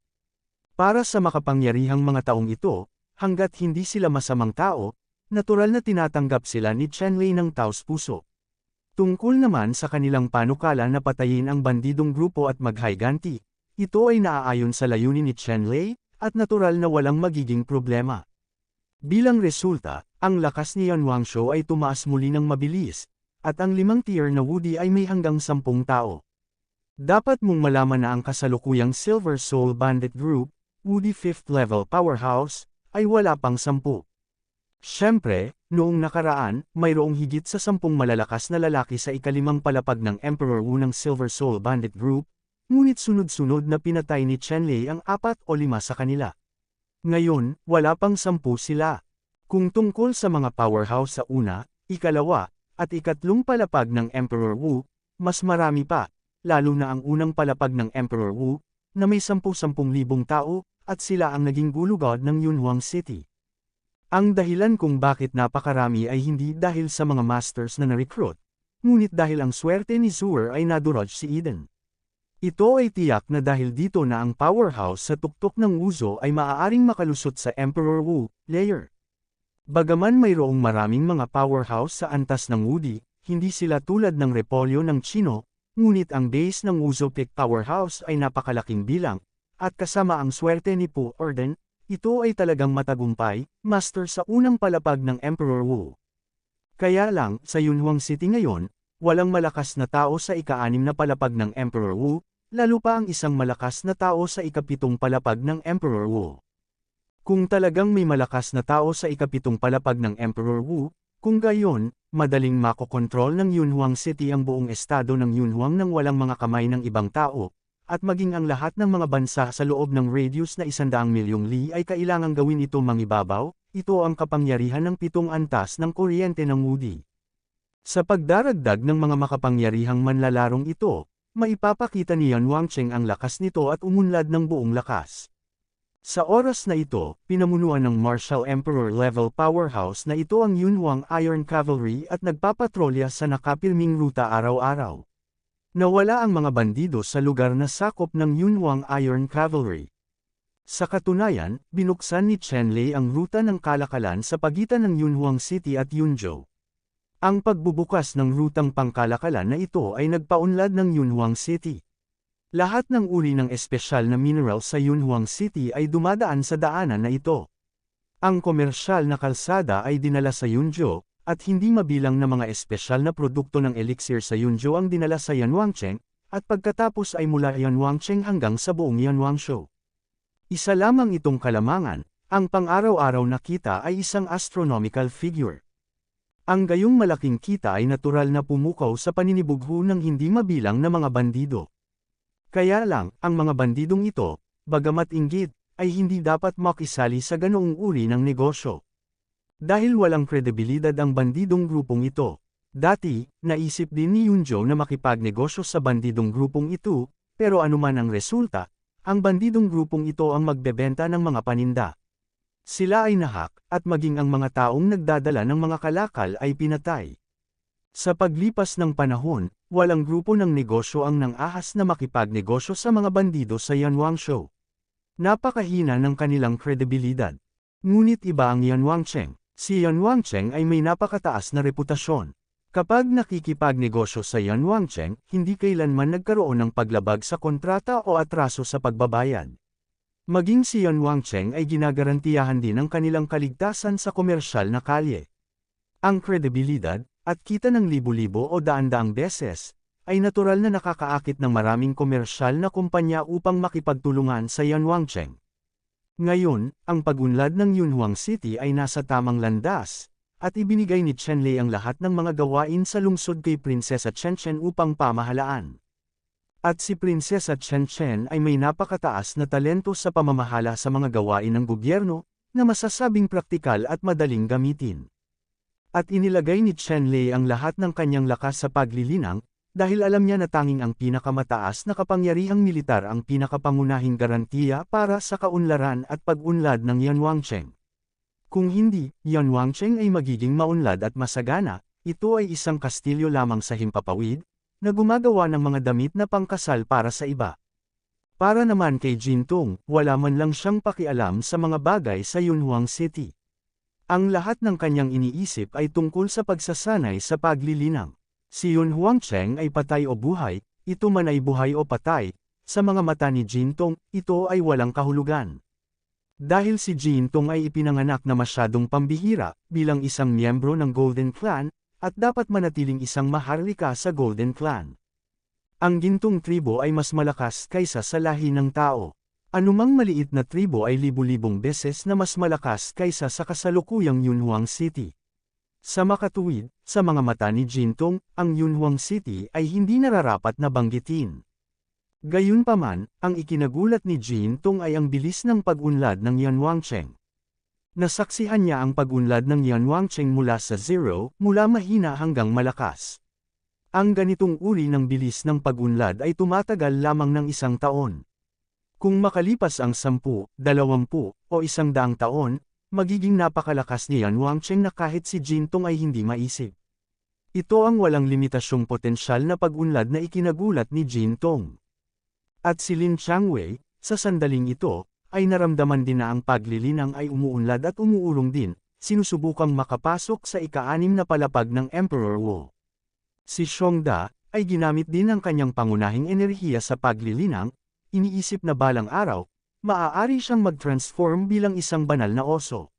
Para sa makapangyarihang mga taong ito, hanggat hindi sila masamang tao, natural na tinatanggap sila ni Chen Lei ng taos-puso. Tungkol naman sa kanilang panukala na patayin ang bandidong grupo at maghiganti, ito ay naaayon sa layunin ni Chen Lei, at natural na walang magiging problema. Bilang resulta, ang lakas ni Yanwangshu ay tumaas muli ng mabilis, at ang 5 tier na Woody ay may hanggang 10 tao. Dapat mong malaman na ang kasalukuyang Silver Soul Bandit Group, Woody 5th level powerhouse, ay wala pang 10. Siyempre, noong nakaraan, mayroong higit sa 10 malalakas na lalaki sa ikalimang palapag ng Emperor Wu ng Silver Soul Bandit Group, ngunit sunod-sunod na pinatay ni Chenlei ang 4 o 5 sa kanila. Ngayon, wala pang 10 sila. Kung tungkol sa mga powerhouse sa una, ikalawa, at ikatlong palapag ng Emperor Wu, mas marami pa, lalo na ang unang palapag ng Emperor Wu, na may 10,000 tao, at sila ang naging gulugod ng Yunhuang City. Ang dahilan kung bakit napakarami ay hindi dahil sa mga masters na na-recruit, ngunit dahil ang swerte ni Zuer ay nadurog si Eden. Ito ay tiyak na dahil dito na ang powerhouse sa tuktok ng Wuzo ay maaaring makalusot sa Emperor Wu layer. Bagaman mayroong maraming mga powerhouse sa antas ng Woody, hindi sila tulad ng repolyo ng Chino, ngunit ang base ng Wuzo Peak Powerhouse ay napakalaking bilang, at kasama ang swerte ni Pu Orden, ito ay talagang matagumpay, master sa unang palapag ng Emperor Wu. Kaya lang, sa Yunhuang City ngayon, walang malakas na tao sa ika-6 na palapag ng Emperor Wu, lalo pa ang isang malakas na tao sa ika-7 palapag ng Emperor Wu. Kung talagang may malakas na tao sa ika-7 palapag ng Emperor Wu, kung gayon, madaling makokontrol ng Yunhuang City ang buong estado ng Yunhuang nang walang mga kamay ng ibang tao, at maging ang lahat ng mga bansa sa loob ng radius na 100 milyong li ay kailangang gawin ito mangibabaw, ito ang kapangyarihan ng 7 antas ng kuryente ng Woody. Sa pagdaragdag ng mga makapangyarihang manlalarong ito, maipapakita ni Yan Wangcheng ang lakas nito at umunlad ng buong lakas. Sa oras na ito, pinamunuan ng Martial Emperor level powerhouse na ito ang Yunhuang Iron Cavalry at nagpapatrolya sa nakapilming ruta araw-araw. Nawala ang mga bandido sa lugar na sakop ng Yunhuang Iron Cavalry. Sa katunayan, binuksan ni Chenlei ang ruta ng kalakalan sa pagitan ng Yunhuang City at Yunzhou. Ang pagbubukas ng rutang pangkalakalan na ito ay nagpaunlad ng Yunhuang City. Lahat ng uri ng espesyal na mineral sa Yunhuang City ay dumadaan sa daanan na ito. Ang komersyal na kalsada ay dinala sa Yunzhou, at hindi mabilang na mga espesyal na produkto ng elixir sa Yunzhou ang dinala sa Yanwangcheng, at pagkatapos ay mula Yanwangcheng hanggang sa buong Yanwangshu. Isa lamang itong kalamangan, ang pang-araw-araw na kita ay isang astronomical figure. Ang gayong malaking kita ay natural na pumukaw sa paninibugho ng hindi mabilang na mga bandido. Kaya lang, ang mga bandidong ito, bagamat inggit, ay hindi dapat makisali sa ganoong uri ng negosyo. Dahil walang kredibilidad ang bandidong grupong ito. Dati, naisip din ni Yunzhou na makipagnegosyo sa bandidong grupong ito, pero anuman ang resulta, ang bandidong grupong ito ang magbebenta ng mga paninda. Sila ay nahak, at maging ang mga taong nagdadala ng mga kalakal ay pinatay. Sa paglipas ng panahon, walang grupo ng negosyo ang nang-ahas na makipagnegosyo sa mga bandido sa Yanwangshu. Napakahina ng kanilang kredibilidad. Ngunit iba ang Yanwangcheng. Si Yanwangcheng ay may napakataas na reputasyon. Kapag nakikipagnegosyo sa Yanwangcheng, hindi kailanman nagkaroon ng paglabag sa kontrata o atraso sa pagbabayad. Maging si Yanwangcheng ay ginagarantiyahan din ang kanilang kaligtasan sa komersyal na kalye. Ang kredibilidad, at kita ng libo-libo o daan-daang beses, ay natural na nakakaakit ng maraming komersyal na kumpanya upang makipagtulungan sa Yanwangcheng. Ngayon, ang pag-unlad ng Yunhuang City ay nasa tamang landas, at ibinigay ni Chenlei ang lahat ng mga gawain sa lungsod kay Prinsesa Chenchen upang pamahalaan. At si Prinsesa Chenchen ay may napakataas na talento sa pamamahala sa mga gawain ng gobyerno, na masasabing praktikal at madaling gamitin. At inilagay ni Chenlei ang lahat ng kanyang lakas sa paglilinang, dahil alam niya na tanging ang pinakamataas na kapangyarihang militar ang pinakapangunahing garantiya para sa kaunlaran at pag-unlad ng Yanwangcheng. Kung hindi, Yanwangcheng ay magiging maunlad at masagana, ito ay isang kastilyo lamang sa himpapawid, na gumagawa ng mga damit na pangkasal para sa iba. Para naman kay Jintong, wala man lang siyang pakialam sa mga bagay sa Yunhuang City. Ang lahat ng kanyang iniisip ay tungkol sa pagsasanay sa paglilinang. Si Yanwangcheng ay patay o buhay, ito man ay buhay o patay, sa mga mata ni Jintong, ito ay walang kahulugan. Dahil si Jintong ay ipinanganak na masyadong pambihira, bilang isang miyembro ng Golden Clan, at dapat manatiling isang maharlika sa Golden Clan. Ang gintong tribo ay mas malakas kaysa sa lahi ng tao. Anumang maliit na tribo ay libu-libong beses na mas malakas kaysa sa kasalukuyang Yunhuang City. Sa makatuwid, sa mga mata ni Jintong, ang Yunhuang City ay hindi nararapat na banggitin. Gayunpaman, ang ikinagulat ni Jintong ay ang bilis ng pag-unlad ng Yanwangcheng. Nasaksihan niya ang pag-unlad ng Yanwangcheng mula sa zero, mula mahina hanggang malakas. Ang ganitong uri ng bilis ng pag-unlad ay tumatagal lamang ng isang taon. Kung makalipas ang 10, 20, o 100 taon, magiging napakalakas ni Yanwangcheng na kahit si Jintong ay hindi maisip. Ito ang walang limitasyong potensyal na pag-unlad na ikinagulat ni Jintong. At si Lin Changwei, sa sandaling ito, ay naramdaman din na ang paglilinang ay umuunlad at umuulong din, sinusubukang makapasok sa ika-6 na palapag ng Emperor Wu. Si Xiongda, ay ginamit din ang kanyang pangunahing enerhiya sa paglilinang, iniisip na balang araw, maaari siyang mag-transform bilang isang banal na oso.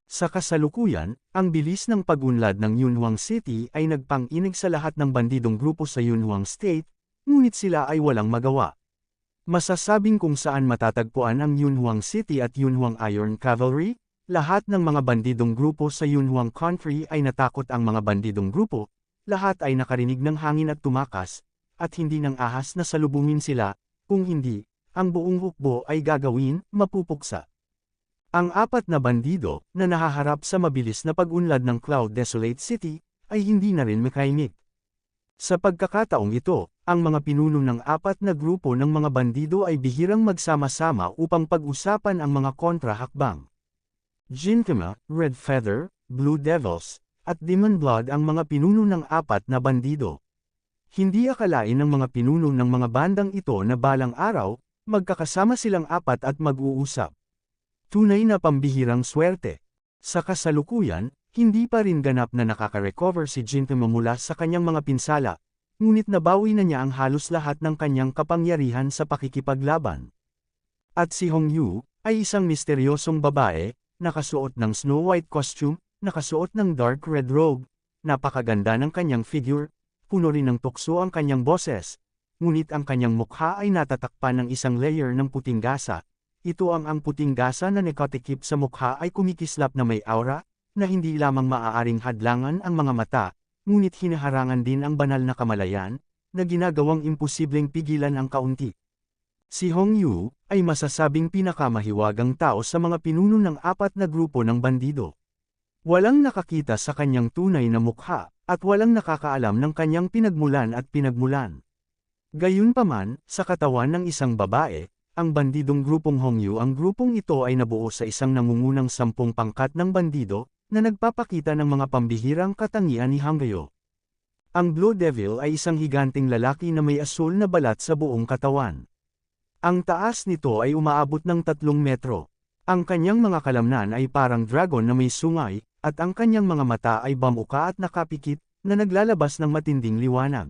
Sa kasalukuyan, ang bilis ng pag-unlad ng Yunhuang City ay nagpang-inig sa lahat ng bandidong grupo sa Yunhuang State, ngunit sila ay walang magawa. Masasabing kung saan matatagpuan ang Yunhuang City at Yunhuang Iron Cavalry, lahat ng mga bandidong grupo sa Yunhuang Country ay natakot ang mga bandidong grupo, lahat ay nakarinig ng hangin at tumakas, at hindi nang ahas na salubungin sila, kung hindi, ang buong hukbo ay gagawin, mapupuksa. Ang 4 na bandido, na nahaharap sa mabilis na pag-unlad ng Cloud Desolate City, ay hindi na rin makaimik. Sa pagkakataong ito, ang mga pinuno ng 4 na grupo ng mga bandido ay bihirang magsama-sama upang pag-usapan ang mga kontra-hakbang. Jinkima, Red Feather, Blue Devils, at Demon Blood ang mga pinuno ng 4 na bandido. Hindi akalain ng mga pinuno ng mga bandang ito na balang araw, magkakasama silang 4 at mag-uusap. Tunay na pambihirang swerte. Sa kasalukuyan, hindi pa rin ganap na nakaka-recover si Jinkima mula sa kanyang mga pinsala, ngunit nabawi na niya ang halos lahat ng kanyang kapangyarihan sa pakikipaglaban. At si Hongyu, ay isang misteryosong babae, nakasuot ng Snow White costume, nakasuot ng dark red robe, napakaganda ng kanyang figure, puno rin ng tukso ang kanyang boses, ngunit ang kanyang mukha ay natatakpan ng isang layer ng puting gasa. Ito ang puting gasa na nakatikip sa mukha ay kumikislap na may aura, na hindi lamang maaaring hadlangan ang mga mata, ngunit hinaharangan din ang banal na kamalayan, na ginagawang imposibleng pigilan ang kaunti. Si Hongyu, ay masasabing pinakamahiwagang tao sa mga pinuno ng 4 na grupo ng bandido. Walang nakakita sa kanyang tunay na mukha, at walang nakakaalam ng kanyang pinagmulan at pinagmulan. Gayunpaman, sa katawan ng isang babae, ang bandidong grupong Hongyu, ang grupong ito ay nabuo sa isang nangungunang 10 pangkat ng bandido, na nagpapakita ng mga pambihirang katangian ni Hanggayo. Ang Blue Devil ay isang higanting lalaki na may asul na balat sa buong katawan. Ang taas nito ay umaabot ng 3 metro. Ang kanyang mga kalamnan ay parang dragon na may sungay, at ang kanyang mga mata ay bamuka at nakapikit, na naglalabas ng matinding liwanag.